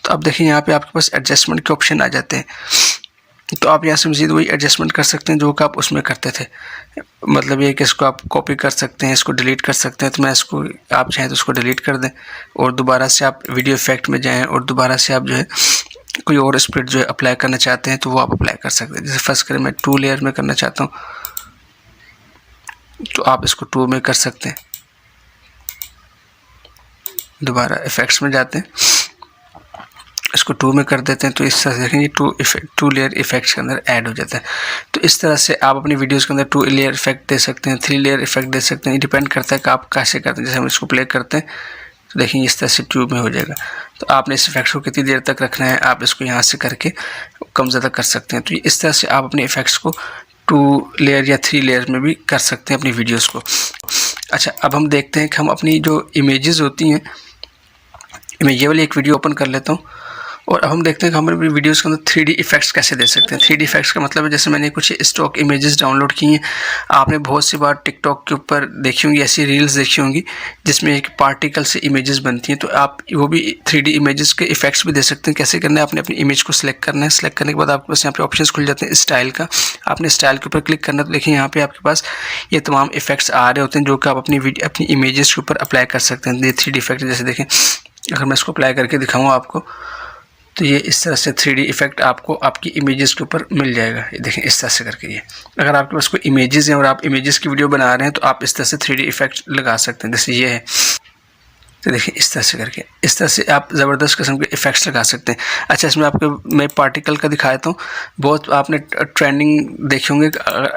तो अब देखिए यहाँ पे आपके पास एडजस्टमेंट के ऑप्शन आ जाते हैं। तो आप यहाँ से मज़ीद वही एडजस्टमेंट कर सकते हैं जो कि आप उसमें करते थे। मतलब ये कि इसको आप कॉपी कर सकते हैं, इसको डिलीट कर सकते हैं। तो मैं इसको, आप चाहें तो उसको डिलीट कर दें और दोबारा से आप वीडियो इफेक्ट में जाएँ और दोबारा से आप जो है कोई और स्प्लिट जो है अप्लाई करना चाहते हैं तो वो आप अप्लाई कर सकते हैं। जैसे फर्स्ट करें मैं 2 लेयर में करना चाहता हूँ तो आप इसको 2 में कर सकते हैं। दोबारा इफेक्ट्स में जाते हैं, इसको 2 में कर देते हैं तो इस तरह से देखेंगे 2 लेयर इफेक्ट्स के अंदर ऐड हो जाता है। तो इस तरह से आप अपनी वीडियोस के अंदर 2 लेयर इफेक्ट दे सकते हैं, 3 लेयर इफेक्ट दे सकते हैं। ये डिपेंड करता है कि आप कैसे करते हैं। जैसे हम इसको प्ले करते हैं तो देखेंगे इस तरह से 2 में हो जाएगा। तो आपने इस इफेक्ट्स को कितनी देर तक रखना है, आप इसको यहाँ से करके कम ज़्यादा कर सकते हैं। तो इस तरह से आप अपने इफेक्ट्स को 2 लेयर या 3 लेयर में भी कर सकते हैं अपनी वीडियोज़ को। अच्छा, अब हम देखते हैं कि हम अपनी जो इमेजेस होती हैं, मैं ये वाली एक वीडियो ओपन कर लेता हूँ और अब हम देखते हैं कि हमारे वीडियोस के अंदर 3D इफेक्ट्स कैसे दे सकते हैं। 3D इफेक्ट्स का मतलब है, जैसे मैंने कुछ स्टॉक इमेजेस डाउनलोड की हैं, आपने बहुत सी बार टिकटॉक के ऊपर देखी होंगी, ऐसी रील्स देखी होंगी जिसमें एक पार्टिकल से इमेजेस बनती हैं। तो आप वो भी 3D इमेजेस के इफेक्ट्स भी दे सकते हैं। कैसे करना है, आपने अपनी इमेज को सिलेक्ट करना है, सिलेक्ट करने के बाद आपके पास यहाँ पे ऑप्शंस खुल जाते हैं स्टाइल का। आपने स्टाइल के ऊपर क्लिक करना है तो देखिए यहाँ पे आपके पास ये तमाम इफेक्ट्स आ रहे होते हैं जो कि आप अपनी इमेजेस के ऊपर अप्लाई कर सकते हैं। ये 3D इफेक्ट, जैसे देखें अगर मैं इसको अप्लाई करके दिखाऊँ आपको तो ये इस तरह से 3D इफेक्ट आपको आपकी इमेजेस के ऊपर मिल जाएगा। ये देखें इस तरह से करके, ये अगर आपके पास कोई इमेजेस हैं और आप इमेजेस की वीडियो बना रहे हैं तो आप इस तरह से 3D इफेक्ट लगा सकते हैं। जैसे ये है तो देखिए इस तरह से करके, इस तरह से आप ज़बरदस्त किस्म के इफेक्ट्स लगा सकते हैं। अच्छा, इसमें आपको मैं पार्टिकल का दिखाया था, बहुत आपने ट्रेंडिंग देखे होंगे,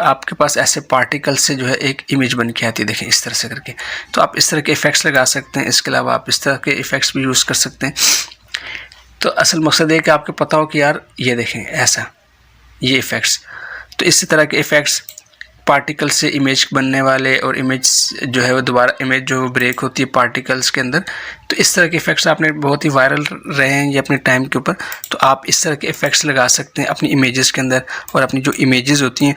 आपके पास ऐसे पार्टिकल से जो है एक इमेज बन के आती है, देखें इस तरह से करके। तो आप इस तरह के इफेक्ट्स लगा सकते हैं। इसके अलावा आप इस तरह के इफेक्ट्स भी यूज़ कर सकते हैं। तो असल मकसद है कि आपको पता हो कि यार ये देखें ऐसा, ये इफ़ेक्ट्स, तो इसी तरह के इफ़ेक्ट्स पार्टिकल से इमेज बनने वाले और इमेज जो है वो दोबारा इमेज जो ब्रेक होती है पार्टिकल्स के अंदर, तो इस तरह के इफ़ेक्ट्स आपने बहुत ही वायरल रहे हैं ये अपने टाइम के ऊपर। तो आप इस तरह के इफ़ेक्ट्स लगा सकते हैं अपनी इमेजेस के अंदर और अपनी जो इमेजेस होती हैं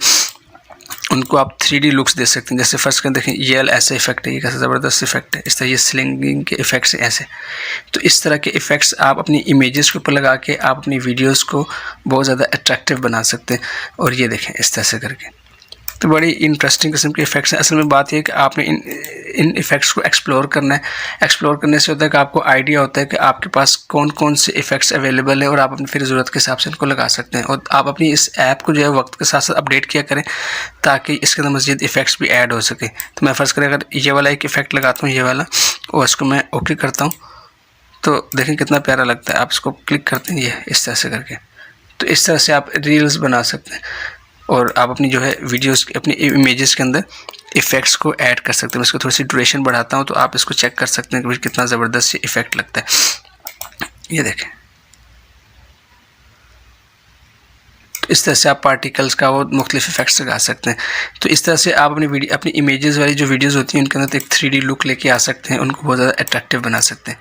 उनको आप 3D लुक्स दे सकते हैं। जैसे फर्स्ट कर देखें ये ऐसा इफेक्ट है, ये कैसा ज़बरदस्त इफेक्ट है, इस तरह ये स्लिंगिंग के इफ़ेक्ट्स हैं ऐसे। तो इस तरह के इफ़ेक्ट्स आप अपनी इमेजेस के ऊपर लगा के आप अपनी वीडियोस को बहुत ज़्यादा अट्रैक्टिव बना सकते हैं। और ये देखें इस तरह से करके, तो बड़ी इंटरेस्टिंग किस्म के इफ़ेक्ट्स हैं। असल में बात यह है कि आपने इन इफ़ेक्ट्स को एक्सप्लोर करना है। एक्सप्लोर करने से होता है कि आपको आइडिया होता है कि आपके पास कौन कौन से इफ़ेक्ट्स अवेलेबल है और आप अपनी फिर ज़रूरत के हिसाब से इनको लगा सकते हैं। और आप अपनी इस ऐप को जो है वक्त के साथ साथ अपडेट किया करें ताकि इसके अंदर मज़ीद इफ़ेक्ट्स भी ऐड हो सके। तो मैं फ़र्ज़ करें अगर ये वाला एक इफ़ेक्ट लगाता हूँ, ये वाला, और इसको मैं ओके करता हूँ तो देखें कितना प्यारा लगता है। आप इसको क्लिक करते हैं ये इस तरह से करके, तो इस तरह से आप रील्स बना सकते हैं और आप अपनी जो है वीडियोस अपनी इमेजेस के अंदर इफ़ेक्ट्स को ऐड कर सकते हैं। मैं इसको थोड़ी सी ड्यूरेशन बढ़ाता हूँ तो आप इसको चेक कर सकते हैं कि कितना ज़बरदस्त ये इफ़ेक्ट लगता है। ये देखें, तो इस तरह से आप पार्टिकल्स का वो मुख्तलिफ इफ़ेक्ट्स लगा सकते हैं। तो इस तरह से आप अपनी इमेजेस वाली जो वीडियोज़ होती हैं उनके अंदर एक 3D लुक लेके आ सकते हैं, उनको बहुत ज़्यादा अट्रैक्टिव बना सकते हैं।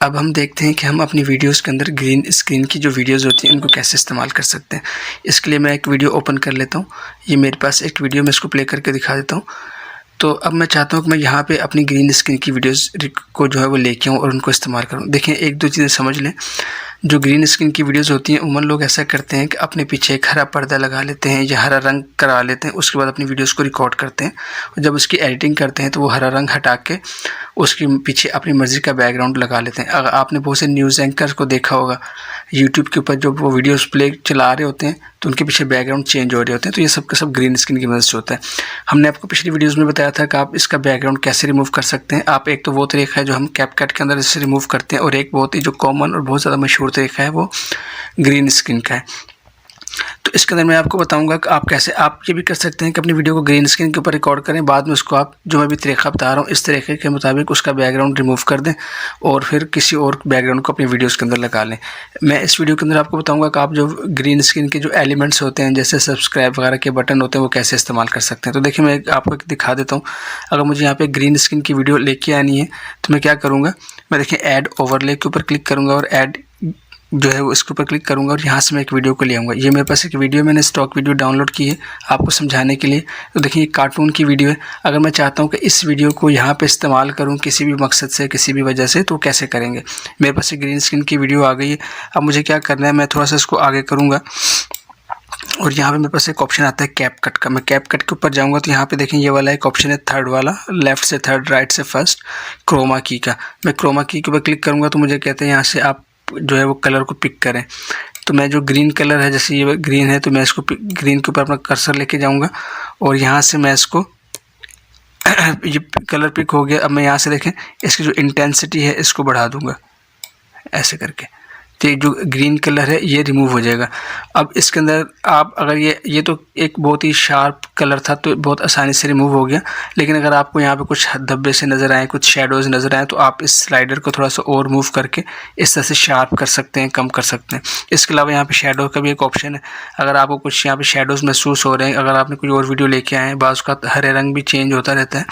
अब हम देखते हैं कि हम अपनी वीडियोस के अंदर ग्रीन स्क्रीन की जो वीडियोस होती हैं उनको कैसे इस्तेमाल कर सकते हैं। इसके लिए मैं एक वीडियो ओपन कर लेता हूँ। ये मेरे पास एक वीडियो, मैं इसको प्ले करके दिखा देता हूँ। तो अब मैं चाहता हूँ कि मैं यहाँ पे अपनी ग्रीन स्क्रीन की वीडियोस को जो है वो लेके आऊँ और उनको इस्तेमाल करूँ। देखें, एक दो चीज़ें समझ लें। जो ग्रीन स्क्रीन की वीडियोस होती हैं उमूमन लोग ऐसा करते हैं कि अपने पीछे एक हरा पर्दा लगा लेते हैं या हरा रंग करा लेते हैं, उसके बाद अपनी वीडियोस को रिकॉर्ड करते हैं और जब उसकी एडिटिंग करते हैं तो वो हरा रंग हटा के उसके पीछे अपनी मर्ज़ी का बैकग्राउंड लगा लेते हैं। अगर आपने बहुत से न्यूज़ एंकर्स को देखा होगा यूट्यूब के ऊपर, जब वो वीडियोस प्ले चला रहे होते हैं तो उनके पीछे बैकग्राउंड चेंज हो रहे होते हैं, तो ये सब का सब ग्रीन स्क्रीन की मदद से होता है। हमने आपको पिछली वीडियोज़ में बताया था कि आप इसका बैकग्राउंड कैसे रिमूव कर सकते हैं। आप एक तो वो तरीका है जो हम कैपकट के अंदर इससे रिमूव करते हैं और एक बहुत ही जो कॉमन और बहुत ज़्यादा मशहूर तरीका है वो ग्रीन स्क्रीन का है। तो इसके अंदर मैं आपको बताऊंगा कि आप कैसे आप ये भी कर सकते हैं कि अपनी वीडियो को ग्रीन स्क्रीन के ऊपर रिकॉर्ड करें, बाद में उसको आप जो मैं भी तरीका बता रहा हूँ इस तरीके के मुताबिक उसका बैकग्राउंड रिमूव कर दें और फिर किसी और बैकग्राउंड को अपनी वीडियोज़ के अंदर लगा लें। मैं इस वीडियो के अंदर आपको बताऊँगा कि आप जो ग्रीन स्क्रीन के जो एलिमेंट्स होते हैं जैसे सब्सक्राइब वगैरह के बटन होते हैं वो कैसे इस्तेमाल कर सकते हैं। तो देखिए मैं आपको दिखा देता हूँ। अगर मुझे यहाँ पर ग्रीन स्क्रीन की वीडियो लेके आनी है तो मैं क्या करूँगा, मैं देखिए ऐड ओवरले के ऊपर क्लिक करूँगा और ऐड जो है वो इसके ऊपर क्लिक करूंगा और यहाँ से मैं एक वीडियो को ले आऊँगा। ये मेरे पास एक वीडियो मैंने स्टॉक वीडियो डाउनलोड की है आपको समझाने के लिए। तो देखिए ये कार्टून की वीडियो है। अगर मैं चाहता हूँ कि इस वीडियो को यहाँ पे इस्तेमाल करूँ किसी भी मकसद से किसी भी वजह से, तो कैसे करेंगे। मेरे पास एक ग्रीन स्क्रीन की वीडियो आ गई है। अब मुझे क्या करना है, मैं थोड़ा सा इसको आगे करूँगा और यहाँ पे मेरे पास एक ऑप्शन आता है कैप कट का। मैं कैप कट के ऊपर जाऊँगा तो यहाँ पे देखें ये वाला एक ऑप्शन है थर्ड वाला, लेफ़्ट से थर्ड राइट से फर्स्ट, क्रोमा की का। मैं क्रोमा की के ऊपर क्लिक करूँगा तो मुझे कहते हैं यहाँ से आप जो है वो कलर को पिक करें। तो मैं जो ग्रीन कलर है, जैसे ये ग्रीन है तो मैं इसको ग्रीन के ऊपर अपना कर्सर लेके जाऊंगा और यहाँ से मैं इसको ये कलर पिक हो गया। अब मैं यहाँ से देखें इसकी जो इंटेंसिटी है इसको बढ़ा दूंगा ऐसे करके, तो जो ग्रीन कलर है ये रिमूव हो जाएगा। अब इसके अंदर आप अगर ये तो एक बहुत ही शार्प कलर था तो बहुत आसानी से रिमूव हो गया, लेकिन अगर आपको यहाँ पे कुछ धब्बे से नज़र आए, कुछ शेडोज़ नज़र आए तो आप इस स्लाइडर को थोड़ा सा और मूव करके इस तरह से शार्प कर सकते हैं, कम कर सकते हैं। इसके अलावा यहाँ पे शेडो का भी एक ऑप्शन है। अगर आपको कुछ यहाँ पे शेडोज़ महसूस हो रहे हैं, अगर आपने कोई और वीडियो लेके आए हैं, बाज़ का हरे रंग भी चेंज होता रहता है,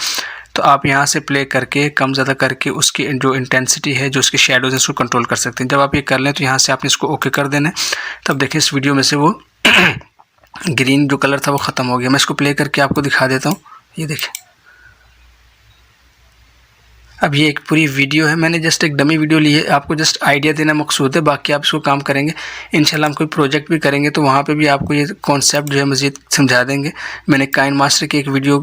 तो आप यहाँ से प्ले करके कम ज़्यादा करके उसकी जो इंटेंसिटी है, जो उसकी शेडोज़ है, उसको कंट्रोल कर सकते हैं। जब आप ये कर लें तो यहाँ से आपने इसको ओके कर देना है। तब देखिए इस वीडियो में से वो ग्रीन जो कलर था वो ख़त्म हो गया। मैं इसको प्ले करके आपको दिखा देता हूँ। ये देखिए अब ये एक पूरी वीडियो है, मैंने जस्ट एक डमी वीडियो ली है, आपको जस्ट आइडिया देना मकसूद है, बाकी आप इसको काम करेंगे। इंशाल्लाह हम कोई प्रोजेक्ट भी करेंगे तो वहाँ पे भी आपको ये कॉन्सेप्ट जो है मज़ीद समझा देंगे। मैंने काइन मास्टर की एक वीडियो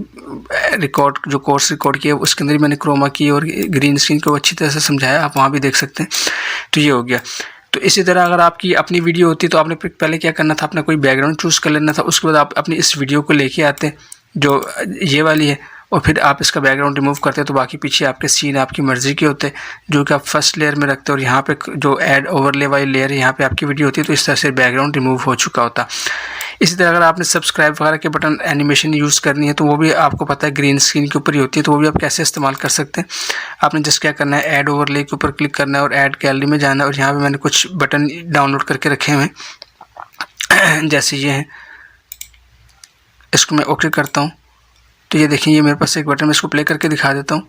रिकॉर्ड जो कोर्स रिकॉर्ड किया उसके अंदर ही मैंने क्रोमा की और ग्रीन स्क्रीन को अच्छी तरह से समझाया, आप वहाँ भी देख सकते हैं। तो ये हो गया। तो इसी तरह अगर आपकी अपनी वीडियो होती तो आपने पहले क्या करना था, अपना कोई बैकग्राउंड चूज़ कर लेना था, उसके बाद आप अपनी इस वीडियो को लेके आते जो ये वाली है और फिर आप इसका बैकग्राउंड रिमूव करते हैं तो बाकी पीछे आपके सीन आपकी मर्ज़ी के होते हैं जो कि आप फर्स्ट लेयर में रखते हैं और यहाँ पे जो ऐड ओवरले वाली लेयर है यहाँ पे आपकी वीडियो होती है, तो इस तरह से बैकग्राउंड रिमूव हो चुका होता। इसी तरह अगर आपने सब्सक्राइब वगैरह के बटन एनिमेशन यूज़ करनी है तो वो भी आपको पता है ग्रीन स्क्रीन के ऊपर ही होती है, तो वो भी आप कैसे इस्तेमाल कर सकते हैं। आपने जस्ट क्या करना है, ऐड ओवरले के ऊपर क्लिक करना है और ऐड गैलरी में जाना है और यहाँ पर मैंने कुछ बटन डाउनलोड करके रखे हुए हैं जैसे ये हैं, इसको मैं ओके करता हूँ तो ये देखिए ये मेरे पास एक बटन, मैं इसको प्ले करके दिखा देता हूँ।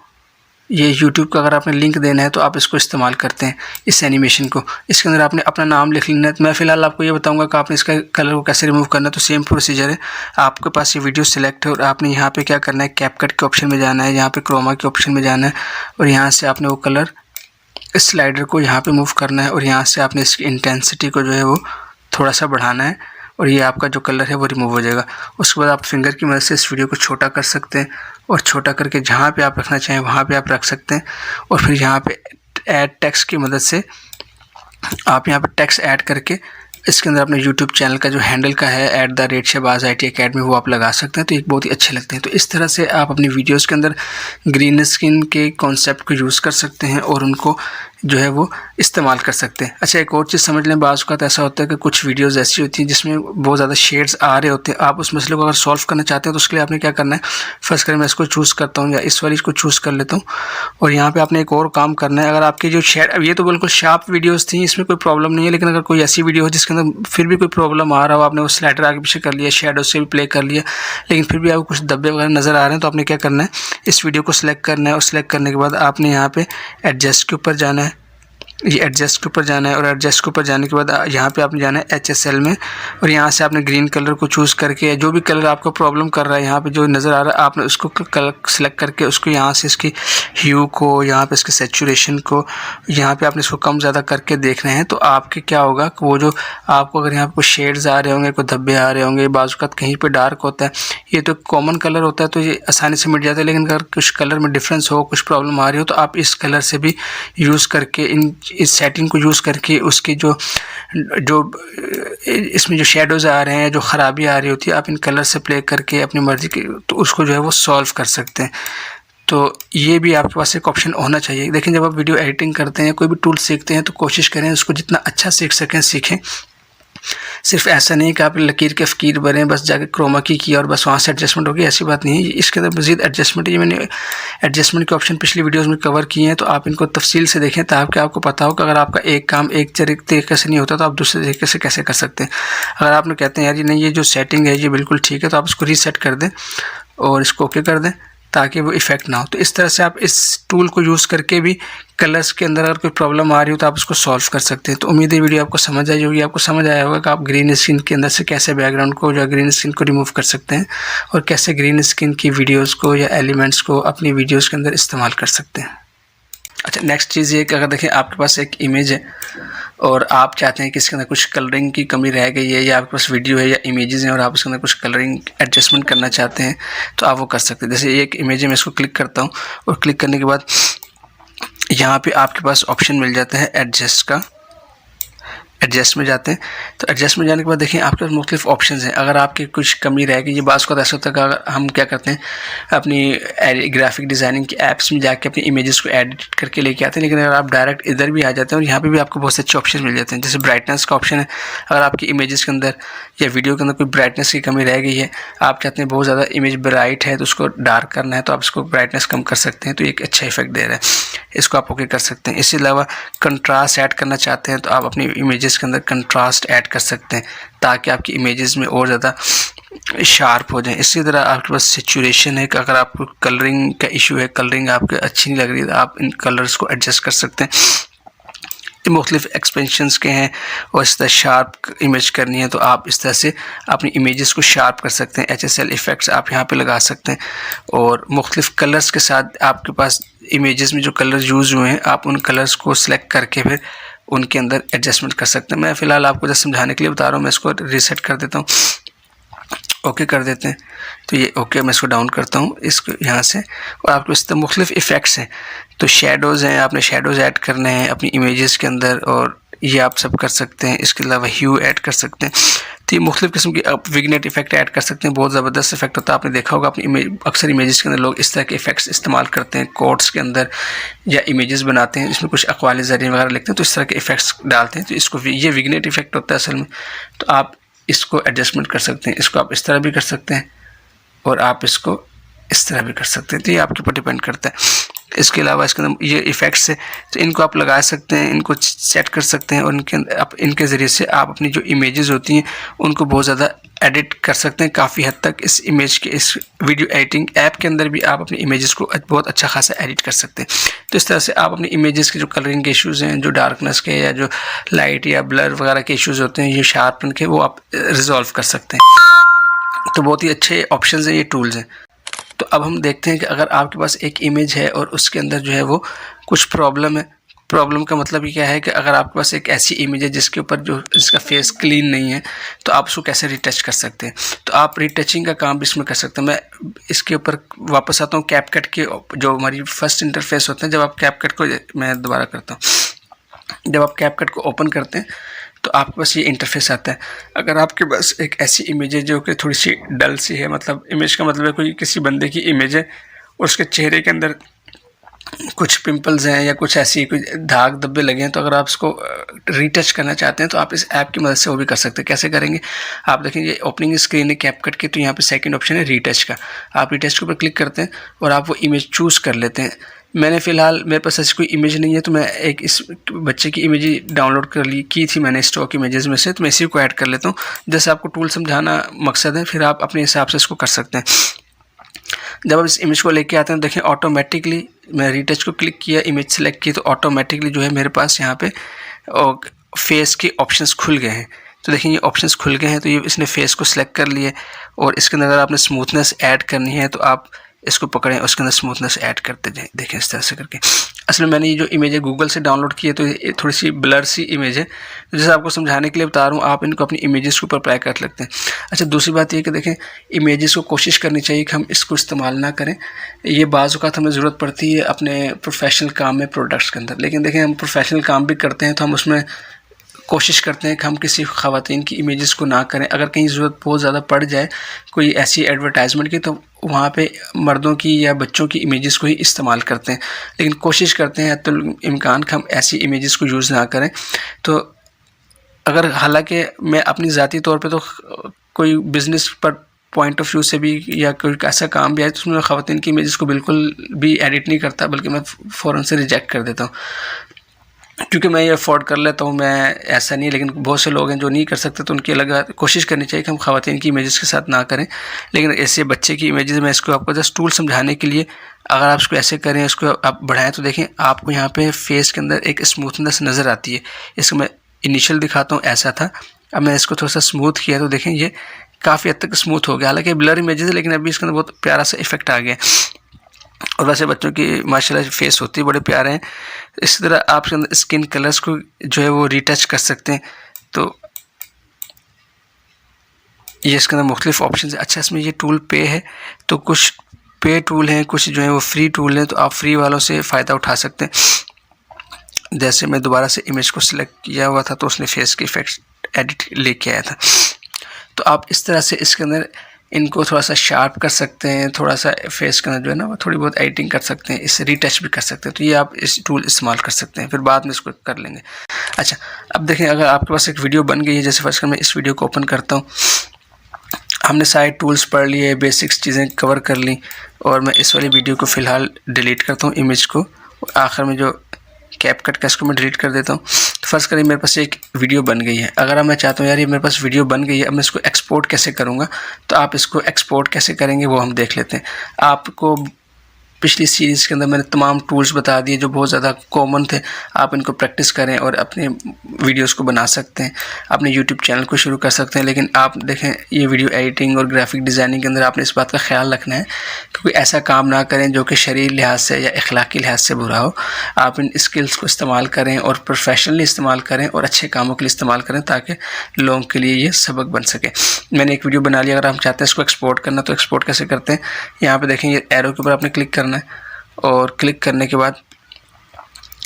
ये यूट्यूब का अगर आपने लिंक देना है तो आप इसको इस्तेमाल करते हैं इस एनिमेशन को। इसके अंदर आपने अपना नाम लिख लेना है। तो मैं फ़िलहाल आपको ये बताऊंगा कि आपने इसका कलर को कैसे रिमूव करना है। तो सेम प्रोसीजर है, आपके पास ये वीडियो सिलेक्ट है और आपने यहाँ पे क्या करना है, कैपकट के ऑप्शन में जाना है, यहाँ पे क्रोमा के ऑप्शन में जाना है और यहाँ से आपने वो कलर इस स्लाइडर को यहाँ पर मूव करना है और यहाँ से आपने इसकी इंटेंसिटी को जो है वो थोड़ा सा बढ़ाना है और ये आपका जो कलर है वो रिमूव हो जाएगा। उसके बाद आप फिंगर की मदद से इस वीडियो को छोटा कर सकते हैं और छोटा करके जहाँ पे आप रखना चाहें वहाँ पे आप रख सकते हैं और फिर यहाँ पे ऐड टेक्स्ट की मदद से आप यहाँ पे टेक्स्ट ऐड करके इसके अंदर अपने YouTube चैनल का जो हैंडल का है @shahbaz IT Academy वो आप लगा सकते हैं, तो एक बहुत ही अच्छे लगते हैं। तो इस तरह से आप अपनी वीडियोज़ के अंदर ग्रीन स्क्रीन के कॉन्सेप्ट को यूज़ कर सकते हैं और उनको जो है वो इस्तेमाल कर सकते हैं। अच्छा एक और चीज़ समझ लें, बाज़ का ऐसा होता है कि कुछ वीडियोज़ ऐसी होती हैं जिसमें बहुत ज़्यादा शेड्स आ रहे होते हैं। आप उस मसले को अगर सॉल्व करना चाहते हैं तो उसके लिए आपने क्या करना है, फर्स्ट करें मैं इसको चूज़ करता हूँ या इस वाली को चूज़ कर लेता हूँ और यहाँ पर आपने एक और काम करना है। अगर आपकी जो शेड, ये तो बिल्कुल शार्प वीडियोज़ थी, इसमें कोई प्रॉब्लम नहीं है, लेकिन अगर कोई ऐसी वीडियो हो जिसके अंदर फिर भी कोई प्रॉब्लम आ रहा हो, आपने वो स्लाइडर आगे पीछे कर लिया, शेडो से भी प्ले कर लिया, लेकिन फिर भी आपको कुछ धब्बे वगैरह नज़र आ रहे हैं, तो आपने क्या करना है, इस वीडियो को सिलेक्ट करना है और सिलेक्ट करने के बाद आपने यहाँ पे एडजस्ट के ऊपर जाना है, ये एडजस्ट के ऊपर जाना है और एडजस्ट के ऊपर जाने के बाद यहाँ पे आपने जाना है HSL में और यहाँ से आपने ग्रीन कलर को चूज़ करके जो भी कलर आपको प्रॉब्लम कर रहा है यहाँ पे जो नज़र आ रहा है आपने उसको कलर सेलेक्ट करके उसको यहाँ से इसकी ह्यू को, यहाँ पे इसके सेचुरेशन को, यहाँ पे आपने इसको कम ज़्यादा करके देखना है। तो आपके क्या होगा कि वो जो आपको अगर यहाँ पे कुछ शेड्स आ रहे होंगे, कोई धब्बे आ रहे होंगे, बाज़ कहीं पर डार्क होता है, ये तो कॉमन कलर होता है तो ये आसानी से मिट जाता है, लेकिन अगर कुछ कलर में डिफरेंस हो, कुछ प्रॉब्लम आ रही हो तो आप इस कलर से भी यूज़ करके इस सेटिंग को यूज़ करके उसकी जो इसमें जो शेडोज़ आ रहे हैं, जो ख़राबी आ रही होती है, आप इन कलर से प्ले करके अपनी मर्ज़ी की तो उसको जो है वो सॉल्व कर सकते हैं। तो ये भी आपके पास एक ऑप्शन होना चाहिए। देखें जब आप वीडियो एडिटिंग करते हैं, कोई भी टूल सीखते हैं तो कोशिश करें उसको जितना अच्छा सीख सकें सीखें, सिर्फ ऐसा नहीं कि आप लकीर के फ़कीर बने, बस जाके क्रोमा की किया और बस वहाँ से एडजस्टमेंट होगी, ऐसी बात नहीं है। इसके अंदर मज़ीद एडजस्टमेंट है, ये मैंने एडजस्टमेंट के ऑप्शन पिछली वीडियोज़ में कवर किए हैं, तो आप इनको तफसील से देखें ताकि आपको पता हो कि अगर आपका एक काम एक तरीके से नहीं होता तो आप दूसरे तरीके से कैसे कर सकते हैं। अगर आपने कहते हैं यार ये नहीं, ये जो सेटिंग है ये बिल्कुल ठीक है, तो आप इसको रीसेट कर दें और इसको ओके कर दें ताकि वो इफ़ेक्ट ना हो। तो इस तरह से आप इस टूल को यूज़ करके भी कलर्स के अंदर अगर कोई प्रॉब्लम आ रही हो तो आप उसको सॉल्व कर सकते हैं। तो उम्मीद है वीडियो आपको समझ आई होगी, आपको समझ आया होगा कि आप ग्रीन स्क्रीन के अंदर से कैसे बैकग्राउंड को या ग्रीन स्क्रीन को रिमूव कर सकते हैं और कैसे ग्रीन स्क्रीन की वीडियोज़ को या एलिमेंट्स को अपनी वीडियोज़ के अंदर इस्तेमाल कर सकते हैं। अच्छा, नेक्स्ट चीज़ ये कि अगर देखें आपके पास एक इमेज है और आप चाहते हैं कि इसके अंदर कुछ कलरिंग की कमी रह गई है, या आपके पास वीडियो है या इमेजेस हैं और आप इसके अंदर कुछ कलरिंग एडजस्टमेंट करना चाहते हैं, तो आप वो कर सकते हैं। जैसे ये एक इमेज है, मैं इसको क्लिक करता हूँ और क्लिक करने के बाद यहाँ पे आपके पास ऑप्शन मिल जाता है एडजस्ट का। एडजस्ट में जाते हैं, तो एडजस्ट में जाने के बाद देखिए आपके पास मुख्तलिफ ऑप्शंस हैं। अगर आपकी कुछ कमी रहेगी, ये बात को ऐसा होता है कि अगर हम क्या करते हैं अपनी ग्राफिक डिज़ाइनिंग की ऐप्स में जाके अपनी इमेजेस को एडिट करके लेके आते हैं, लेकिन अगर आप डायरेक्ट इधर भी आ जाते हैं और यहाँ पे भी आपको बहुत से अच्छे ऑप्शन मिल जाते हैं। जैसे ब्राइटनेस का ऑप्शन है, अगर आपकी इमेजेस के अंदर या वीडियो के अंदर कोई ब्राइटनेस की कमी रह गई है, आप चाहते हैं बहुत ज़्यादा इमेज ब्राइट है तो उसको डार्क करना है, तो आप इसको ब्राइटनेस कम कर सकते हैं, तो एक अच्छा इफेक्ट दे रहा है, इसको आप ओके कर सकते हैं। इसके अलावा कंट्रास्ट ऐड करना चाहते हैं तो आप अपनी इमेजेस के अंदर कंट्रास्ट ऐड कर सकते हैं ताकि आपकी इमेजेस में और ज़्यादा शार्प हो जाए। इसी तरह आपके पास सैचुरेशन है कि अगर आपको कलरिंग का इशू है, कलरिंग आपको अच्छी नहीं लग रही तो आप इन कलर्स को एडजस्ट कर सकते हैं। ये मुख्तलिफ एक्सपेंशंस के हैं और इस तरह शार्प इमेज करनी है तो आप इस तरह से अपनी इमेजेस को शार्प कर सकते हैं। HSL इफ़ेक्ट्स आप यहाँ पे लगा सकते हैं और मुख्तलिफ कलर्स के साथ आपके पास इमेजेस में जो कलर्स यूज़ हुए हैं आप उन कलर्स को सिलेक्ट करके फिर उनके अंदर एडजस्टमेंट कर सकते हैं। मैं फ़िलहाल आपको जैसे समझाने के लिए बता रहा हूँ, मैं इसको रीसेट कर देता हूँ, ओके कर देते हैं। तो ये ओके, मैं इसको डाउन करता हूँ इसको यहाँ से, और आपके पास मुख्तलिफ इफ़ेक्ट्स हैं। तो शेडोज़ हैं, आपने शेडोज़ ऐड करने हैं अपनी इमेजेस के अंदर और ये आप सब कर सकते हैं। इसके अलावा ह्यू ऐड कर सकते हैं। तो ये मुख्तलिफ किस्म के आप विग्नेट इफेक्ट ऐड कर सकते हैं, बहुत ज़बरदस्त इफेक्ट होता है। आपने देखा होगा अपनी इमेज, अक्सर इमेजेस के अंदर लोग इस तरह के इफेक्ट्स इस्तेमाल करते हैं, कोट्स के अंदर या इमेजेस बनाते हैं इसमें कुछ अक़वाल ज़रिए वगैरह लिखते हैं तो इस तरह के इफेक्ट्स डालते हैं, तो इसको ये विग्नेट इफेक्ट होता है असल में। तो आप इसको एडजस्टमेंट कर सकते हैं, इसको आप इस तरह भी कर सकते हैं और आप इसको इस तरह भी कर सकते हैं, तो ये आपके ऊपर डिपेंड करता है। इसके अलावा इसके अंदर ये इफ़ेक्ट्स है तो इनको आप लगा सकते हैं, इनको सेट कर सकते हैं और इनके ज़रिए से आप अपनी जो इमेजेस होती हैं उनको बहुत ज़्यादा एडिट कर सकते हैं काफ़ी हद तक। इस इमेज के इस वीडियो एडिटिंग ऐप के अंदर भी आप अपनी इमेजेस को बहुत अच्छा खासा एडिट कर सकते हैं। तो इस तरह से आप अपनी इमेजेस के जो कलरिंग के इश्यूज़ हैं, जो डार्कनेस के या जो लाइट या ब्लर वगैरह के इश्यूज़ होते हैं, ये शार्पन के, वो आप रिजॉल्व कर सकते हैं। तो बहुत ही अच्छे ऑप्शन हैं, ये टूल्स हैं। तो अब हम देखते हैं कि अगर आपके पास एक इमेज है और उसके अंदर जो है वो कुछ प्रॉब्लम है। प्रॉब्लम का मतलब ये क्या है कि अगर आपके पास एक ऐसी इमेज है जिसके ऊपर जो जिसका फेस क्लीन नहीं है तो आप उसको कैसे रिटच कर सकते हैं। तो आप रिटचिंग का काम भी इसमें कर सकते हैं। मैं इसके ऊपर वापस आता हूँ। कैपकट के जो हमारी फर्स्ट इंटरफेस होते हैं, जब आप कैपकट को, मैं दोबारा करता हूँ, जब आप कैपकट को ओपन करते हैं तो आपके पास ये इंटरफेस आता है। अगर आपके पास एक ऐसी इमेज है जो कि थोड़ी सी डल सी है, मतलब इमेज का मतलब है कोई किसी बंदे की इमेज है और उसके चेहरे के अंदर कुछ पिंपल्स हैं या कुछ ऐसी कुछ दाग धब्बे लगे हैं, तो अगर आप इसको रीटच करना चाहते हैं तो आप इस ऐप की मदद से वो भी कर सकते हैं। कैसे करेंगे, आप देखेंगे ओपनिंग स्क्रीन है कैपकट की, तो यहाँ पे सेकंड ऑप्शन है रीटच का। आप रीटच के ऊपर क्लिक करते हैं और आप वो इमेज चूज़ कर लेते हैं। मैंने फ़िलहाल, मेरे पास ऐसी कोई इमेज नहीं है तो मैं एक इस बच्चे की इमेज डाउनलोड की थी मैंने स्टॉक इमेजेस में से, तो मैं इसी को ऐड कर लेता हूँ। जैसे आपको टूल समझाना मकसद है, फिर आप अपने हिसाब से इसको कर सकते हैं। जब आप इस इमेज को लेके आते हैं देखें ऑटोमेटिकली, मैं रीटच को क्लिक किया, इमेज सेलेक्ट की, तो ऑटोमेटिकली जो है मेरे पास यहाँ पे फेस के ऑप्शंस खुल गए हैं। तो देखिए ये ऑप्शंस खुल गए हैं, तो ये इसने फेस को सिलेक्ट कर लिए और इसके अंदर अगर आपने स्मूथनेस ऐड करनी है तो आप इसको पकड़ें, उसके अंदर स्मूथनेस ऐड करते जाएं। देखें इस तरह से करके। असल में मैंने ये जो इमेज है गूगल से डाउनलोड की है, तो ये थोड़ी सी ब्लर सी इमेज है, तो जैसे आपको समझाने के लिए बता रहा हूँ, आप इनको अपनी इमेजेस के ऊपर अप्लाई कर सकते हैं। अच्छा, दूसरी बात ये कि देखें इमेजेस को कोशिश करनी चाहिए कि हम इसको इस्तेमाल ना करें। ये बाज़ औक़ात हमें ज़रूरत पड़ती है अपने प्रोफेशनल काम में, प्रोडक्ट्स के अंदर, लेकिन देखें हम प्रोफेशनल काम भी करते हैं तो हम उसमें कोशिश करते हैं कि हम किसी ख़वातीन की इमेजेस को ना करें। अगर कहीं ज़रूरत बहुत ज़्यादा पड़ जाए कोई ऐसी एडवर्टाइजमेंट की, तो वहाँ पे मर्दों की या बच्चों की इमेजेस को ही इस्तेमाल करते हैं, लेकिन कोशिश करते हैं तो इम्कान हम ऐसी इमेजेस को यूज़ ना करें। तो अगर हालांकि मैं अपनी ज़ाती तौर पे तो कोई बिज़नेस पर पॉइंट ऑफ व्यू से भी या कोई ऐसा काम भी आए तो उसमें मैं ख़वातीन की इमेजेस को बिल्कुल भी एडिट नहीं करता, बल्कि मैं फ़ौरन से रिजेक्ट कर देता हूँ, क्योंकि मैं ये अफोर्ड कर लेता हूँ। मैं ऐसा नहीं, लेकिन बहुत से लोग हैं जो नहीं कर सकते, तो उनकी अलग कोशिश करनी चाहिए कि हम ख़वातीन की इमेजेस के साथ ना करें। लेकिन ऐसे बच्चे की इमेजेस, मैं इसको आपको जस्ट टूल समझाने के लिए, अगर आप इसको ऐसे करें, इसको आप बढ़ाएं तो देखें आपको यहाँ पे फेस के अंदर एक स्मूथनेस नज़र आती है। इसको मैं इनिशियल दिखाता हूँ, ऐसा था, अब मैं इसको थोड़ा सा स्मूथ किया तो देखें ये काफ़ी हद तक स्मूथ हो गया। हालांकि ब्लर इमेजेस है, लेकिन अभी इसके अंदर बहुत प्यारा सा इफेक्ट आ गया। और वैसे बच्चों की माशाल्लाह फेस होती है बड़े प्यारे हैं। इसी तरह आप इसके अंदर स्किन कलर्स को जो है वो रीटच कर सकते हैं। तो ये इसके अंदर मुख्तलिफ ऑप्शन है। अच्छा, इसमें ये टूल पे है, तो कुछ पे टूल हैं, कुछ जो है वो फ्री टूल हैं, तो आप फ्री वालों से फ़ायदा उठा सकते हैं। जैसे मैं दोबारा से इमेज को सिलेक्ट किया हुआ था तो उसने फेस के इफेक्ट एडिट लेके आया था। तो आप इस तरह से इसके अंदर इनको थोड़ा सा शार्प कर सकते हैं, थोड़ा सा फेस के अंदर जो है ना वो थोड़ी बहुत एडिटिंग कर सकते हैं, इससे रीटच भी कर सकते हैं। तो ये आप इस टूल इस्तेमाल कर सकते हैं, फिर बाद में इसको कर लेंगे। अच्छा, अब देखें, अगर आपके पास एक वीडियो बन गई है, जैसे फर्स्ट मैं इस वीडियो को ओपन करता हूँ, हमने सारे टूल्स पढ़ लिए, बेसिक्स चीज़ें कवर कर ली, और मैं इस वाली वीडियो को फ़िलहाल डिलीट करता हूँ, इमेज को, और आखिर में जो कैपकट का इसको मैं डिलीट कर देता हूँ। तो फ़र्ज़ करिए मेरे पास एक वीडियो बन गई है। अगर मैं चाहता हूँ यार ये मेरे पास वीडियो बन गई है, अब मैं इसको एक्सपोर्ट कैसे करूँगा, तो आप इसको एक्सपोर्ट कैसे करेंगे वो हम देख लेते हैं। आपको पिछली सीरीज़ के अंदर मैंने तमाम टूल्स बता दिए जो बहुत ज़्यादा कॉमन थे। आप इनको प्रैक्टिस करें और अपने वीडियोस को बना सकते हैं, अपने यूट्यूब चैनल को शुरू कर सकते हैं। लेकिन आप देखें, ये वीडियो एडिटिंग और ग्राफिक डिज़ाइनिंग के अंदर आपने इस बात का ख्याल रखना है कि कोई ऐसा काम ना करें जो कि शरई लिहाज से या अखलाकी लिहाज से बुरा हो। आप इन स्किल्स को इस्तेमाल करें और प्रोफेशनली इस्तेमाल करें और अच्छे कामों के लिए इस्तेमाल करें, ताकि लोगों के लिए ये सबक बन सके। मैंने एक वीडियो बना लिया, अगर आप चाहते हैं इसको एक्सपोर्ट करना तो एक्सपोर्ट कैसे करते हैं, यहाँ पर देखें, ये एरो के ऊपर आपने क्लिक करना है, और क्लिक करने के बाद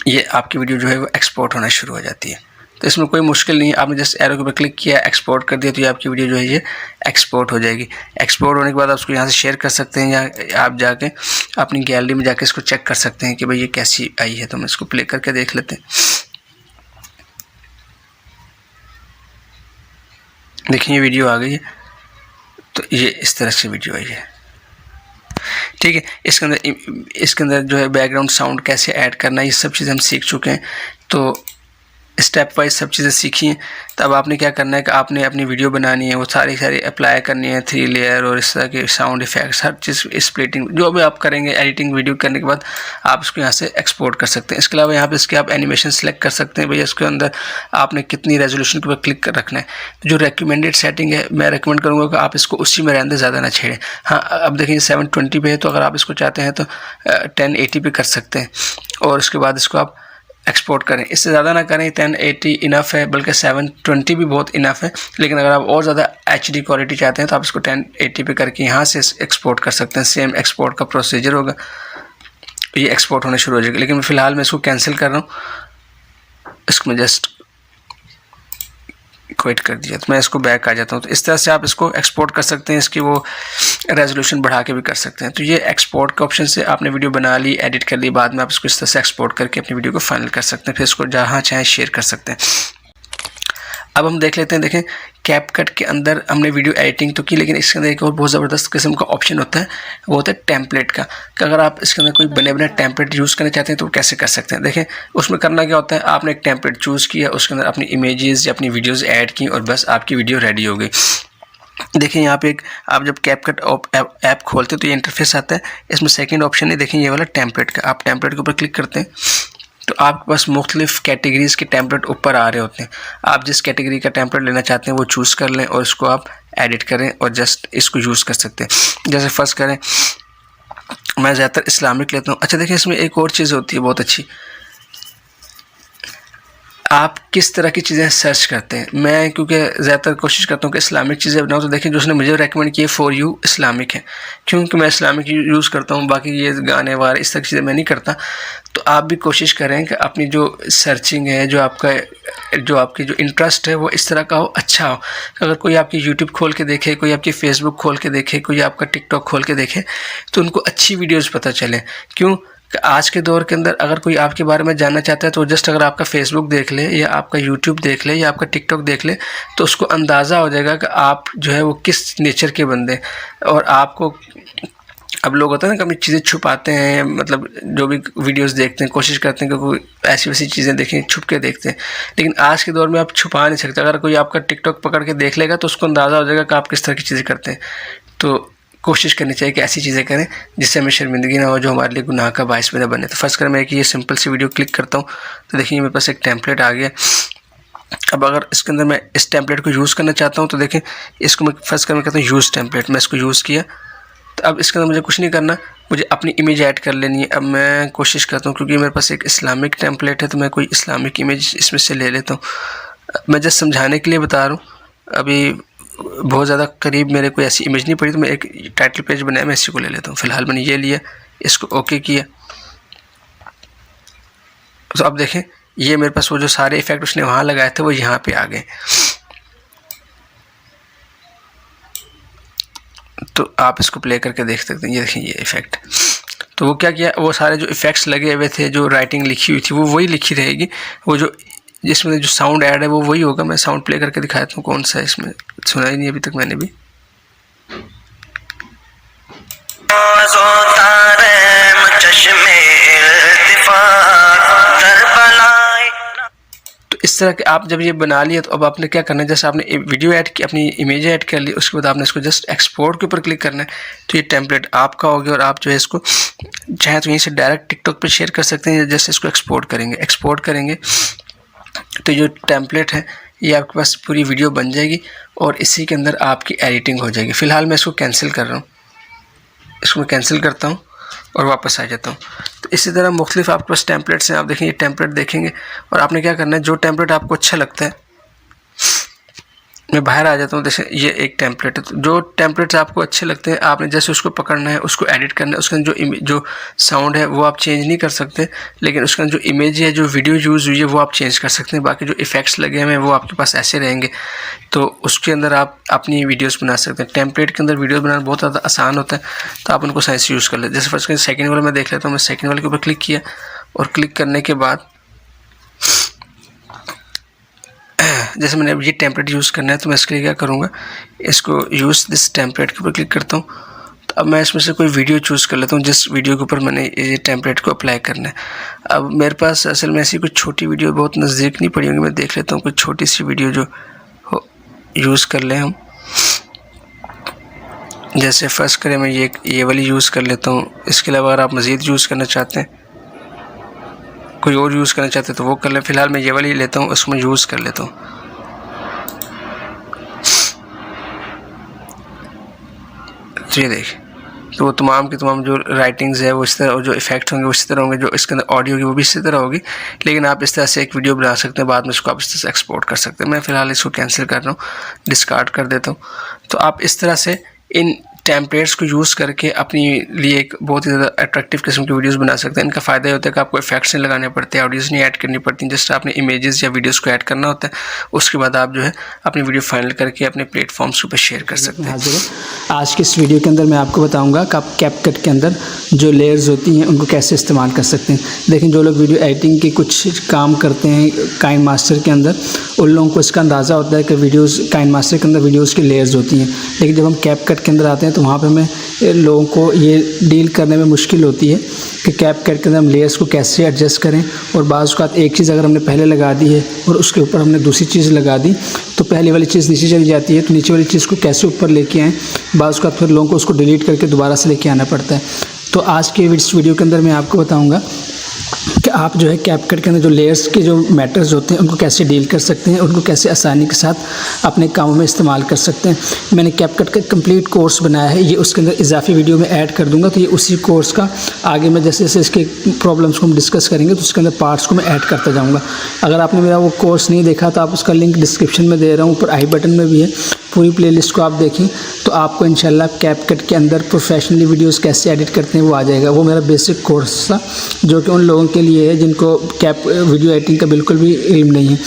ये आपकी वीडियो जो है वो एक्सपोर्ट होना शुरू हो जाती है। तो इसमें कोई मुश्किल नहीं है, आपने जस्ट एरो के ऊपर क्लिक किया, एक्सपोर्ट कर दिया, तो ये आपकी वीडियो जो है ये एक्सपोर्ट हो जाएगी। एक्सपोर्ट होने के बाद आप उसको यहाँ से शेयर कर सकते हैं, या आप जाके अपनी गैलरी में जाके इसको चेक कर सकते हैं कि भाई ये कैसी आई है। तो हम इसको प्ले करके देख लेते हैं। देखिए, ये वीडियो आ गई है, तो ये इस तरह से वीडियो आई है, ठीक है। इसके अंदर जो है बैकग्राउंड साउंड कैसे ऐड करना है, ये सब चीज़ें हम सीख चुके हैं। तो स्टेप वाइज सब चीज़ें सीखी हैं। तब आपने क्या करना है कि आपने अपनी वीडियो बनानी है, वो सारी अप्लाई करनी है, 3 लेयर और इस तरह के साउंड इफेक्ट्स, हर चीज़, स्प्लिटिंग, जो भी आप करेंगे एडिटिंग वीडियो करने के बाद आप इसको यहाँ से एक्सपोर्ट कर सकते हैं। इसके अलावा यहाँ पे इसके आप एनिमेशन सेलेक्ट कर सकते हैं, भैया इसके अंदर आपने कितनी रेजोल्यूशन के ऊपर क्लिक कर रखना है। जो रिकमेंडेड सेटिंग है, मैं रिकमेंड करूँगा कि आप इसको उसी में रहने दें, ज़्यादा ना छेड़ें। हाँ, अब देखिए 720 पे है, तो अगर आप इसको चाहते हैं तो 1080 पे कर सकते हैं, और उसके बाद इसको आप एक्सपोर्ट करें। इससे ज़्यादा ना करें, 1080 इनफ है, बल्कि 720 भी बहुत इनफ है। लेकिन अगर आप और ज़्यादा HD क्वालिटी चाहते हैं तो आप इसको 1080 पे करके यहाँ से एक्सपोर्ट कर सकते हैं। सेम एक्सपोर्ट का प्रोसीजर होगा, ये एक्सपोर्ट होना शुरू हो जाएगा। लेकिन फ़िलहाल मैं इसको कैंसिल कर रहा हूँ, इसको मैं जस्ट क्विट कर दिया, तो मैं इसको बैक आ जाता हूँ। तो इस तरह से आप इसको एक्सपोर्ट कर सकते हैं, इसकी वो रेजोल्यूशन बढ़ा के भी कर सकते हैं। तो ये एक्सपोर्ट के ऑप्शन से आपने वीडियो बना ली, एडिट कर ली, बाद में आप इसको इस तरह से एक्सपोर्ट करके अपनी वीडियो को फाइनल कर सकते हैं, फिर इसको जहाँ चाहें शेयर कर सकते हैं। अब हम देख लेते हैं, देखें कैपकट के अंदर हमने वीडियो एडिटिंग तो की, लेकिन इसके अंदर एक और बहुत ज़बरदस्त किस्म का ऑप्शन होता है, वो होता है टेम्पलेट का। कि अगर आप इसके अंदर कोई बने बने टेम्पलेट यूज़ करना चाहते हैं तो कैसे कर सकते हैं। देखें, उसमें करना क्या होता है, आपने एक टेम्पलेट चूज़ किया, उसके अंदर अपनी इमेजेस या अपनी वीडियोज़ ऐड की, और बस आपकी वीडियो रेडी हो गई। देखिए यहाँ पे आप जब कैपकट ऐप खोलते हैं तो ये इंटरफेस आता है, इसमें सेकंड ऑप्शन है, देखें ये वाला टेम्पलेट का। आप टेम्पलेट के ऊपर क्लिक करते हैं तो आपके पास मुख्तलिफ़ कैटेगरीज़ के टेम्पलेट ऊपर आ रहे होते हैं। आप जिस कैटेगरी का टेम्पलेट लेना चाहते हैं वो चूज़ कर लें, और इसको आप एडिट करें और जस्ट इसको यूज़ कर सकते हैं। जैसे फर्स्ट करें, मैं ज़्यादातर इस्लामिक लेता हूँ। अच्छा देखिए, इसमें एक और चीज़ होती है बहुत अच्छी, आप किस तरह की चीज़ें सर्च करते हैं। मैं क्योंकि ज़्यादातर कोशिश करता हूँ कि इस्लामिक चीज़ें बनाऊँ, तो देखिए जो उसने मुझे रेकमेंड किए फॉर यू इस्लामिक है, क्योंकि मैं इस्लामिक यूज़ करता हूँ, बाकी ये गाने वाले इस तरह की चीज़ें मैं नहीं करता। तो आप भी कोशिश करें कि अपनी जो सर्चिंग है, जो आपकी जो इंटरेस्ट है वो इस तरह का हो, अच्छा हो। अगर कोई आपकी यूट्यूब खोल के देखे, कोई आपकी फेसबुक खोल के देखे, कोई आपका टिकटॉक खोल के देखे, तो उनको अच्छी वीडियोज़ पता चले। क्यों? कि आज के दौर के अंदर अगर कोई आपके बारे में जानना चाहता है तो जस्ट अगर आपका फेसबुक देख ले या आपका यूट्यूब देख ले या आपका टिकटॉक देख ले तो उसको अंदाज़ा हो जाएगा कि आप जो है वो किस नेचर के बंदे। और आपको अब लोग होता है ना कभी चीज़ें छुपाते हैं, मतलब जो भी वीडियोस देखते हैं कोशिश करते हैं कि कोई ऐसी वैसी चीज़ें देखें, छुप के देखते हैं। लेकिन आज के दौर में आप छुपा नहीं सकते। अगर कोई आपका टिकटॉक पकड़ के देख लेगा तो उसको अंदाज़ा हो जाएगा कि आप किस तरह की चीज़ें करते हैं। तो कोशिश करनी चाहिए कि ऐसी चीज़ें करें जिससे हमें शर्मिंदगी ना हो, जो हमारे लिए गुनाह का बायस भी ना बने। तो फर्स्ट कर मैं ये सिंपल सी वीडियो क्लिक करता हूँ तो देखिए मेरे पास एक टेम्पलेट आ गया। अब अगर इसके अंदर मैं इस टेम्पलेट को यूज़ करना चाहता हूँ तो देखें इसको मैं फर्स्ट कर मैं कहता हूँ यूज़ टेम्पलेट। मैं इसको यूज़ किया तो अब इसके अंदर मुझे कुछ नहीं करना, मुझे अपनी इमेज ऐड कर लेनी है। अब मैं कोशिश करता हूँ क्योंकि मेरे पास एक इस्लामिक टेम्पलेट है तो मैं कोई इस्लामिक इमेज इसमें से ले लेता हूँ। मैं जस्ट समझाने के लिए बता रहा हूँ, अभी बहुत ज़्यादा करीब मेरे कोई ऐसी इमेज नहीं पड़ी तो मैं एक टाइटल पेज बनाया, मैं इसी को ले लेता हूँ। फ़िलहाल मैंने ये लिया, इसको ओके किया तो अब देखें ये मेरे पास वो जो सारे इफ़ेक्ट उसने वहाँ लगाए थे वो यहाँ पे आ गए। तो आप इसको प्ले करके देख सकते हैं। ये देखें ये इफ़ेक्ट, तो वो क्या किया, वो सारे जो इफ़ेक्ट्स लगे हुए थे, जो राइटिंग लिखी हुई थी वो वही लिखी रहेगी, वो जो जिसमें जो साउंड ऐड है वो वही होगा। मैं साउंड प्ले करके दिखाता हूँ कौन सा है, इसमें सुना ही नहीं अभी तक मैंने भी। तो इस तरह के आप जब ये बना लिया तो अब आपने क्या करना है, जैसे आपने वीडियो ऐड की, अपनी इमेज ऐड कर ली, उसके बाद आपने इसको जस्ट एक्सपोर्ट के ऊपर क्लिक करना है तो ये टेम्पलेट आपका हो गया। और आप जो है इसको चाहे तो यहीं से डायरेक्ट टिकटॉक पे शेयर कर सकते हैं, जैसे इसको एक्सपोर्ट करेंगे तो जो टेम्पलेट है ये आपके पास पूरी वीडियो बन जाएगी और इसी के अंदर आपकी एडिटिंग हो जाएगी। फ़िलहाल मैं इसको कैंसिल कर रहा हूँ, इसको मैं कैंसिल करता हूँ और वापस आ जाता हूँ। तो इसी तरह मुख्तलिफ आपके पास टेम्पलेट्स हैं। आप देखेंगे टेम्पलेट देखेंगे और आपने क्या करना है, जो टेम्पलेट आपको अच्छा लगता है, मैं बाहर आ जाता हूँ। जैसे ये एक टेम्पलेट है, तो जो टेम्पलेट्स आपको अच्छे लगते हैं आपने जैसे उसको पकड़ना है, उसको एडिट करना है। उसके अंदर जो साउंड है वो आप चेंज नहीं कर सकते, लेकिन उसके अंदर जो इमेज है, जो वीडियो यूज़ हुई है वो आप चेंज कर सकते हैं। बाकी जो इफ़ेक्ट्स लगे हुए हैं वो आपके पास ऐसे रहेंगे, तो उसके अंदर आप अपनी वीडियोस बना सकते हैं। टेम्पलेट के अंदर वीडियो बनाना बहुत ज़्यादा आसान होता है, तो आप उनको सही से यूज़ कर लेते। जैसे फर्स्ट सेकंड वाला मैं देख लेता हूँ। मैं सेकंड वाले के ऊपर क्लिक किया और क्लिक करने के बाद जैसे मैंने अब ये टेम्पलेट यूज़ करना है तो मैं इसके लिए क्या करूँगा, इसको यूज़ दिस टेम्पलेट के ऊपर क्लिक करता हूँ। तो अब मैं इसमें से कोई वीडियो चूज़ कर लेता हूँ जिस वीडियो के ऊपर मैंने ये टेम्पलेट को अप्लाई करना है। अब मेरे पास असल में ऐसी कुछ छोटी वीडियो बहुत नज़दीक नहीं पड़ी होंगी, मैं देख लेता हूँ कोई छोटी सी वीडियो जो हो यूज़ कर लें हम। जैसे फर्स्ट करें मैं ये वाली यूज़ कर लेता हूँ। इसके अलावा अगर आप मज़ीद यूज़ करना चाहते हैं, कोई और यूज़ करना चाहते हैं तो वो कर लें। फ़िलहाल मैं ये वाली लेता हूँ, उसमें यूज़ कर लेता हूँ। तो ये देख, तो वो तमाम की तमाम जो राइटिंग्स है वो इस तरह, और जो इफ़ेक्ट होंगे वो इसी तरह होंगे, जो इसके अंदर ऑडियो होगी वो भी इसी तरह होगी। लेकिन आप इस तरह से एक वीडियो बना सकते हैं, बाद में इसको आप इस तरह से एक्सपोर्ट कर सकते हैं। मैं फ़िलहाल इसको कैंसिल कर रहा हूँ, डिस्कार्ड कर देता हूँ। तो आप इस तरह से इन टेम्पलेट्स को यूज़ करके अपनी लिए एक बहुत ही ज़्यादा अट्रैक्टिव किस्म की वीडियोस बना सकते हैं। इनका फ़ायदा होता है कि आपको इफेक्ट्स नहीं लगाने पड़ते, ऑडियोज़ नहीं ऐड करनी पड़ती, जस्ट आपने इमेजेस या वीडियोस को ऐड करना होता है। उसके बाद आप जो है अपनी वीडियो फाइनल करके अपने प्लेटफॉर्म्स के ऊपर शेयर कर सकते हैं। आज की इस वीडियो के अंदर मैं आपको बताऊंगा कि आप कैपकट के अंदर जो लेयर्स होती हैं उनको कैसे इस्तेमाल कर सकते हैं। लेकिन जो लोग वीडियो एडिटिंग के कुछ काम करते हैं काइन मास्टर के अंदर, उन लोगों को इसका अंदाज़ा होता है कि वीडियोस काइन मास्टर के अंदर वीडियोस की लेयर्स होती हैं। लेकिन जब हम कैपकट के अंदर आते हैं तो वहाँ पर हमें लोगों को ये डील करने में मुश्किल होती है कि कैपकट के अंदर हम लेयर्स को कैसे एडजस्ट करें। और बाज़ औक़ात एक चीज़ अगर हमने पहले लगा दी है और उसके ऊपर हमने दूसरी चीज़ लगा दी तो पहले वाली चीज़ नीचे चली जाती है, तो नीचे वाली चीज़ को कैसे ऊपर लेके आएँ, बाज़ औक़ात फिर लोगों को उसको डिलीट करके दोबारा से लेके आना पड़ता है। तो आज के इस वीडियो के अंदर मैं आपको बताऊँगा कि आप जो है कैपकट के अंदर जो लेयर्स के जो मैटर्स होते हैं उनको कैसे डील कर सकते हैं, उनको कैसे आसानी के साथ अपने कामों में इस्तेमाल कर सकते हैं। मैंने कैपकट का कंप्लीट कोर्स बनाया है, ये उसके अंदर इजाफी वीडियो में ऐड कर दूंगा। तो ये उसी कोर्स का आगे मैं जैसे जैसे इसके प्रॉब्लम्स को हम डिस्कस करेंगे तो उसके अंदर पार्ट्स को मैं ऐड करता जाऊँगा। अगर आपने मेरा वो कोर्स नहीं देखा तो आप उसका लिंक डिस्क्रिप्शन में दे रहा हूँ, ऊपर आई बटन में भी है। पूरी प्लेलिस्ट को आप देखें तो आपको इंशाल्लाह कैपकट के अंदर प्रोफेशनली वीडियोस कैसे एडिट करते हैं वो आ जाएगा। वो मेरा बेसिक कोर्स था जो कि उन लोगों के लिए है जिनको वीडियो एडिटिंग का बिल्कुल भी इल्म नहीं है।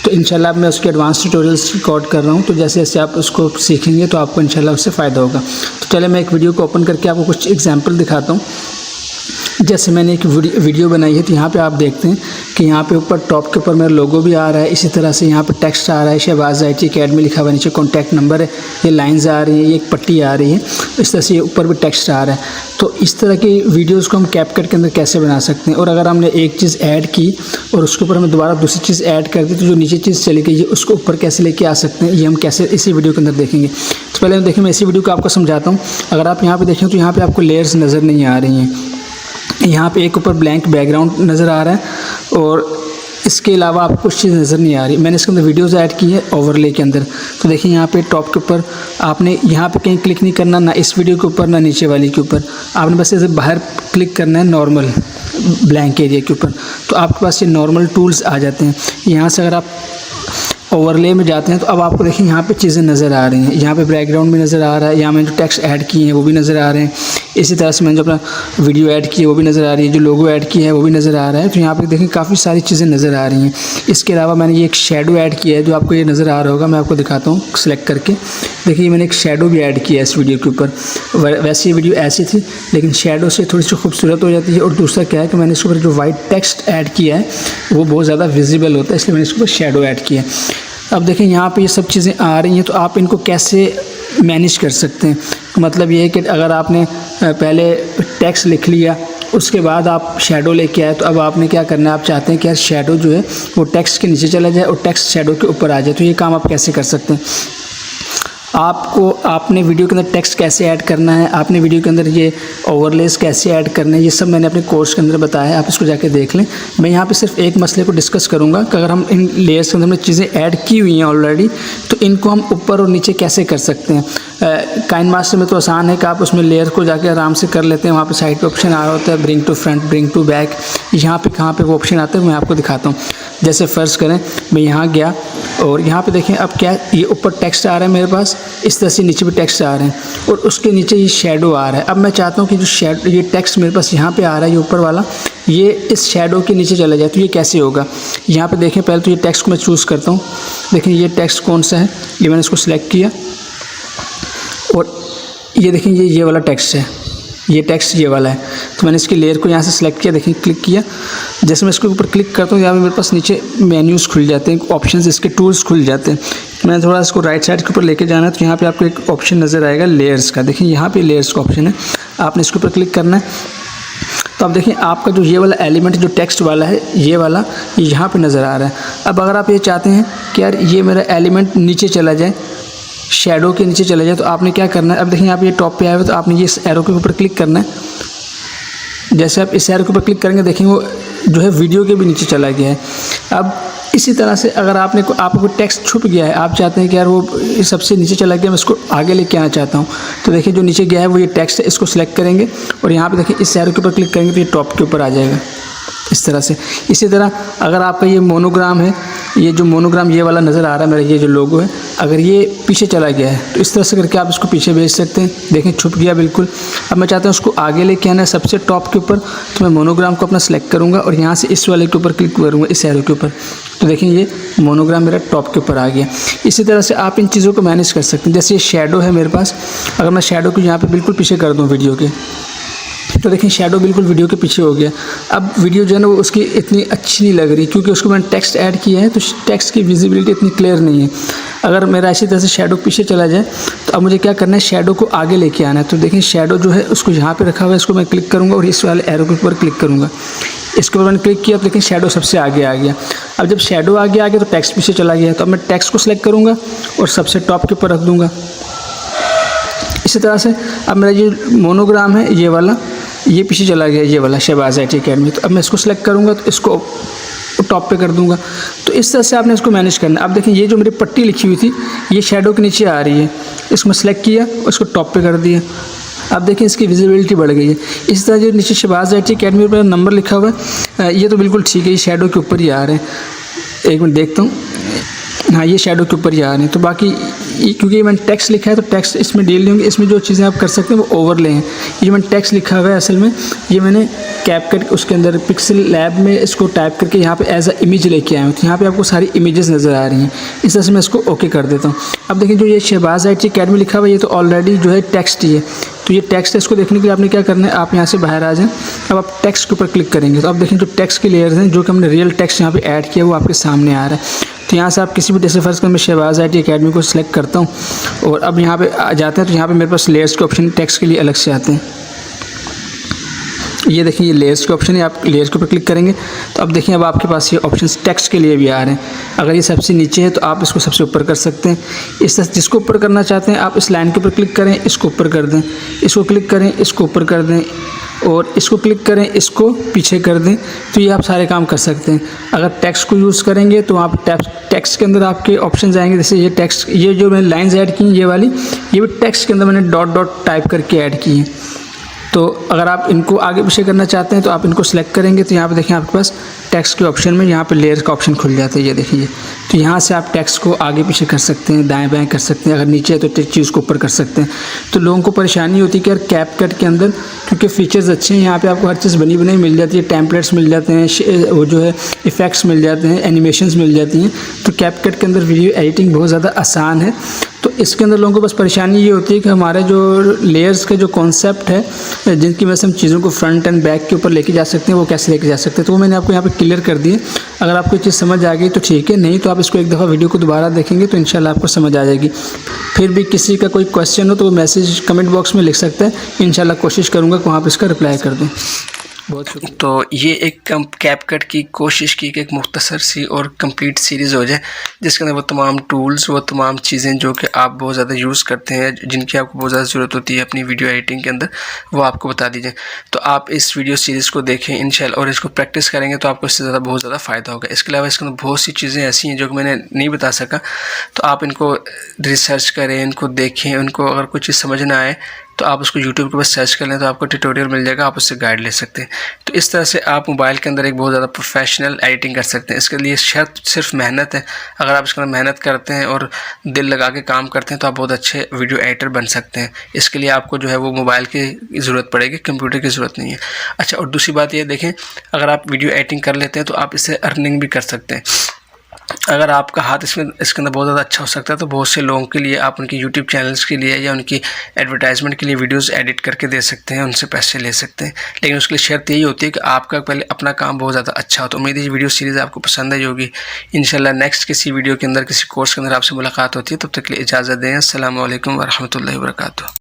तो इंशाल्लाह मैं उसके एडवांस ट्यूटोरियल्स रिकॉर्ड कर रहा हूँ, तो जैसे जैसे आप उसको सीखेंगे तो आपको इंशाल्लाह उससे फ़ायदा होगा। तो चले मैं एक वीडियो को ओपन करके आपको कुछ एग्जाम्पल दिखाता हूँ। जैसे मैंने एक वीडियो बनाई है, तो यहाँ पे आप देखते हैं कि यहाँ पे ऊपर टॉप के ऊपर मेरा लोगो भी आ रहा है, इसी तरह से यहाँ पे टेक्स्ट आ रहा है, शहबाज IT अकेडमी लिखा हुआ है, नीचे कॉन्टैक्ट नंबर है, ये लाइंस आ रही हैं, ये एक पट्टी आ रही है, इस तरह से ये ऊपर भी टेक्स्ट आ रहा है। तो इस तरह की वीडियोज़ को हम कैपकट के अंदर कैसे बना सकते हैं। और अगर हमने एक चीज़ ऐड की और उसके ऊपर हमें दोबारा दूसरी चीज़ ऐड कर दी, तो जो नीचे चीज़ चली गई है उसको ऊपर कैसे लेके आ सकते हैं, ये हम कैसे इसी वीडियो के अंदर देखेंगे। तो पहले देखिए मैं इसी वीडियो को आपको समझाता हूँ। अगर आप यहाँ पर देखें तो यहाँ पर आपको लेयर्स नज़र नहीं आ रही हैं, यहाँ पे एक ऊपर ब्लैंक बैकग्राउंड नज़र आ रहा है और इसके अलावा आपको कुछ चीज़ नज़र नहीं आ रही। मैंने इसके अंदर वीडियोज़ ऐड की है ओवरले के अंदर। तो देखिए यहाँ पे टॉप के ऊपर आपने यहाँ पे कहीं क्लिक नहीं करना, ना इस वीडियो के ऊपर ना नीचे वाली के ऊपर, आपने बस ऐसे बाहर क्लिक करना है नॉर्मल ब्लैंक एरिया के ऊपर, तो आपके पास ये नॉर्मल टूल्स आ जाते हैं। यहाँ से अगर आप ओवरले में जाते हैं तो अब आपको देखिए यहाँ पे चीज़ें नज़र आ रही हैं, यहाँ पे बैकग्राउंड भी नज़र आ रहा है, यहाँ मैंने जो टेक्स्ट ऐड किए हैं वो भी नज़र आ रहे हैं, इसी तरह से मैंने जो अपना वीडियो ऐड की है वो भी नज़र आ रही है, जो लोगो ऐड किया है वो भी नज़र आ रहा है। तो यहाँ पे देखिए काफ़ी सारी चीज़ें नज़र आ रही हैं। इसके अलावा मैंने ये एक शेडो ऐड किया है, जो आपको ये नज़र आ रहा होगा, मैं आपको दिखाता हूँ सेलेक्ट करके। देखिए मैंने एक शेडो भी ऐड किया है इस वीडियो के ऊपर। वैसे ये वीडियो ऐसी थी, लेकिन शेडो से थोड़ी सी खूबसूरत हो जाती है। और दूसरा क्या है कि मैंने इसके ऊपर जो वाइट टेक्स्ट ऐड किया है वो बहुत ज़्यादा विजिबल होता है, इसलिए मैंने इसके ऊपर शेडो ऐड किया है। अब देखें यहाँ पे ये सब चीज़ें आ रही हैं, तो आप इनको कैसे मैनेज कर सकते हैं। मतलब ये है कि अगर आपने पहले टेक्स्ट लिख लिया, उसके बाद आप शेडो लेके आए, तो अब आपने क्या करना है, आप चाहते हैं कि यार शेडो जो है वो टेक्स्ट के नीचे चला जाए और टेक्स्ट शेडो के ऊपर आ जाए। तो ये काम आप कैसे कर सकते हैं। आपने वीडियो के अंदर टेक्स्ट कैसे ऐड करना है, आपने वीडियो के अंदर ये ओवरलेस कैसे ऐड करने हैं, ये सब मैंने अपने कोर्स के अंदर बताया है, आप इसको जाके देख लें। मैं यहाँ पे सिर्फ एक मसले को डिस्कस करूँगा कि अगर हम इन लेयर्स के अंदर में चीज़ें ऐड की हुई हैं ऑलरेडी, तो इनको हम ऊपर और नीचे कैसे कर सकते हैं। काइनमास्टर में तो आसान है कि आप उसमें लेयर को जाके आराम से कर लेते हैं। वहाँ पे साइड पे ऑप्शन आ रहा होता है bring to front, bring to back. यहाँ पे कहाँ पे वो ऑप्शन आता है मैं आपको दिखाता हूँ। जैसे फ़र्ज़ करें मैं यहाँ गया और यहाँ पे देखें अब क्या, ये ऊपर टेक्स्ट आ रहा है मेरे पास, इस तरह से नीचे भी टेक्स्ट आ रहे हैं और उसके नीचे ये शेडो आ रहा है। अब मैं चाहता हूँ कि जो ये टेक्स्ट मेरे पास यहाँ पे आ रहा है, ये ऊपर वाला, ये इस शेडो के नीचे चला जाए। तो ये कैसे होगा, यहाँ पे देखें पहले तो ये टेक्स्ट को मैं चूज़ करता हूँ। देखें ये टेक्स्ट कौन सा है, ये मैंने इसको सिलेक्ट किया और ये देखें ये वाला टेक्स्ट है, ये टेक्स्ट ये वाला है। तो मैंने इसकी लेयर को यहाँ से सिलेक्ट किया, देखें क्लिक किया। जैसे मैं इसके ऊपर क्लिक करता हूँ यहाँ पे मेरे पास नीचे मेन्यूज़ खुल जाते हैं, ऑप्शंस, इसके टूल्स खुल जाते हैं। मैंने थोड़ा इसको राइट साइड के ऊपर लेके जाना है, तो यहाँ पे आपको एक ऑप्शन नज़र आएगा लेयर्स का। देखिए यहाँ पे लेयर्स का ऑप्शन है, आपने इसके ऊपर क्लिक करना है। तो अब देखिए आपका जो ये वाला एलिमेंट जो टेक्स्ट वाला है, ये वाला ये यहाँ पे नज़र आ रहा है। अब अगर आप ये चाहते हैं कि यार ये मेरा एलिमेंट नीचे चला जाए, शेडो के नीचे चला जाए, तो आपने क्या करना है। अब देखिए आप ये टॉप पे आए हो तो आपने ये इस एरो के ऊपर क्लिक करना है। जैसे आप इस एरो के ऊपर क्लिक करेंगे देखें वो जो है वीडियो के भी नीचे चला गया है। अब इसी तरह से अगर आपको टेक्स्ट छुप गया है, आप चाहते हैं कि यार वो सबसे नीचे चला गया, मैं इसको आगे लेके आना चाहता हूँ, तो देखिए जो नीचे गया है वो ये टेक्स्ट है, इसको सिलेक्ट करेंगे और यहाँ पे देखिए इस एरो के ऊपर क्लिक करेंगे तो ये टॉप के ऊपर आ जाएगा इस तरह से। इसी तरह अगर आपका ये मोनोग्राम है, ये जो मोनोग्राम ये वाला नज़र आ रहा है मेरा, ये जो लोगो है, अगर ये पीछे चला गया है तो इस तरह से करके आप इसको पीछे भेज सकते हैं। देखें छुप गया बिल्कुल। अब मैं चाहता हूँ उसको आगे लेके आना है सबसे टॉप के ऊपर, तो मैं मोनोग्राम को अपना सेलेक्ट करूँगा और यहाँ से इस वाले के ऊपर क्लिक करूँगा, इस एरो के ऊपर, तो देखें ये मोनोग्राम मेरा टॉप के ऊपर आ गया। इसी तरह से आप इन चीज़ों को मैनेज कर सकते हैं। जैसे ये शेडो है मेरे पास, अगर मैं शेडो को यहाँ पर बिल्कुल पीछे कर दूँ वीडियो के, तो देखिए शेडो बिल्कुल वीडियो के पीछे हो गया। अब वीडियो जो है ना वो उसकी इतनी अच्छी नहीं लग रही, क्योंकि उसको मैंने टेक्स्ट ऐड किया है तो टेक्स्ट की विजिबिलिटी इतनी क्लियर नहीं है। अगर मेरा इसी तरह से शेडो पीछे चला जाए तो अब मुझे क्या करना है, शेडो को आगे लेके आना है। तो देखिए शेडो जो है उसको यहाँ पे रखा हुआ है, इसको मैं क्लिक करूँगा और इस वाले एरो के ऊपर क्लिक करूँगा। इसके ऊपर मैंने क्लिक किया तो लेकिन शेडो सबसे आगे आ गया। अब जब शेडो आगे आ गया तो टेक्स्ट पीछे चला गया, तो अब मैं टेक्स्ट को सिलेक्ट करूँगा और सबसे टॉप के ऊपर रख दूँगा। इसी तरह से अब मेरा जो मोनोग्राम है ये वाला, ये पीछे चला गया, ये वाला शहबाज IT अकेडमी, तो अब मैं इसको सिलेक्ट करूँगा तो इसको टॉप पे कर दूँगा। तो इस तरह से आपने इसको मैनेज करना है। अब देखिए ये जो मेरी पट्टी लिखी हुई थी ये शेडो के नीचे आ रही है, इसको मैं सिलेक्ट किया और इसको टॉप पे कर दिया। अब देखिए इसकी विजिबिलिटी बढ़ गई है। इस तरह जो नीचे शहबाज IT अकेडमी पर नंबर लिखा हुआ है ये तो बिल्कुल ठीक है, ये शेडो के ऊपर ही आ रहे हैं। एक मिनट देखता हूँ, हाँ ये शेडो के ऊपर ही आ रहे हैं। तो बाकी क्योंकि मैंने टेक्स्ट लिखा है तो टेक्स्ट इसमें डील नहीं होंगे, इसमें जो चीज़ें आप कर सकते हैं वो ओवरले हैं। ये मैंने टेक्स्ट लिखा हुआ है, असल में ये मैंने कैपकट उसके अंदर पिक्सल लैब में इसको टाइप करके यहाँ पे एज अ इमेज लेके आया हूँ। तो यहाँ पे आपको सारी इमेजेस नज़र आ रही हैं। इस तरह से मैं इसको ओके कर देता हूँ। अब देखिए जो ये शहबाज IT अकेडमी लिखा हुआ है ये तो ऑलरेडी जो है टेक्स्ट ही है। तो ये टेक्स्ट है, इसको देखने के लिए आपने क्या करना है, आप यहाँ से बाहर आ जाएं। अब आप टेक्स्ट के ऊपर क्लिक करेंगे तो अब देखें जो टेक्स्ट के लेयर्स हैं जो कि हमने रियल टेक्स्ट यहाँ पे ऐड किया वो आपके सामने आ रहा है। तो यहाँ से आप किसी भी जैसे फर्स्ट कर मैं शहबाज IT अकेडमी को सिलेक्ट करता हूँ और अब यहाँ पे आ जाते हैं तो यहाँ पे मेरे पास लेयर्स के ऑप्शन टेक्स्ट के लिए अलग से आते हैं। ये देखिए ये लेयर्स के ऑप्शन है, आप लेयर्स के ऊपर क्लिक करेंगे तो अब देखिए अब आपके पास ये ऑप्शंस टेक्स्ट के लिए भी आ रहे हैं। अगर ये सबसे नीचे है तो आप इसको सबसे ऊपर कर सकते हैं। इस तरह जिसको ऊपर करना चाहते हैं आप इस लाइन के ऊपर क्लिक करें, इसको ऊपर कर दें, इसको क्लिक करें, इसको ऊपर कर दें और इसको क्लिक करें, इसको पीछे कर दें। तो ये आप सारे काम कर सकते हैं। अगर टेक्स्ट को यूज़ करेंगे तो आप टेक्स्ट के अंदर आपके ऑप्शन आएंगे। जैसे ये टेक्स्ट, ये जो मैंने लाइन्स ऐड की ये वाली, ये भी टेक्स्ट के अंदर मैंने डॉट डॉट टाइप करके ऐड की है। तो अगर आप इनको आगे पीछे करना चाहते हैं तो आप इनको सेलेक्ट करेंगे तो यहाँ पे देखें आपके पास टेक्स्ट के ऑप्शन में यहाँ पे लेयर का ऑप्शन खुल जाता है। ये देखिए, तो यहाँ से आप टेक्स्ट को आगे पीछे कर सकते हैं, दाएं बाएं कर सकते हैं। अगर नीचे है तो चीज़ को ऊपर कर सकते हैं। तो लोगों को परेशानी होती है कि यार कैपकट के अंदर क्योंकि फीचर्स अच्छे हैं, यहाँ पे आपको हर चीज़ बनी बनाई मिल जाती है, टेम्पलेट्स मिल जाते हैं, वो जो है इफ़ेक्ट्स मिल जाते हैं, एनिमेशंस मिल जाती हैं। तो कैपकट के अंदर वीडियो एडिटिंग बहुत ज़्यादा आसान है। तो इसके अंदर लोगों को बस परेशानी ये होती है कि हमारे जो लेयर्स का जो कॉन्सेप्ट है जिनकी वजह से हम चीज़ों को फ्रंट एंड बैक के ऊपर लेके जा सकते हैं, वो कैसे लेके जा सकते हैं। तो वो मैंने आपको यहाँ पे क्लियर कर दिए। अगर आपको ये चीज़ समझ आ गई तो ठीक है, नहीं तो आप इसको एक दफ़ा वीडियो को दोबारा देखेंगे तो इंशाल्लाह आपको समझ आ जाएगी। फिर भी किसी का कोई क्वेश्चन हो तो वो मैसेज कमेंट बॉक्स में लिख सकते हैं, इंशाल्लाह कोशिश करूँगा कि वहाँ पर इसका रिप्लाई कर दें। बहुत शुक्रिया। तो ये एक कैपकट की कोशिश की कि एक मुख्तसर सी और कंप्लीट सीरीज़ हो जाए जिसके अंदर वो तमाम टूल्स, वो तमाम चीज़ें जो कि आप बहुत ज़्यादा यूज़ करते हैं, जिनकी आपको बहुत ज़्यादा ज़रूरत होती है अपनी वीडियो एडिटिंग के अंदर, वो आपको बता दीजिए। तो आप इस वीडियो सीरीज़ को देखें इंशाल्लाह और इसको प्रैक्टिस करेंगे तो आपको इससे ज़्यादा बहुत ज़्यादा फ़ायदा होगा। इसके अलावा इसके अंदर बहुत सी चीज़ें ऐसी हैं जो कि मैंने नहीं बता सका, तो आप इनको रिसर्च करें, इनको देखें। उनको अगर कोई चीज़ समझ ना आए तो आप उसको यूट्यूब के पास सर्च कर लें तो आपको ट्यूटोरियल मिल जाएगा, आप उससे गाइड ले सकते हैं। तो इस तरह से आप मोबाइल के अंदर एक बहुत ज़्यादा प्रोफेशनल एडिटिंग कर सकते हैं। इसके लिए शर्त सिर्फ मेहनत है। अगर आप इसके अंदर मेहनत करते हैं और दिल लगा के काम करते हैं तो आप बहुत अच्छे वीडियो एडिटर बन सकते हैं। इसके लिए आपको जो है वो मोबाइल की ज़रूरत पड़ेगी, कंप्यूटर की ज़रूरत नहीं है। अच्छा, और दूसरी बात ये देखें, अगर आप वीडियो एडिटिंग कर लेते हैं तो आप इससे अर्निंग भी कर सकते हैं। अगर आपका हाथ इसके अंदर बहुत ज़्यादा अच्छा हो सकता है तो बहुत से लोगों के लिए आप उनकी यूट्यूब चैनल्स के लिए या उनकी एडवर्टाइजमेंट के लिए वीडियोस एडिट करके दे सकते हैं, उनसे पैसे ले सकते हैं। लेकिन उसके लिए शर्त यही होती है कि आपका पहले अपना काम बहुत ज़्यादा अच्छा हो। तो उम्मीद है ये वीडियो सीरीज़ आपको पसंद आई होगी। इंशाल्लाह नेक्स्ट किसी वीडियो के अंदर, किसी कोर्स के अंदर आपसे मुलाकात होती है। तब तक के लिए इजाज़त दें। अस्सलामु अलैकुम व रहमतुल्लाहि व बरकातुहू।